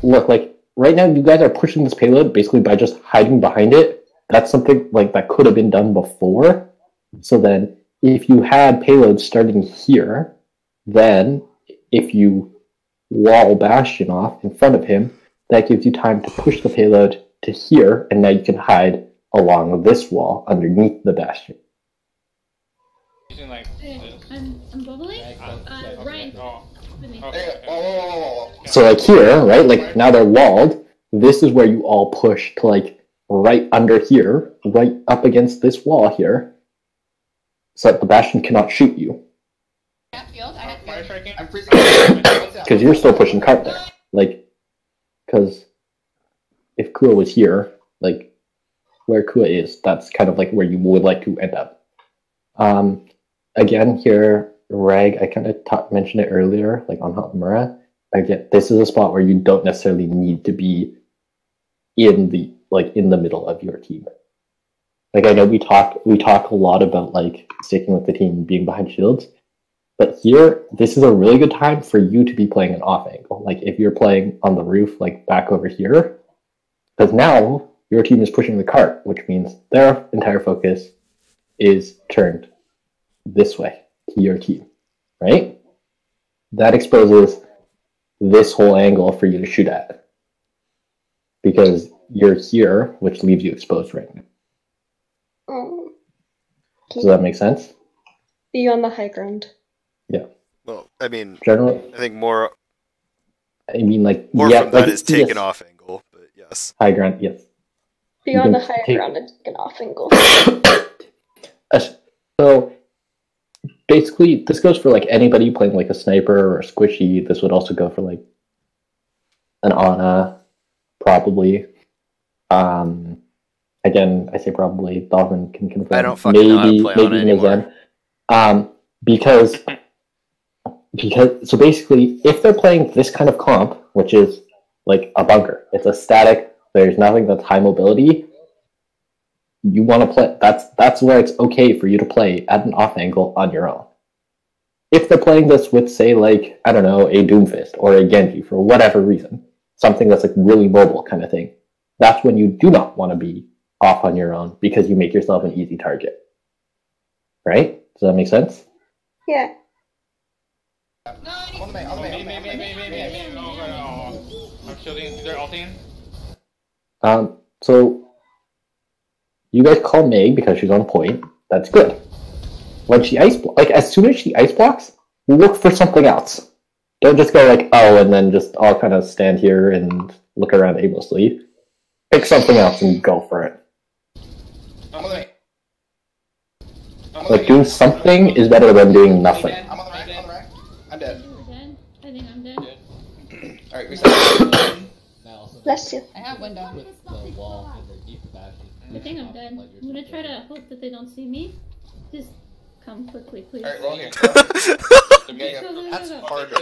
look, right now you guys are pushing this payload basically by just hiding behind it. That's something, like, that could have been done before. So then, if you had payloads starting here, then if you wall Bastion off in front of him, that gives you time to push the payload to here, and now you can hide along this wall underneath the Bastion. I'm bubbling? Ryan. So, like, here, right, like, now they're walled, this is where you all push to, like, right under here, right up against this wall here, so that the Bastion cannot shoot you. Because you're still pushing cart there. Like, because if Kua was here, like, where Kua is, that's kind of like where you would like to end up. Again, here, Rag, I kind of mentioned it earlier, like on Hatamura. Again, this is a spot where you don't necessarily need to be in the middle of your team. Like, I know we talk a lot about, like, sticking with the team, being behind shields, but here, this is a really good time for you to be playing an off angle. Like, if you're playing on the roof, like, back over here, because now your team is pushing the cart, which means their entire focus is turned this way to your team, right? That exposes this whole angle for you to shoot at, because you're here, which leaves you exposed right now. Does that make sense? Be on the high ground. Yeah. Well, I mean, generally, I think more. I mean, like, more yeah, from that like, is taken off angle, but yes. High ground, yes. Be on the high ground and take an off angle. So basically, this goes for, like, anybody playing, like, a sniper or a squishy. This would also go for, like, an Ana, probably. Again, I say probably. Dolphin can confirm. I don't fucking know how to play Ana anymore. Because so basically, if they're playing this kind of comp, which is like a bunker, it's a static, there's nothing that's high mobility, you want to play, that's where it's okay for you to play at an off angle on your own. If they're playing this with, say, like, I don't know, a Doomfist or a Genji for whatever reason, something that's like really mobile kind of thing, that's when you do not want to be off on your own, because you make yourself an easy target. Right? Does that make sense? Yeah. On the main. I'm shielding. They're ulting. So you guys call Meg because she's on point. That's good. When she as soon as she ice blocks, look for something else. Don't just go like, oh, and then just all kind of stand here and look around aimlessly. Pick something else and go for it. On the main. Like, doing something is better than doing nothing. I'm on the rack. I'm dead. I think I'm dead. Alright, reset. Bless you. I have window. With the wall underneath the bastion. I think I'm dead. I'm gonna try to hope that they don't see me. Just come quickly, please. Alright, roll here. That's harder.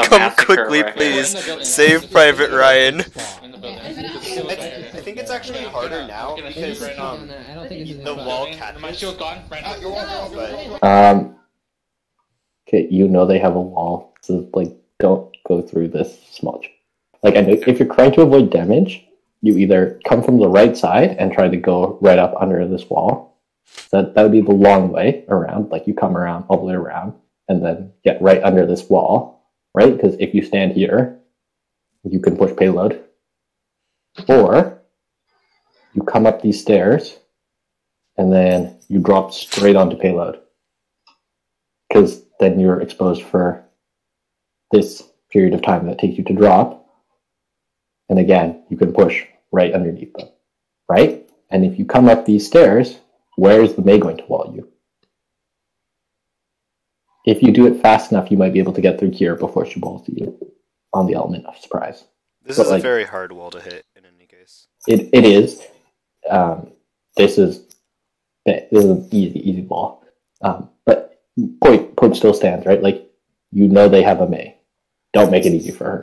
Come quickly, please. Save Private Ryan. I think it's actually harder now because the wall catches. My shield gone. Okay, you know they have a wall, so like, don't go through this smudge. Like, I know if you're trying to avoid damage, you either come from the right side and try to go right up under this wall. That would be the long way around. Like, you come around all the way around and then get right under this wall, right? Because if you stand here, you can push payload. Or you come up these stairs and then you drop straight onto payload. Because then you're exposed for this period of time that takes you to drop. And again, you can push right underneath them, right? And if you come up these stairs, where is the Mei going to wall you? If you do it fast enough, you might be able to get through here before she walls you on the element of surprise. This is a very hard wall to hit in any case. It is. This is an easy wall. But point still stands, right? Like, you know they have a Mei. Don't make it easy for her.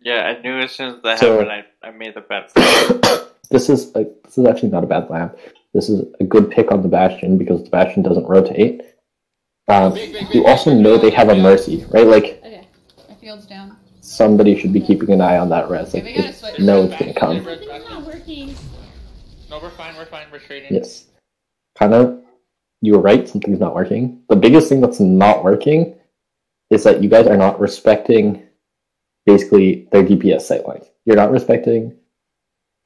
Yeah, I knew as soon as that happened, I made the bet. This is actually not a bad lamp. This is a good pick on the Bastion because the Bastion doesn't rotate. You also know they have a Mercy, right? Like, Okay, my field's down. Somebody should be keeping an eye on that res. Like, know it's gonna come. It's not working. No, we're fine. We're trading. Yes. Kind of, you were right, something's not working. The biggest thing that's not working is that you guys are not respecting, basically, their DPS sightlines. You're not respecting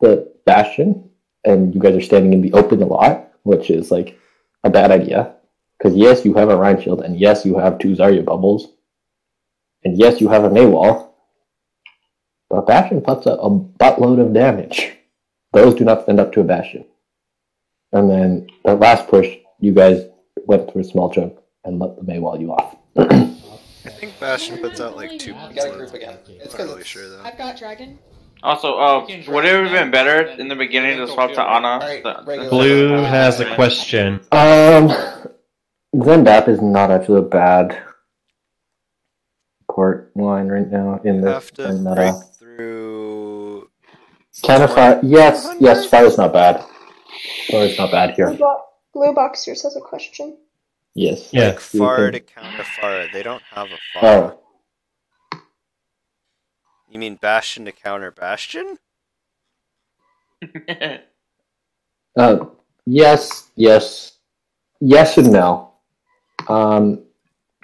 the Bastion, and you guys are standing in the open a lot, which is, like, a bad idea. Because yes, you have a Rhine Shield, and yes, you have 2 Zarya bubbles, and yes, you have a Mei wall, but Bastion puts a buttload of damage. Those do not stand up to a Bastion. And then the last push, you guys went through a small chunk and let the Mei wall you off. I think Bastion puts out like 2 You gotta group again. It's not really sure though. I've got dragon. Also, would it have been better in the beginning to swap to Ana? Blue has a question. Zendap is not actually a bad port line right now in this. Have to break through. Counterfire, yes, fire's not bad. Fire's not bad here. Blue Boxers has a question. Yes. Like Pharah to counter Pharah. They don't have a Pharah. Oh. You mean Bastion to counter Bastion? Yes and no.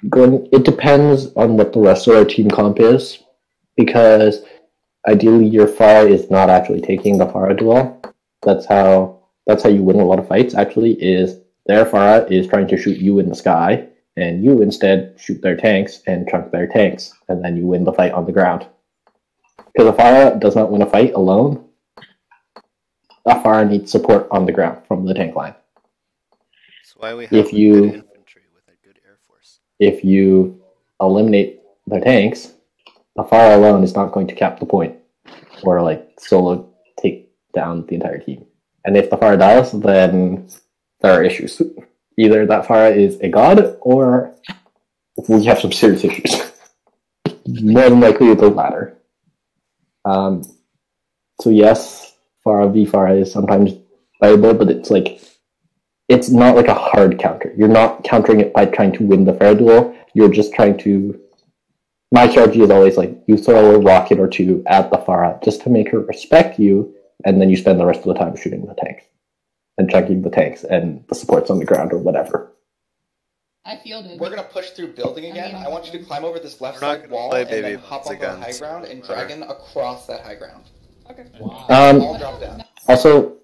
It depends on what the rest of our team comp is, because ideally your Pharah is not actually taking the Pharah duel. That's how you win a lot of fights, actually, is their Pharah is trying to shoot you in the sky, and you instead shoot their tanks and chunk their tanks, and then you win the fight on the ground. Because a Pharah does not win a fight alone. A Pharah needs support on the ground from the tank line. That's why we have good infantry with a good air force. If you eliminate their tanks, a Pharah alone is not going to cap the point, or like solo take down the entire team. And if the Pharah dies, then there are issues. Either that Pharah is a god, or we have some serious issues. More than likely the latter. So yes, Pharah v Pharah is sometimes viable, but it's not like a hard counter. You're not countering it by trying to win the Pharah duel. You're just trying to... My strategy is always like, you throw a rocket or 2 at the Pharah just to make her respect you, and then you spend the rest of the time shooting the tanks. and checking the tanks and the supports on the ground or whatever. I fielded. We're gonna push through building again. I want you to climb over this left We're not side gonna wall play and baby then hop onto the high ground and dragon across that high ground. Okay. I'll drop down. Also,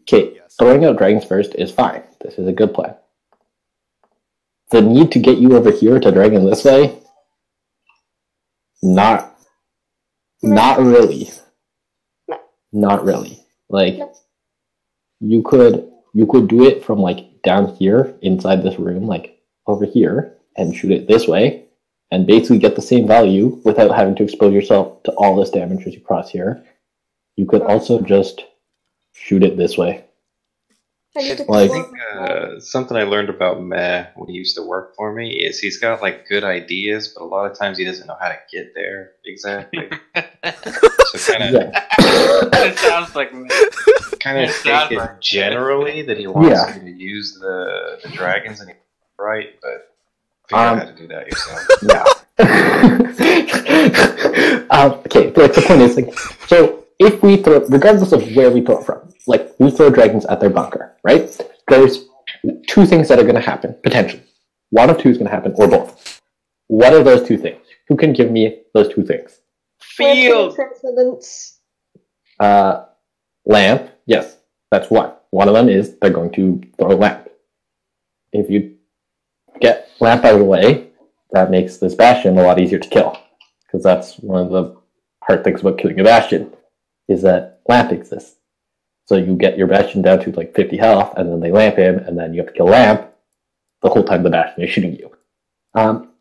okay, throwing out dragons first is fine. This is a good plan. The need to get you over here to dragon this way, not really. Not really. Like, you could do it from like down here inside this room, like over here, and shoot it this way, and basically get the same value without having to expose yourself to all this damage as you cross here. You could also just shoot it this way. I Like, think something I learned about Meh when he used to work for me is he's got like good ideas, but a lot of times he doesn't know how to get there exactly. So kind of, It sounds like kind of take it generally that he wants you to use the dragons and he's right, but figure out how to do that yourself. Okay, but like, the point is, like, so if we throw, regardless of where we throw it from, like, we throw dragons at their bunker, right? There's two things that are going to happen, potentially. One of two is going to happen, or both. What are those two things? Who can give me those two things? Field transcendence. Lamp, yes, that's one. One of them is they're going to throw lamp. If you get lamp out of the way, that makes this bastion a lot easier to kill. Because that's one of the hard things about killing a bastion, is that lamp exists. So you get your bastion down to like 50 health, and then they lamp him, and then you have to kill lamp the whole time the bastion is shooting you.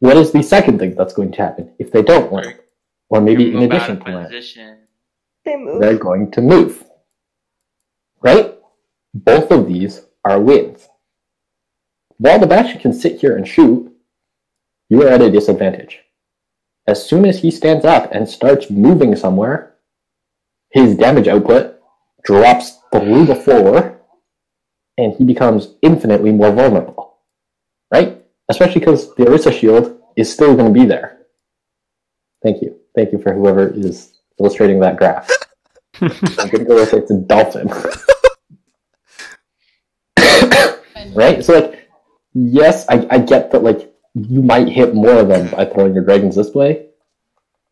What is the second thing that's going to happen if they don't lamp? Or maybe in addition to lamp, they're going to move. Right? Both of these are wins. While the bastion can sit here and shoot, you are at a disadvantage. As soon as he stands up and starts moving somewhere, his damage output drops through the floor, and he becomes infinitely more vulnerable. Right? Especially because the Orisa shield is still going to be there. Thank you. Thank you for whoever is illustrating that graph. I'm going to go with it's a dolphin. Right? So, like, yes, I get that, like, you might hit more of them by throwing your dragons this way,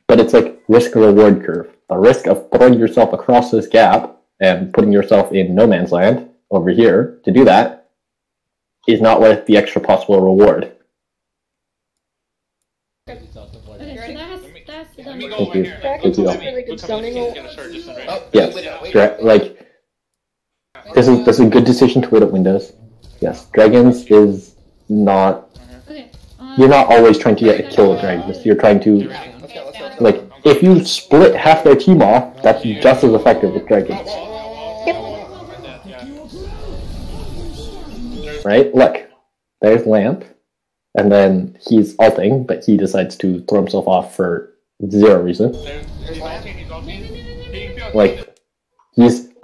but it's like risk-reward curve. The risk of throwing yourself across this gap and putting yourself in no man's land over here to do that is not worth the extra possible reward. Okay, so that's the done. Thank you. Thank you. Really good zoning. Yes, like, this is a good decision to wait at windows. Yes, dragons is not. You're not always trying to get a kill with dragons. You're trying to, like, if you split half their team off, that's just as effective with dragons. Right? Look, there's Lamp, and then he's ulting, but he decides to throw himself off for zero reason. Like,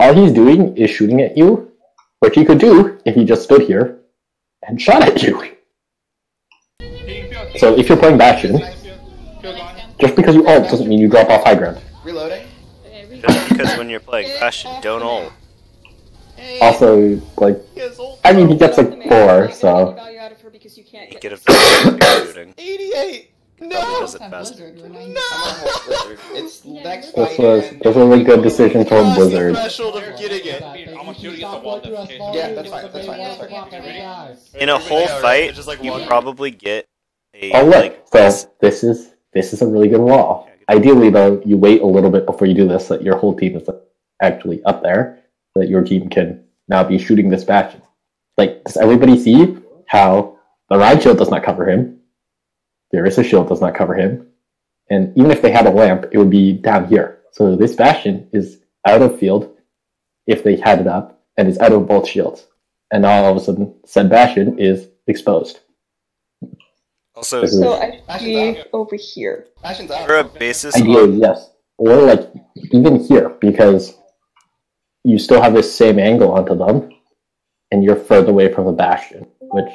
all he's doing is shooting at you, which he could do if he just stood here and shot at you. So if you're playing Bastion, just because you ult doesn't mean you drop off high ground. Reloading. Just because when you're playing Bastion, don't ult. Also, like, I mean, he gets like 4, so. You get a very shooting. 88! No! Does it faster. It's next This was a good decision from Blizzard. Yeah, that's fine. That's fine. In a whole fight, you probably get a. Oh look, so this is a really good wall. Ideally, though, you wait a little bit before you do this, so that your whole team is actually up there, so that your team can now be shooting this Bastion. Like, does everybody see how the Ride Shield does not cover him? The Orisa Shield does not cover him. And even if they had a lamp, it would be down here. So this Bastion is out of field if they had it up, and is out of both shields. And now all of a sudden, said Bastion is exposed. Also, so I should be over here. For a basis ideally, yes. Or, like, even here, because you still have this same angle onto them, and you're further away from the Bastion, which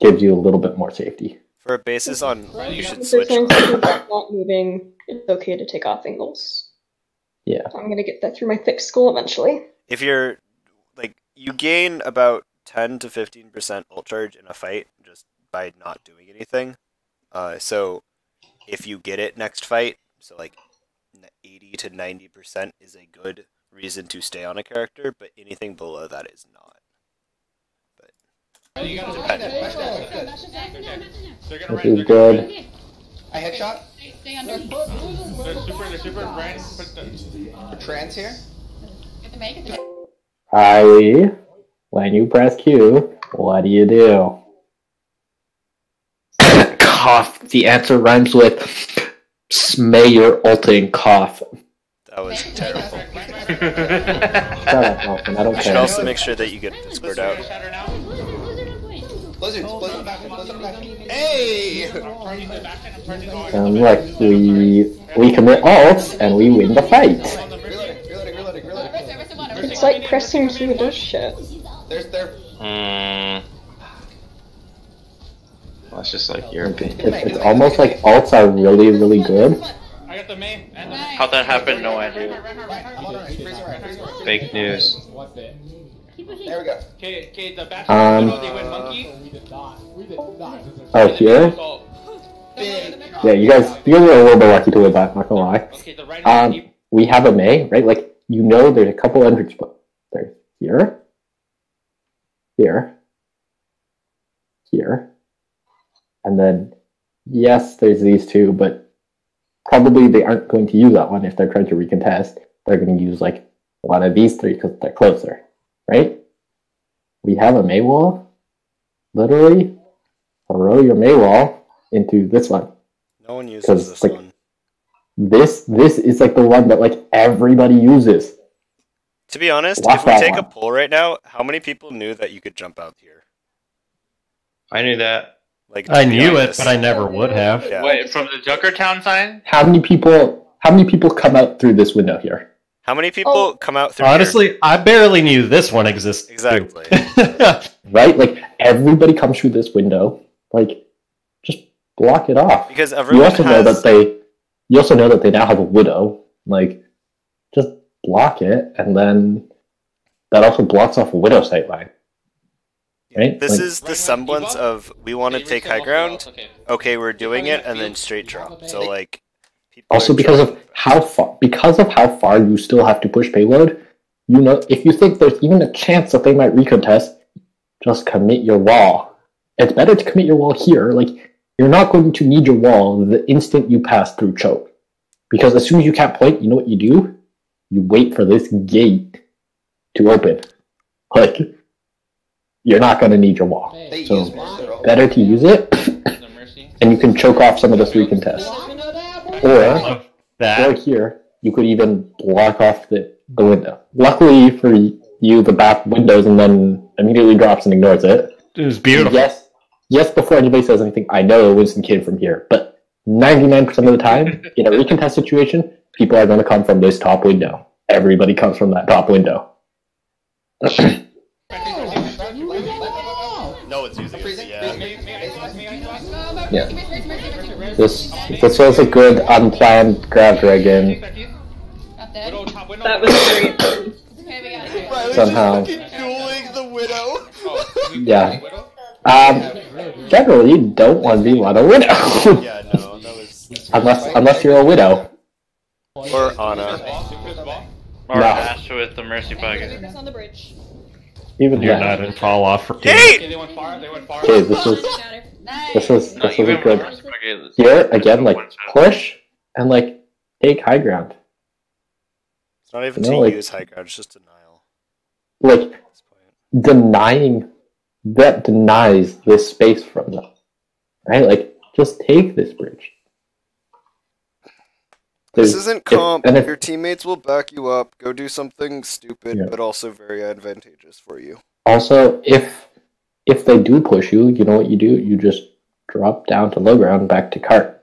gives you a little bit more safety. For a basis on, you should If switch. there's anything that's not moving, it's okay to take off angles. Yeah. I'm gonna get that through my thick skull eventually. If you're you gain about 10 to 15% ult charge in a fight just by not doing anything. So if you get it next fight, so like 80 to 90% is a good reason to stay on a character, but anything below that is not. But this is good. I headshot. Stay under. They're super. Brian, put the trans here. Get the make. Kylie, when you press Q, what do you do? Cough. The answer rhymes with smay your ulting cough. That was terrible. Shut up, Dolphin. I don't You should care. also make sure that you get Discord out. Blizzard back. Hey! Look, we commit ults and we win the fight. It's like pressing through this shit. There's there. Well, it's just like you're. It's almost like ults are really, really good. I got the main and the How that happened, no idea. Fake news. There we go. Okay, the back Um, they went monkey. Oh, here? Yeah, you guys are a little bit lucky to win that, not gonna lie. We have a Mei, right? Like, you know there's a couple entrance points. There's here, and then, yes, there's these two, but probably they aren't going to use that one if they're trying to recontest. They're going to use, like, one of these three because they're closer, right? We have a Mei wall. Literally, throw your Mei wall into this one. No one uses this one. This is like the one that like everybody uses. To be honest, Watch if we that take one. a poll right now, how many people knew that you could jump out here? I knew that. Like I to be knew it, honest. but I never would have. Yeah. Wait, from the Junkertown sign? How many people come out through this window here? How many people come out through Honestly, I barely knew this one existed. Exactly. Right? Like everybody comes through this window. Like just block it off. Because You everyone also know that they now have a widow. Like just block it, and then that also blocks off a widow sightline. Right? This Like, is the semblance of we want to take high ground. Okay, we're doing it, and then straight drop. So like. also because of how far you still have to push payload. You know, if you think there's even a chance that they might recontest, just commit your wall. It's better to commit your wall here. Like you're not going to need your wall the instant you pass through choke, because as soon as you can't point, you know what you do? You wait for this gate to open. Like you're not going to need your wall, so better to use it, and you can choke off some of this recontest. Or here, you could even block off the window. Luckily for you, the back windows and then immediately drops and ignores it. It was beautiful. Yes, before anybody says anything, I know Winston came from here, but 99% of the time, in a recontest situation, people are going to come from this top window. Everybody comes from that top window. No, it's using it. Yeah. This was a good unplanned grab dragon. That was great. Somehow. Dueling the widow. Yeah. Generally, you don't want to be one a widow. Yeah, no, that was. unless you're a widow. Or Ana. Or Ash with the Mercy Bucket. on the bridge. Even You're that. not in fall off for Hey! They went far. Okay, this was a good. Here again, like push and like take high ground. It's not even You know, to like- use high ground, it's just denial. Like denying that denies this space from them, right? Like just take this bridge. This There's- isn't if- comp. and if- Your teammates will back you up. Go do something stupid, Yeah. but also very advantageous for you. Also, if they do push you, you know what you do? You just drop down to low ground, back to cart.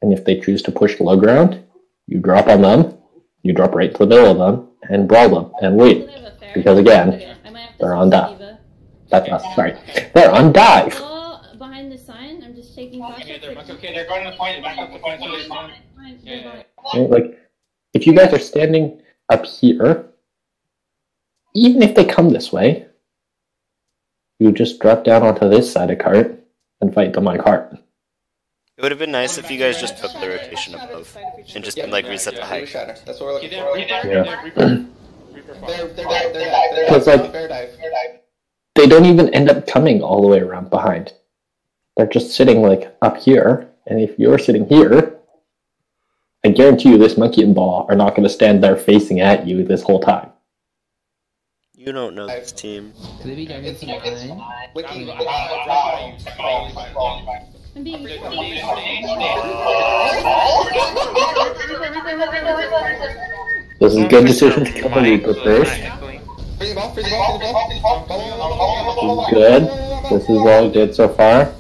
And if they choose to push low ground, you drop on them, you drop right to the middle of them, and brawl them, and wait. Because again, they're on dive. That's us, sorry. They're on dive! All behind the sign, I'm just taking Okay, they're going to the point. Back up the point. So they're going. Yeah. Right? Like, if you guys are standing up here, even if they come this way, you just drop down onto this side of cart and fight them on cart. It would have been nice if you guys just took the rotation above and just like reset the height. That's what we're looking for. Yeah. They're Because like they don't even end up coming all the way around behind. They're just sitting like up here, and if you're sitting here, I guarantee you this monkey and ball are not going to stand there facing at you this whole time. You don't know this team. Could it be Dragon's behind? I'm being This is a good decision to kill the Reaper first. Good. This is all good so far.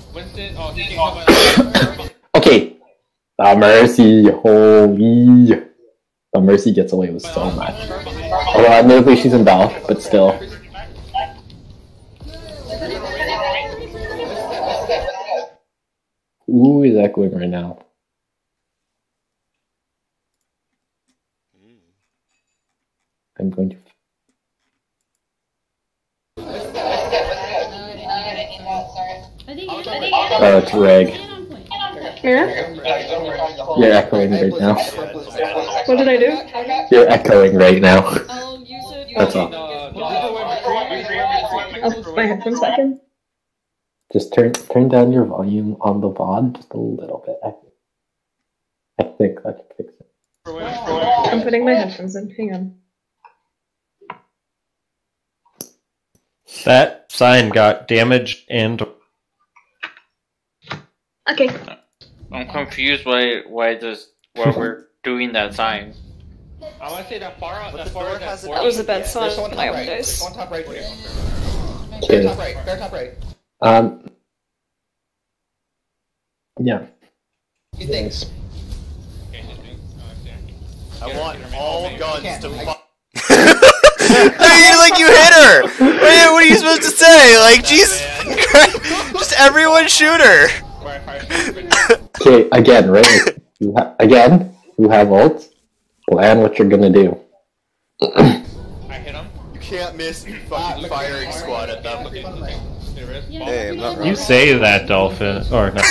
Okay. The Mercy. Holy. The Mercy gets away with so much. Although admittedly she's in Bell, but still. Who is echoing right now? I'm going to... Oh, it's Reg. Yeah? You're echoing right now. What did I do? You're echoing right now. That's all. I'll put my headphones back in. Just turn down your volume on the VOD just a little bit. I think that can fix it. I'm putting my headphones in. Hang on. That sign got damaged and... Okay. I'm confused why we're doing that sign. I want to say that far has That was a bad sign. There's one top right. There's one top right here. Bear top right. Bear top right. Yeah. He thinks. I want all guns to fuck. I mean, like, you hit her! What are you supposed to say? Like, Jesus Christ! Just everyone shoot her! Okay, again, right? You have ults. Plan what you're gonna do. I hit him. You can't miss fucking firing squad at them. Hey, I'm not wrong. You say that, Dolphin. Or no.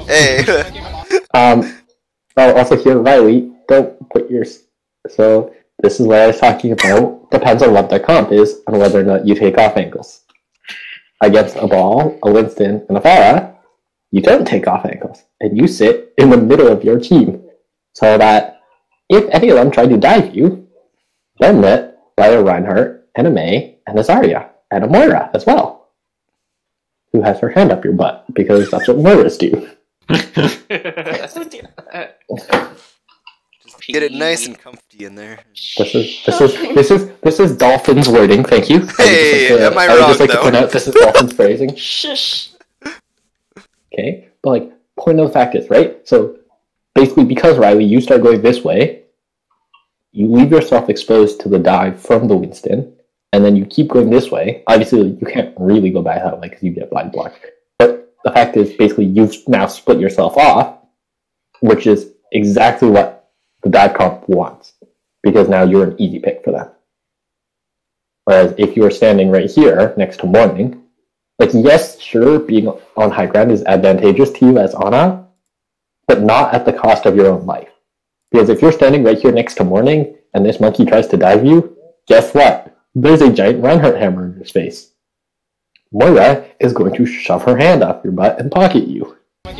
Hey. Oh, also here, Riley, don't put your... So, this is what I was talking about. Depends on what their comp is, and whether or not you take off angles. Against a Ball, a Winston, and a Pharah, you don't take off angles, and you sit in the middle of your team, so that if any of them try to dive you, they're met by a Reinhardt, and a Mei, and a Zarya, and a Moira as well, who has her hand up your butt, because that's what Moiras do. Get it nice and comfy in there. This is Dolphin's wording. Thank you. Hey, am I would wrong just like though? to point out this is Dolphin's phrasing. Shush. Okay, but like, point of the fact is, right? So basically, because Riley, you start going this way, you leave yourself exposed to the dive from the Winston, and then you keep going this way. Obviously, you can't really go back that way because you get blind blocked. But the fact is, basically, you've now split yourself off, which is exactly what the dive comp wants, because now you're an easy pick for them. Whereas if you were standing right here next to Morning, like, yes, sure, being on high ground is advantageous to you as Ana, but not at the cost of your own life. Because if you're standing right here next to Morning, and this monkey tries to dive you, guess what? There's a giant Reinhardt hammer in your face. Moira is going to shove her hand up your butt and pocket you. At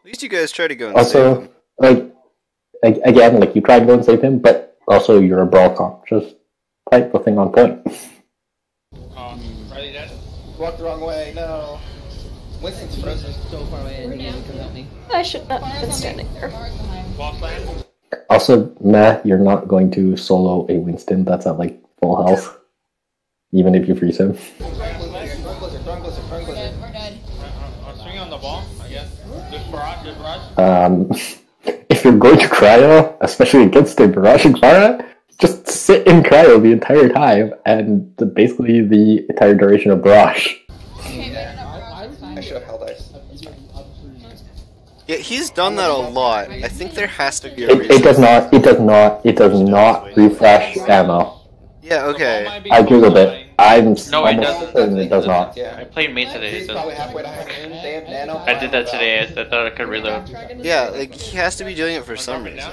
least you guys try to go and Also, save him. like, again, like, you tried to go and save him, but also you're a brawl comp. Just fight the thing on point. Walked the wrong way, no. Winston's frozen. So far away, and he doesn't come help me. I should not have been standing there. Also, meh, you're not going to solo a Winston that's at, like, full health. Even if you freeze him. We're dead. I'm swinging on the ball, I guess. Just barrage. If you're going to cryo, especially against a barraging Pharah, just sit in cryo the entire time, and basically the entire duration of barrage. I should have held ice. Yeah, he's done that a lot. I think there has to be a It does not refresh ammo. Yeah, okay. I googled it. I'm No, it almost doesn't. certain it does not. I played Mate today. He's probably halfway to high noon. They have nano. I did that today. I thought I could reload. Yeah, like he has to be doing it for some reason.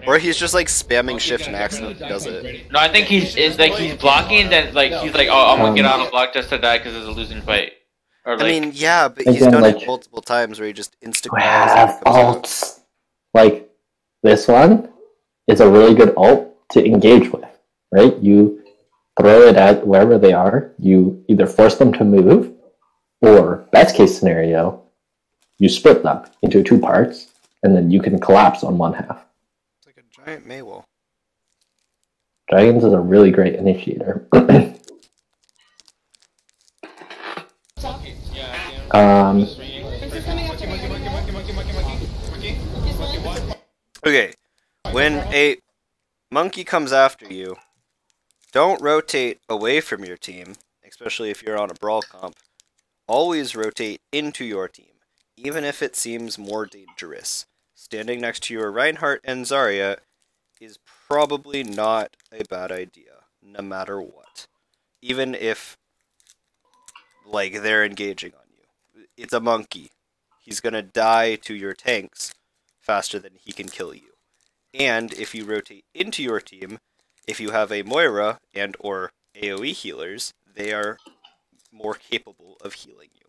Or he's just like spamming shift and accidentally does it. No, I think he's blocking. Then like he's like, oh, I'm gonna get out of block just to die because it's a losing fight. Or like, I mean, yeah, but he's Again, done like, it multiple times where he just insta We have ults. Like, this one is a really good ult to engage with, right? You throw it at wherever they are, you either force them to move, or, best case scenario, you split them into 2 parts, and then you can collapse on one half. It's like a giant Maywall. Dragons is a really great initiator. Okay, when a monkey comes after you, don't rotate away from your team, especially if you're on a brawl comp. Always rotate into your team, even if it seems more dangerous. Standing next to your Reinhardt and Zarya is probably not a bad idea, no matter what. Even if, like, they're engaging on you. It's a monkey. He's gonna die to your tanks faster than he can kill you. And if you rotate into your team, if you have a Moira and or AoE healers, they are more capable of healing you.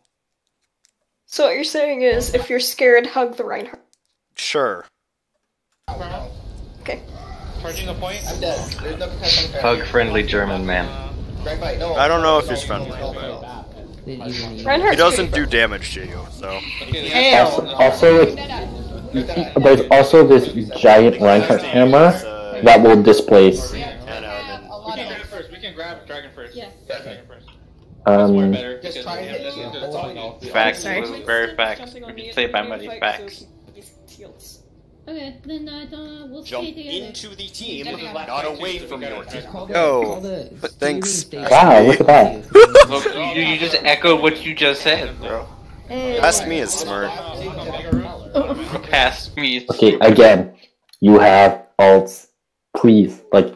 So what you're saying is, if you're scared, hug the Reinhardt. Sure. Okay. Charging a point. I'm dead. There's no contest on Hug friendly German man. I don't know if he's friendly. He doesn't do damage to you, so. Also, like, there's also this giant Reinhardt hammer that will displace. We can grab Dragon first. Yeah. Dragon first. Just try and hit you. That's all you need. Facts. Very facts. We can say by money. Facts. Okay, then we'll Jump stay together. into the team, not away from your team. Yo, but thanks. Wow, look at that. Look, you just echoed what you just said, bro. Past me is smart. Past me. Okay, again, you have ults. Please, like,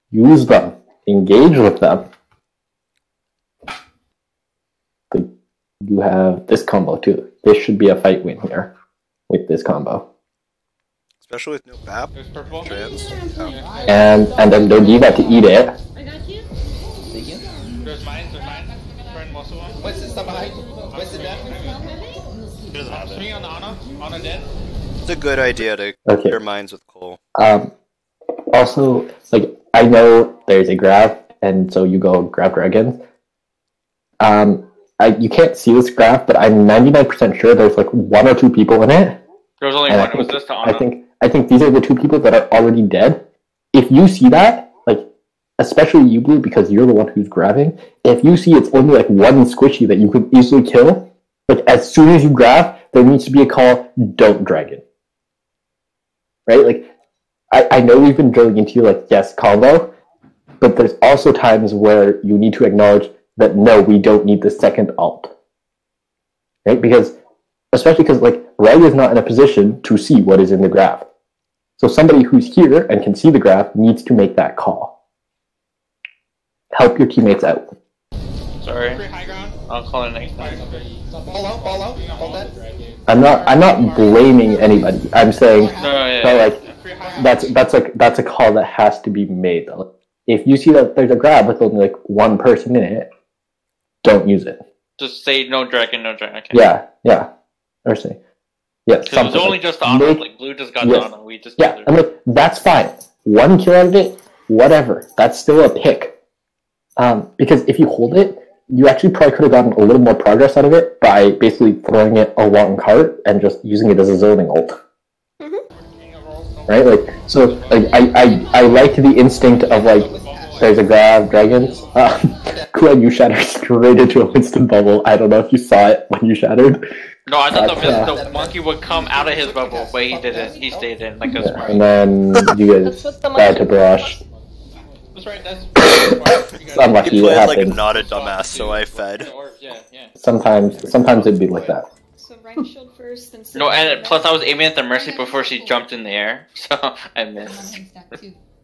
use them. Engage with them. You have this combo too. This should be a fight win here with this combo. Especially with no BAP. Trans. And then no diva to eat it. I got you. Thank you. There's mine. Friend, most of them. What's this stuff behind? What's the death? Swing on the Ana. Ana dead. It's a good idea to clear mines with coal. Also, like, I know there's a graph, and so you go grab dragons. You can't see this graph, but I'm 99% sure there's like 1 or 2 people in it. There was only And one. It was this to Ana. I think these are the 2 people that are already dead. If you see that, like, especially you, Blue, because you're the one who's grabbing, if you see it's only like 1 squishy that you could easily kill, like, as soon as you grab, there needs to be a call, don't dragon. Right? Like, I know we've been drilling into, like, yes, combo, but there's also times where you need to acknowledge that, no, we don't need the second ult. Right? Because, especially because, like, Reg is not in a position to see what is in the graph. So somebody who's here and can see the graph needs to make that call. Help your teammates out. Sorry. I'll call it next time. Ball out. Hold that. I'm not blaming anybody. I'm saying that's a call that has to be made. If you see that there's a grab with only like 1 person in it, don't use it. Just say no dragon. Okay. Yeah. Or say Because it was only just the Ana. Like, Blue just got the Ana. We just I'm like, that's fine. 1 kill out of it, whatever. That's still a pick. Because if you hold it, you actually probably could have gotten a little more progress out of it by basically throwing it along cart and just using it as a zoning ult. Right? Like, so, like, I like the instinct of, like, there's a grab, dragons. Glenn, you shattered straight into a Winston bubble. I don't know if you saw it when you shattered. No, I thought the monkey would come out of his bubble, but he didn't. He stayed in like a smart. And then you guys died to brush. That's right. It's unlucky. You It played like happened. not a dumbass, so I fed. Sometimes it'd be like that. rank shield first, then No, and plus I was aiming at the Mercy before she jumped in the air, so I missed.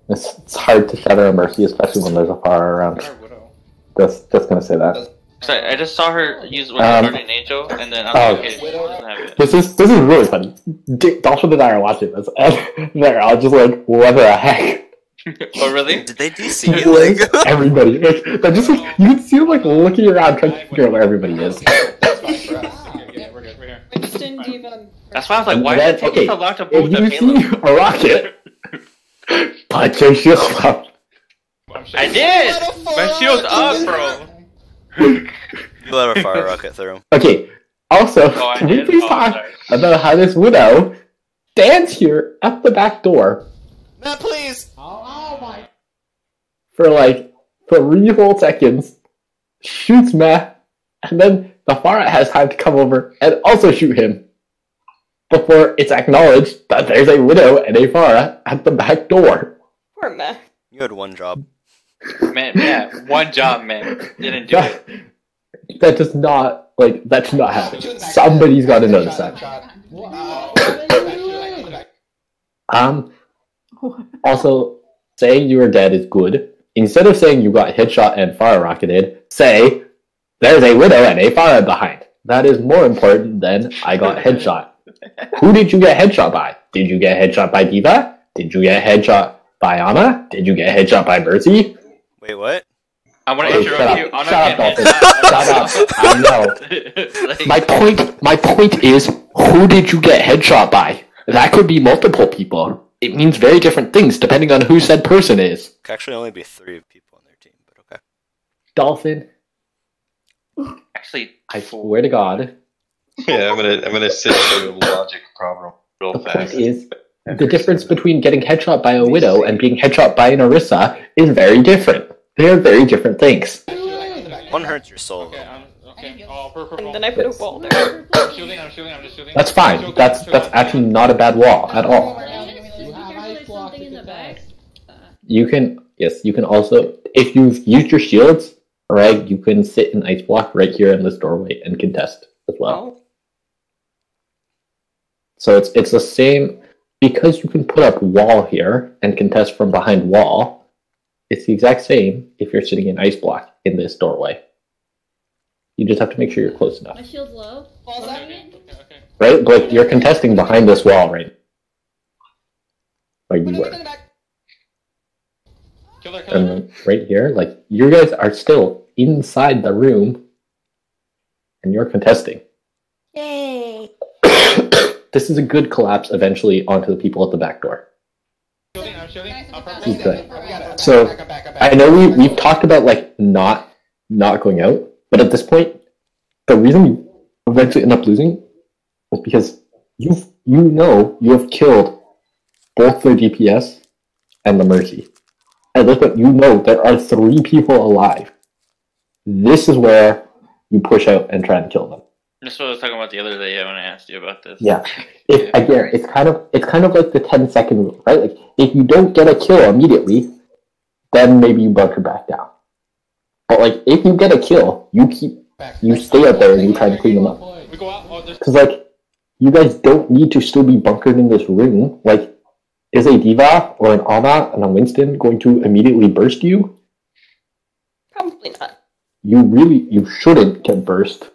It's hard to shatter a Mercy, especially when there's a fire around. Just gonna say that. So I just saw her use one Guardian Angel, and then I was like, okay, she doesn't have it. This is really funny. Dolphin and I are watching this, and they're all just like, what the heck? Oh really? Did they DC you? Like everybody, like, they're just like, you can see them like looking around trying to figure out where everybody is. Winston, D.Va. That's why I was like, why did it take me so long to boot the If you see payload? a rocket, punch your shield up. I did! My shield's up, bro! You let a fire rocket through. Okay, also, Oh, I can we did? please Oh, talk sorry. about how this widow stands here at the back door Matt, please! for like 3 whole seconds, shoots Matt, and then the Pharah has time to come over and also shoot him before it's acknowledged that there's a widow and a Pharah at the back door. Poor Meh. You had one job. Man, yeah, one job, man. Didn't do it. That does not, like, that should not happen. Somebody's got to notice that. Also, saying you are dead is good. Instead of saying you got headshot and fire rocketed, say, there's a widow and a fire behind. That is more important than I got headshot. Who did you get headshot by? Did you get headshot by D.Va? Did you get headshot by Ana? Did you get headshot by Mercy? Wait, what? I want to Hey, interrupt you. shut up, Dolphin. Shut up. I know. My point is, who did you get headshot by? That could be multiple people. It means very different things depending on who said person is. Could actually only be 3 people on their team, but okay. Dolphin, Actually, I swear to God, Yeah, I'm gonna sit through the logic problem real the point fast. is, the difference between getting headshot by a widow and being headshot by an Orisa is very different. They are very different things. One hurts your soul. Okay. Oh, purple. And then I put a wall there. I'm shooting, I'm just shooting. That's fine. That's actually not a bad wall at all. Something in the back. You can, yes, you can also, if you've used your shields, right, you can sit in ice block right here in this doorway and contest as well. So it's the same, because you can put up wall here and contest from behind wall, it's the exact same if you're sitting in ice block in this doorway. You just have to make sure you're close enough. My shield's low. Right? Like, you're contesting behind this wall, right? Like you were. And then right here, like, you guys are still inside the room, and you're contesting. Yay! This is a good collapse eventually onto the people at the back door. Okay. So, I know we've talked about, like, not going out, but at this point, the reason we eventually end up losing is because you have killed both the DPS and the Mercy. At this point, you know there are 3 people alive. This is where you push out and try and kill them. That's what I was talking about the other day when I asked you about this. Yeah. Again, it's kind of like the 10-second rule, right? Like, if you don't get a kill immediately, then maybe you bunker back down. But, like, if you get a kill, you stay out there and you try to clean them up. Because, like, you guys don't need to still be bunkered in this room. Like, is a D.Va or an Ana and a Winston going to immediately burst you? Probably not. You shouldn't get burst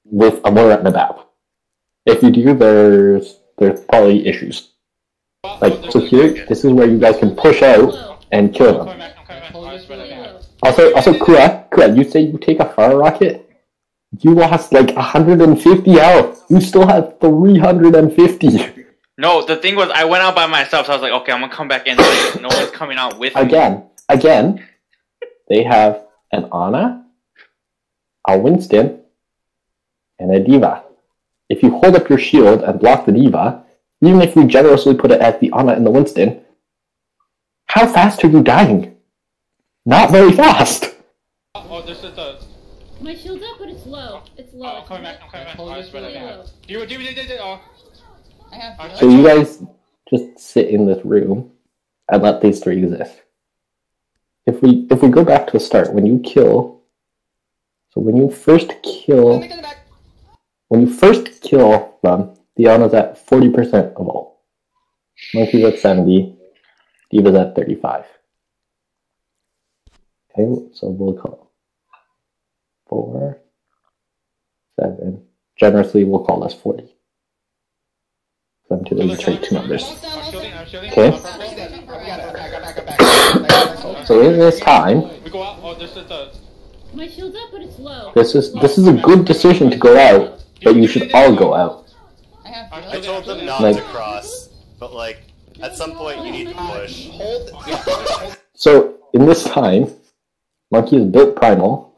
with a Moira and a BAP. If you do, there's probably issues. Like, so here, this is where you guys can push out and kill them. Also, Kua, you say you take a fire rocket? You lost like 150 health. You still have 350. No, the thing was, I went out by myself, so I was like, okay, I'm gonna come back in. Like, no one's coming out with me. Again, they have an Ana, a Winston, and a D.Va. If you hold up your shield and block the D.Va, even if we generously put it at the Ana and the Winston, how fast are you dying? Not very fast. Oh, this is the... My shield's up, but it's low. It's low. I'm coming back. It's really low. So you guys just sit in this room and let these 3 exist. If we go back to the start, when you first kill when you first kill them, Diana's at 40% of all. Monkey's at 70. Diva's at 35. Okay, so we'll call 4, 7. Generously, we'll call this 40. So I'm too lazy to trade two numbers. Okay. So in this time, My shield's up, but it's low. this is a good decision to go out, but you should all go out. I told them not Like- to cross, but like at some point you need to push. So in this time, Monkey has built Primal,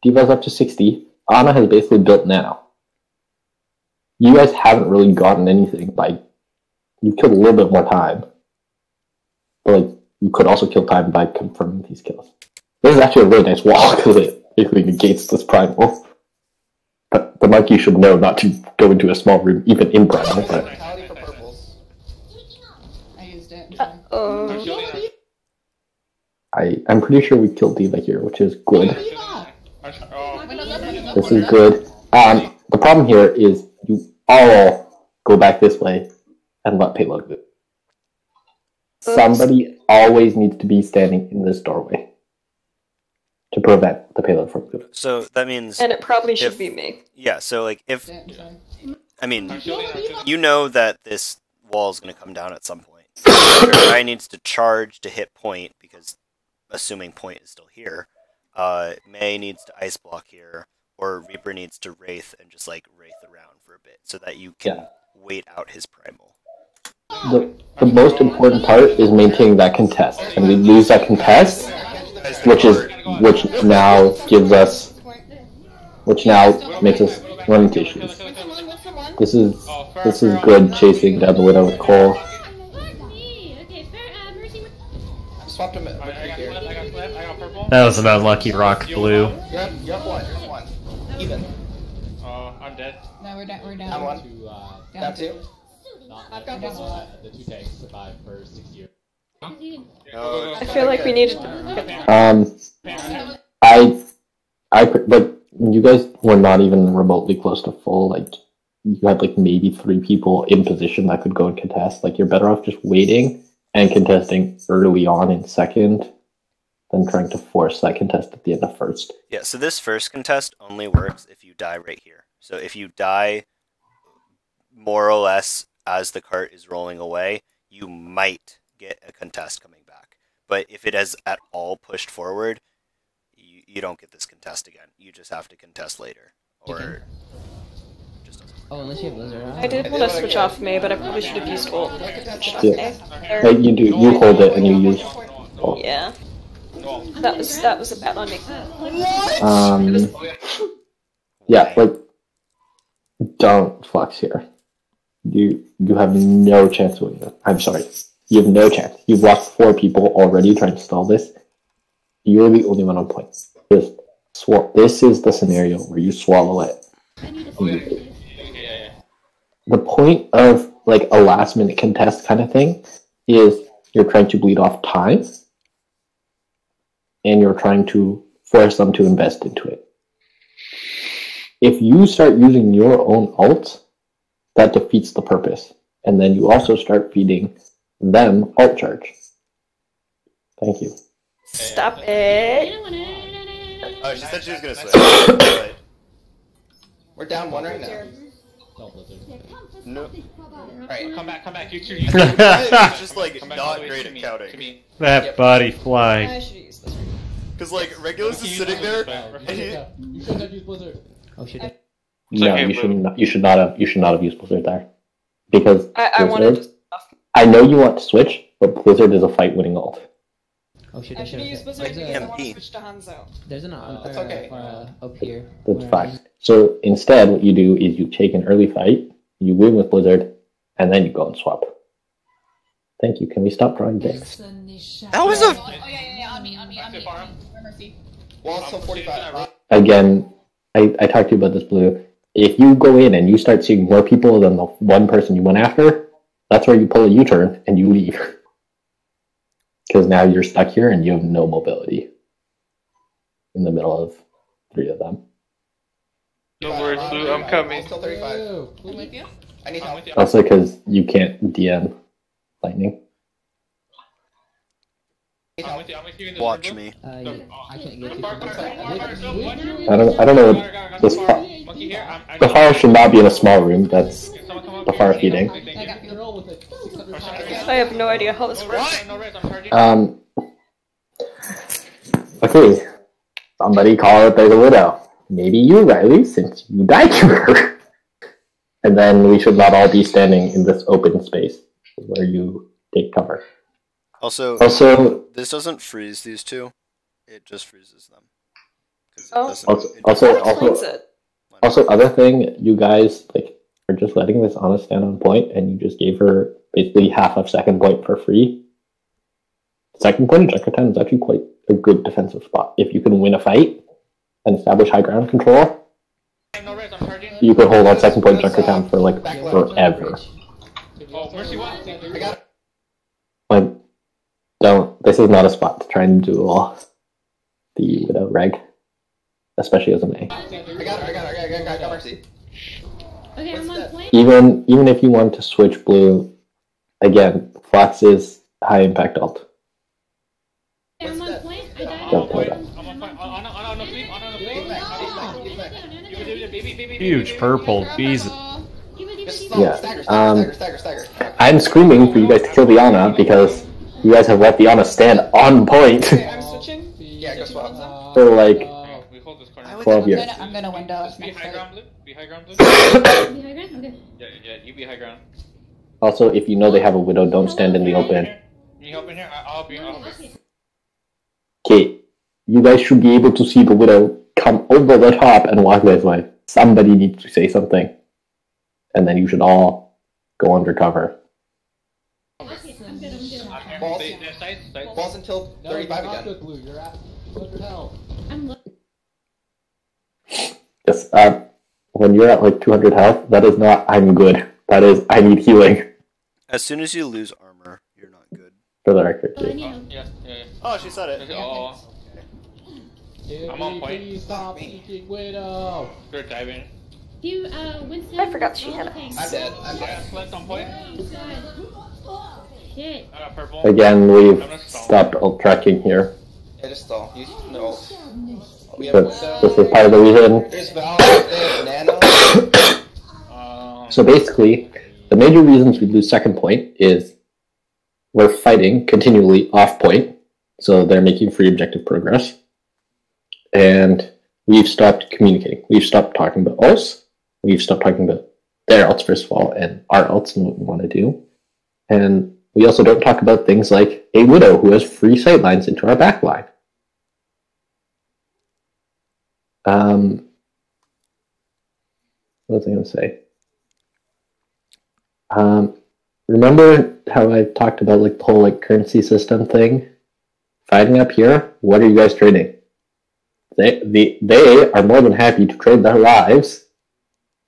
Diva's up to 60, Ana has basically built Nano. You guys haven't really gotten anything. Like, you killed a little bit more time, but like you could also kill time by confirming these kills. This is actually a really nice wall because it basically negates this Primal. But the Monkey should know not to go into a small room, even in Primal. But I used it. I'm pretty sure we killed Diva here, which is good. This is good. The problem here is you all go back this way and let payload move. Somebody always needs to be standing in this doorway to prevent the payload from moving. So that means, And it probably should if- be me. yeah. So like if, I mean, you know that this wall is going to come down at some point. Your guy needs to charge to hit point because, assuming point is still here, May needs to ice block here, or Reaper needs to wraith and just like wraith around for a bit so that you can wait out his primal. The most important part is maintaining that contest, and we lose that contest, which now makes us run into issues. This is good chasing down the Widow with Cole. Swapped him here. That was an unlucky rock blue. You're up one. Even. I'm dead. No, we're down. I'm one. Down two. I've got this one. The two tanks survived for 6 years. I feel like we needed to But you guys were not even remotely close to full. Like, you had like maybe 3 people in position that could go and contest. Like, you're better off just waiting and contesting early on in second than trying to force that contest at the end of first. Yeah, so this first contest only works if you die right here. So if you die more or less as the cart is rolling away, you might get a contest coming back. But if it has at all pushed forward, you don't get this contest again. You just have to contest later. Or Oh, unless you have Blizzard on. I did want to switch off May, but I probably should have used ult. Yeah. Like, you do. You hold it and you use ult. Yeah. That was a bad on me. Yeah, like, don't flux here. You have no chance of winning. I'm sorry. You have no chance. You've lost 4 people already trying to stall this. You're the only one on point. Just this is the scenario where you swallow it. The point of like a last minute contest kind of thing is you're trying to bleed off time and you're trying to force them to invest into it. If you start using your own ult, that defeats the purpose. And then you also start feeding them ult charge. Thank you. Stop it. Oh, she said she was gonna switch. But... We're down 1 right now. No. Right. Come back. You two. He's just like not great at counting. That body flying. Because like Regulus is sitting there, and he... You should have used Blizzard. Oh shit. No, you should not have used Blizzard there. Because I wanted Blizzard, I know you want to switch, but Blizzard is a fight winning ult. Oh shit. I should have used Blizzard because I want to switch to Hanzo. There's an That's okay. up here. That's fine. So instead what you do is you take an early fight, you win with Blizzard, and then you go and swap. Thank you. Can we stop drawing dicks? That was a... Oh yeah, on me. Mercy. Wall still 45. Again, I talked to you about this, Blue. If you go in and you start seeing more people than the one person you went after, that's where you pull a U-turn and you leave. Because now you're stuck here and you have no mobility in the middle of 3 of them. No worries, Lou. I'm coming. Still 35. I'm with you. I need help. Also, because you can't DM lightning. Watch me. I can't get I don't know what this the fire should not be in a small room. That's the fire feeding. I have no idea how this works. Okay, somebody call it the widow. Maybe you, Riley, since you died to her. And then we should not all be standing in this open space where you take cover. Also, this doesn't freeze these two. It just freezes them. Also, other thing, you guys are just letting this Ana stand on point, and you just gave her basically half of second point for free. Second point in Junkertown is actually quite a good defensive spot. If you can win a fight and establish high ground control, you could hold on second point in Junkertown for forever. This is not a spot to try and duel the Widow Reg, especially as an A. I got Mercy. Okay, I'm on point. Even if you want to switch blue, again, Flux is high impact ult. Okay, I'm on point. I died. Don't play that. Huge purple, Jesus. Yeah. I'm screaming for you guys to kill the Ana because you guys have let the Ana stand on point I'm switching. Yeah, go swap. for 12 years. I'm gonna window. Be high ground, Blue. Be high ground, Blue. Be high ground? Okay. Yeah, you be high ground. Also, if you know they have a widow, don't stand in the open. Can you help in here? I'll help you. Okay, you guys should be able to see the widow come over the top and walk this way. Somebody needs to say something. And then you should all go undercover. Balls until 35 again. Yes, when you're at 200 health, that is not I'm good. That is I need healing. As soon as you lose armor, you're not good. For the record, too. Yeah. Oh, she said it. Oh. I'm on point. Stop seeking widow. Good diving. Winston, I forgot she had it. I'm dead. Left on point. Shit. Purple. Again, we've stopped ult tracking here. Yeah, just stall. Use no ult. This is part of the reason. There's Val, there's Nano. So basically, the major reasons we lose second point is we're fighting continually off point, so they're making free objective progress, and we've stopped communicating. We've stopped talking about us. We've stopped talking about their ults, first of all, and our ults and what we want to do. And we also don't talk about things like a widow who has free sightlines into our backline. What was I going to say? Remember how I talked about the whole currency system thing? Fighting up here, what are you guys trading? They are more than happy to trade their lives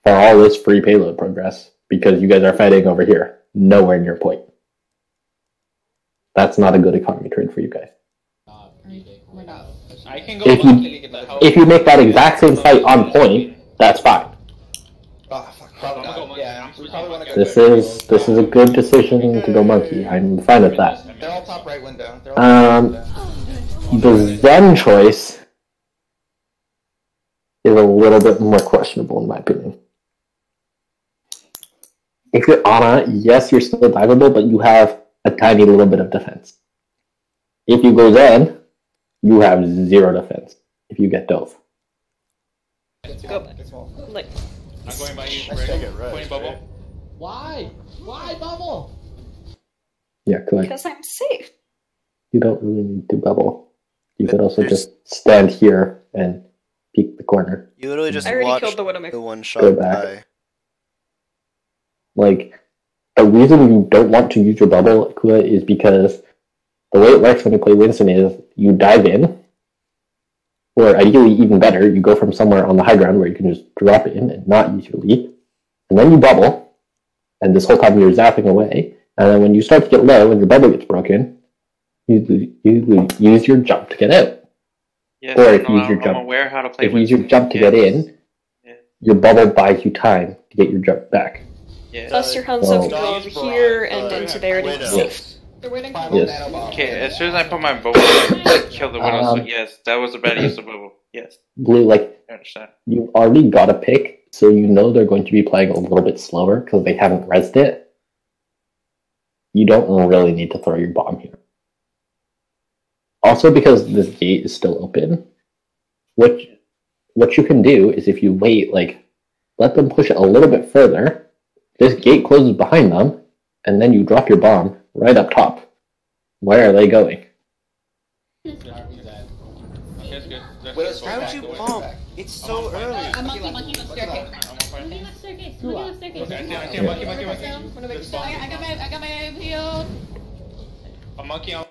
for all this free payload progress because you guys are fighting over here, nowhere near point. That's not a good economy trade for you guys. I can go If you make that exact same fight on point, that's fine. Oh, fuck. Probably not. Yeah, we probably want to go This is a good decision to go monkey. I'm fine with that. They're all top right window. The Zen choice is a little bit more questionable in my opinion. If you're Ana, yes, you're still diveable, but you have a tiny little bit of defense. If you go Zen, you have 0 defense if you get dove. Go. I'm going by you. Point bubble. Why? Why bubble? Yeah, correct. Because I'm safe. You don't really need to bubble. You could also just stand here and peek the corner. You literally just I already watched killed the Widowmaker. the one shot Go back. die. The reason you don't want to use your bubble, Kua, is because the way it works when you play Winston is you dive in, or ideally even better, you go from somewhere on the high ground where you can just drop in and not use your leap, and then you bubble, and this whole time you're zapping away, and then when you start to get low and your bubble gets broken, you use your jump to get out. Yes, Or if you I'm use your jump, aware how to play if you use your jump to get in, your bubble buys you time to get your jump back. Yeah. Thus your Hanzo can go over here and into there to be safe. They're waiting Yes. Okay, as soon as I put my bubble, I kill the widow. So yes, that was a bad use of bubble. Yes, Blue, like, I understand. you've already got a pick, so you know they're going to be playing a little bit slower because they haven't rezzed it. You don't really need to throw your bomb here. Also, because this gate is still open, what you can do is if you wait, like, let them push it a little bit further, this gate closes behind them, and then you drop your bomb right up top. Where are they going? How'd you bomb? It's so early. I'm monkey, staircase. Monkey left staircase. Monkey left staircase. I see monkey. I got my heal. A monkey on.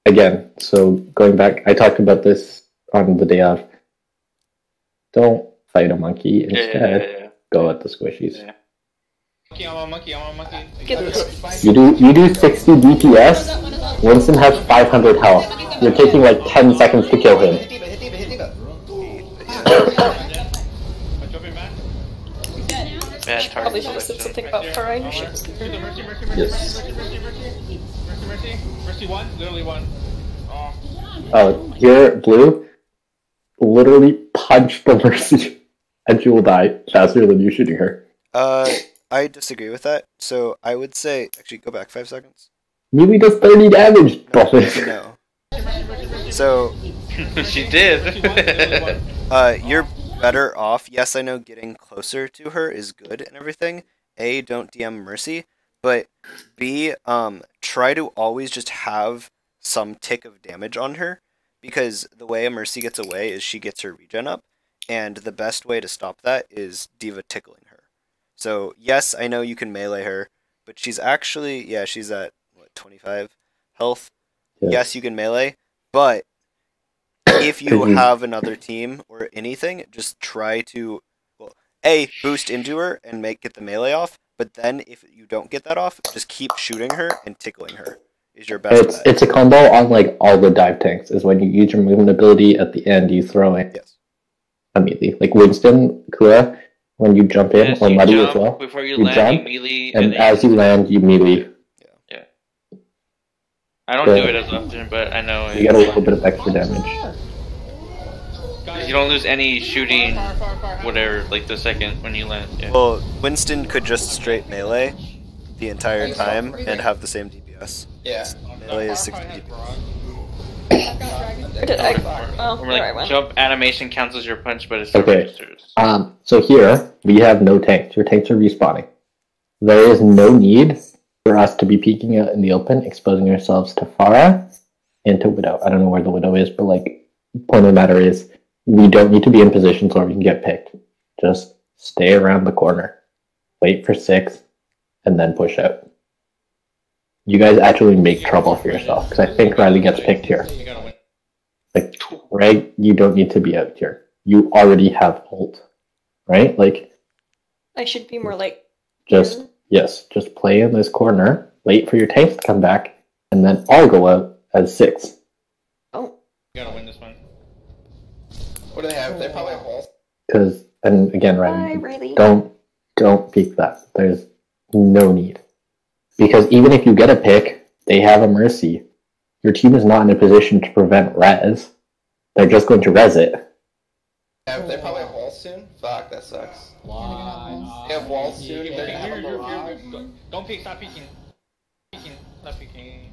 Again, so going back, I talked about this on the day of. Don't fight a monkey. Instead, go at the squishies. I'm a monkey. You do 60 DPS. Winston has 500 health. You're taking like 10 seconds to kill him. Probably should have said something about fire ships. Yes. Mercy one, literally one. Oh, here, Blue, literally punch the Mercy, and she will die faster than you shooting her. I disagree with that. So I would say, actually, go back 5 seconds. Melee does 30 damage, Dolphin. No. So she did. You're better off. Yes, I know getting closer to her is good and everything. A, don't DM Mercy, but B, try to always just have some tick of damage on her, because the way a Mercy gets away is she gets her regen up, and the best way to stop that is D.Va tickling her. So yes, I know you can melee her, but she's actually, yeah, she's at, what, 25 health? Yes, you can melee, but if you have another team or anything, just try to, well, A, boost into her and get the melee off, but then if you don't get that off, just keep shooting her and tickling her is your best bet. It's a combo on like all the dive tanks, is when you use your movement ability at the end, you throw it. Yes. Immediately. Like Winston, Kura, when you jump in, or Muddy as well, before you jump, land, you melee, and as you land, you melee. Yeah. I don't do it as often, but I know you get a little bit of extra damage. You don't lose any shooting, whatever, like the second when you land. Yeah. Well, Winston could just straight melee the entire time and have the same DPS. Yeah. Melee is 60 DPS. Or like jump animation counts as your punch, but it's Okay. So here we have no tanks. Your tanks are respawning. There is no need for us to be peeking out in the open, exposing ourselves to Pharah and to Widow. I don't know where the Widow is, but like, point of the matter is, we don't need to be in positions where we can get picked. Just stay around the corner, wait for 6, and then push out. You guys actually make trouble for yourself, because I think Riley gets picked here. Like, Greg, you don't need to be out here. You already have ult, right? Like, I should be more like... just play in this corner, wait for your tanks to come back, and then I'll go out as 6. Oh. You gotta win this one. What do they have? They probably have walls. Because, and again, Riley, don't peek that. There's no need. Because even if you get a pick, they have a Mercy. Your team is not in a position to prevent res. They're just going to res it. They probably have walls soon? Fuck, that sucks. They have walls soon. They're gonna have a barrage. Don't peek, stop peeking. Stop peeking.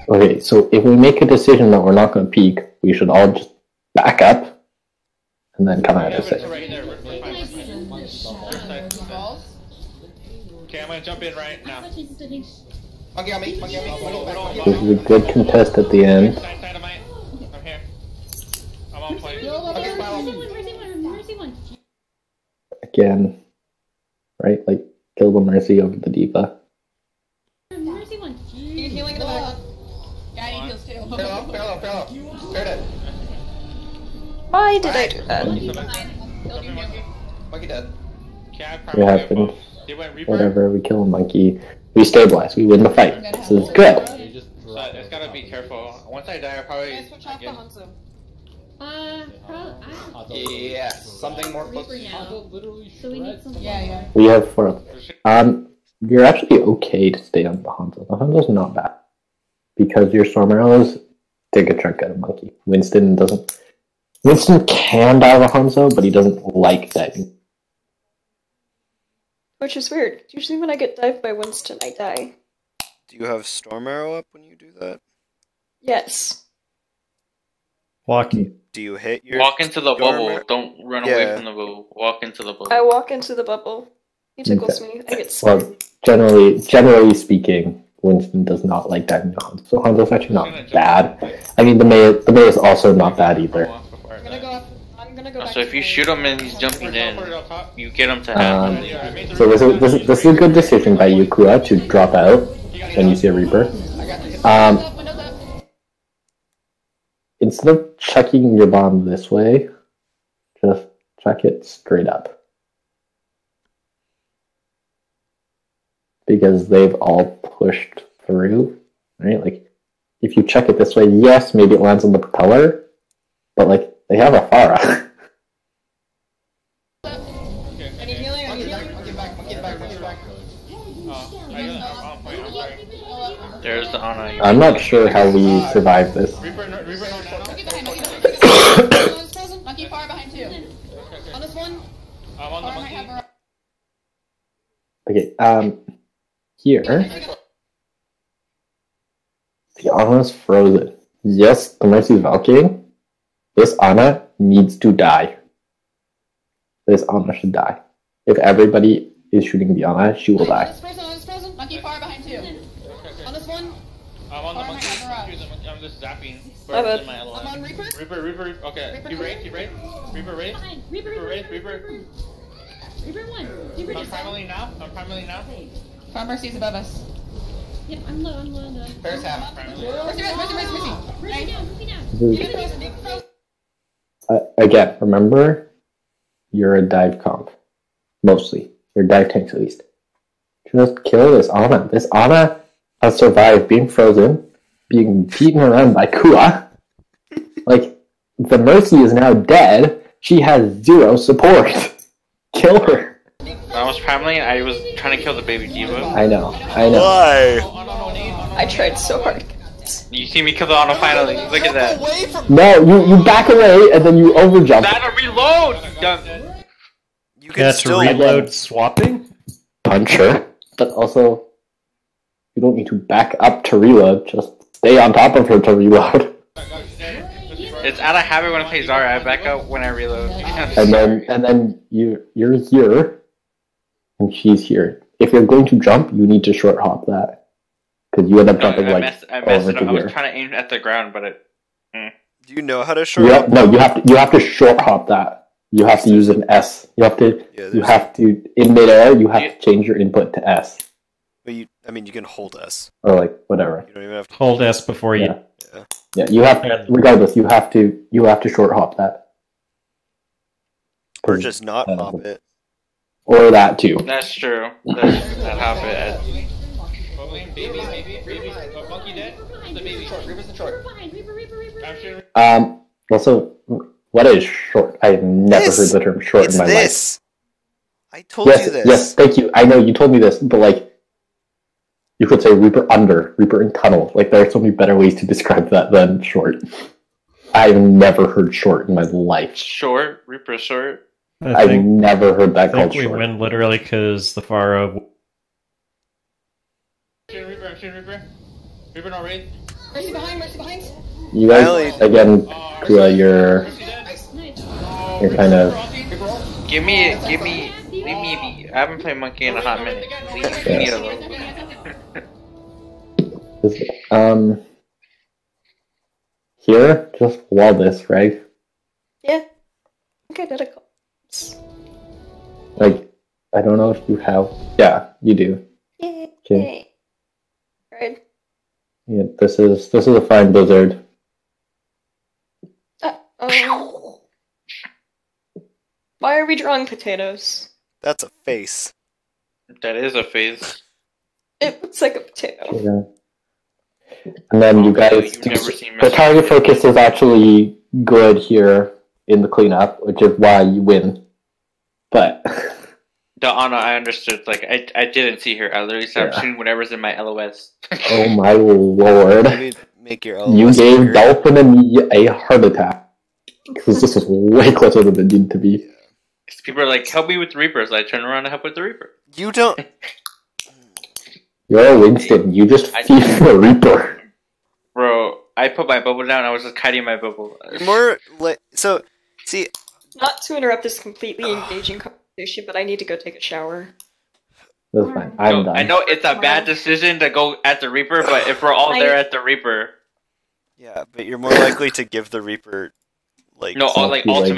Okay, so if we make a decision that we're not going to peek, we should all just back up and then come out of it. Okay, I'm gonna jump in right now. Monkey on me, monkey on me. This is a good contest at the end. I'm here. I'm on point. Again, right? Like, kill the Mercy over the D.Va. Mercy one. You're healing in the back. Yeah, I need heals too. Fair dead. Why did I do that? Monkey dead. It happens. Whatever, we kill a monkey. We stabilize, we win the fight. This is good. So it's gotta be careful. Once I die, I'll probably... Switch off the Hanzo. Yeah, something more close. So we need something. Yeah. We have 4. You're actually okay to stay on the Hanzo. The Hanzo's not bad. Because your Storm Arrows take a chunk out of Monkey. Winston doesn't. Winston can dive a Hanzo, but he doesn't like diving. Which is weird. Usually when I get dived by Winston, I die. Do you have Storm Arrow up when you do that? Yes. Walking. Do you hit your... Walk into the Storm bubble. Arrow? Don't run away from the bubble. Walk into the bubble. I walk into the bubble. He tickles Okay. me. I get scared. Well, generally speaking, Winston does not like diving the Hanzo. So Hanzo's actually not bad. I mean, the Mei is also not bad either. I'm gonna go back. So if you shoot him and he's jumping in, you get him to have. So this is a good decision by you, Kua, to drop out when you see a Reaper. Instead of chucking your bomb this way, just chuck it straight up. Because they've all pushed through, right? Like, if you chuck it this way, yes, maybe it lands on the propeller, but like, they have a Pharah. Any healing? Any healing? There's the Ana. I'm not sure how we survive this. Monkey far behind too. On this one. I'm on the monkey. Okay, here. The Ana's frozen. Yes, the Mercy's Valkyrie. This Ana needs to die. This Ana should die. If everybody is shooting the Ana, she will die. Monkey far behind too. On this one. I'm on the monkey. I'm just zapping. My bad. In my line. I'm on Reaper. Reaper. Okay. You raid. Reaper raid. Reaper. Reaper 1. I'm primarily now. Farm Mercy's above us. Yep, I'm low. Bear's half. Mercy. Again, remember, you're a dive comp. Mostly. You're dive tanks at least. Just kill this Ana. This Ana has survived being frozen, being beaten around by Kua. Like, the Mercy is now dead. She has 0 support. Kill her. I was primarily, I was trying to kill the baby diva. I know. Why? I tried so hard. You see me kill the Ana finally. Look at that. No, you back away and then you overjump. That a reload! You dumb. You can still reload swapping? Punch her. But also, you don't need to back up to reload. Just stay on top of her to reload. It's out of habit when I play Zarya. I back up when I reload. and then you're here, and she's here. If you're going to jump, you need to short hop that, because you end up jumping I messed over it to up. I here. was trying to aim at the ground, but it. Do you know how to short hop? No, you have to short hop that. You have to use an S. You have to in midair. You have to change your input to S. But you can hold S. Or like whatever. You don't even have to hold S before you. Yeah, you have to. Regardless, you have to short hop that. Or just not hop it. Or that too. That's true. That happened. Baby. Monkey dead. The baby. Reaper's the short. Also, what is short? I've never heard the term short in my life. I told you this. Yes, thank you. I know you told me this, but like, you could say Reaper under, Reaper in tunnel. Like, there are so many better ways to describe that than short. I've never heard short in my life. Short? Reaper short? I've never heard that called short. I think we win literally because the Pharah... Reaper. Reaper no raid. Mercy behind. You guys, again, Kua, you're kind of... Leave me be. I haven't played Monkey in a hot minute. Leave me alone. Here, just wall this, right? Yeah. I think I did it. Like, I don't know if you have... Yeah, you do. Okay. Right. Yeah, this is a fine blizzard. Why are we drawing potatoes? That's a face. That is a face. It looks like a potato. Yeah. And then you guys... The target focus is actually good here in the cleanup, which is why you win. But Anna, I understood. Like I didn't see her. I literally stopped shooting whatever's in my LOS. oh my lord! Maybe make your LOS You gave bigger. Dolphin and me a heart attack because this was way closer than it needed to be. People are like, "Help me with the Reapers." I turn around and help with the Reaper. You don't. You're a Winston. You just feed the Reaper. Bro, I put my bubble down. I was just kiting my bubble. More like so. See, Not to interrupt this completely engaging conversation, but I need to go take a shower. That's fine. I'm done. I know it's a bad decision to go at the Reaper, but if we're all there at the Reaper, yeah, but you're more likely to give the Reaper like no, like ultimate.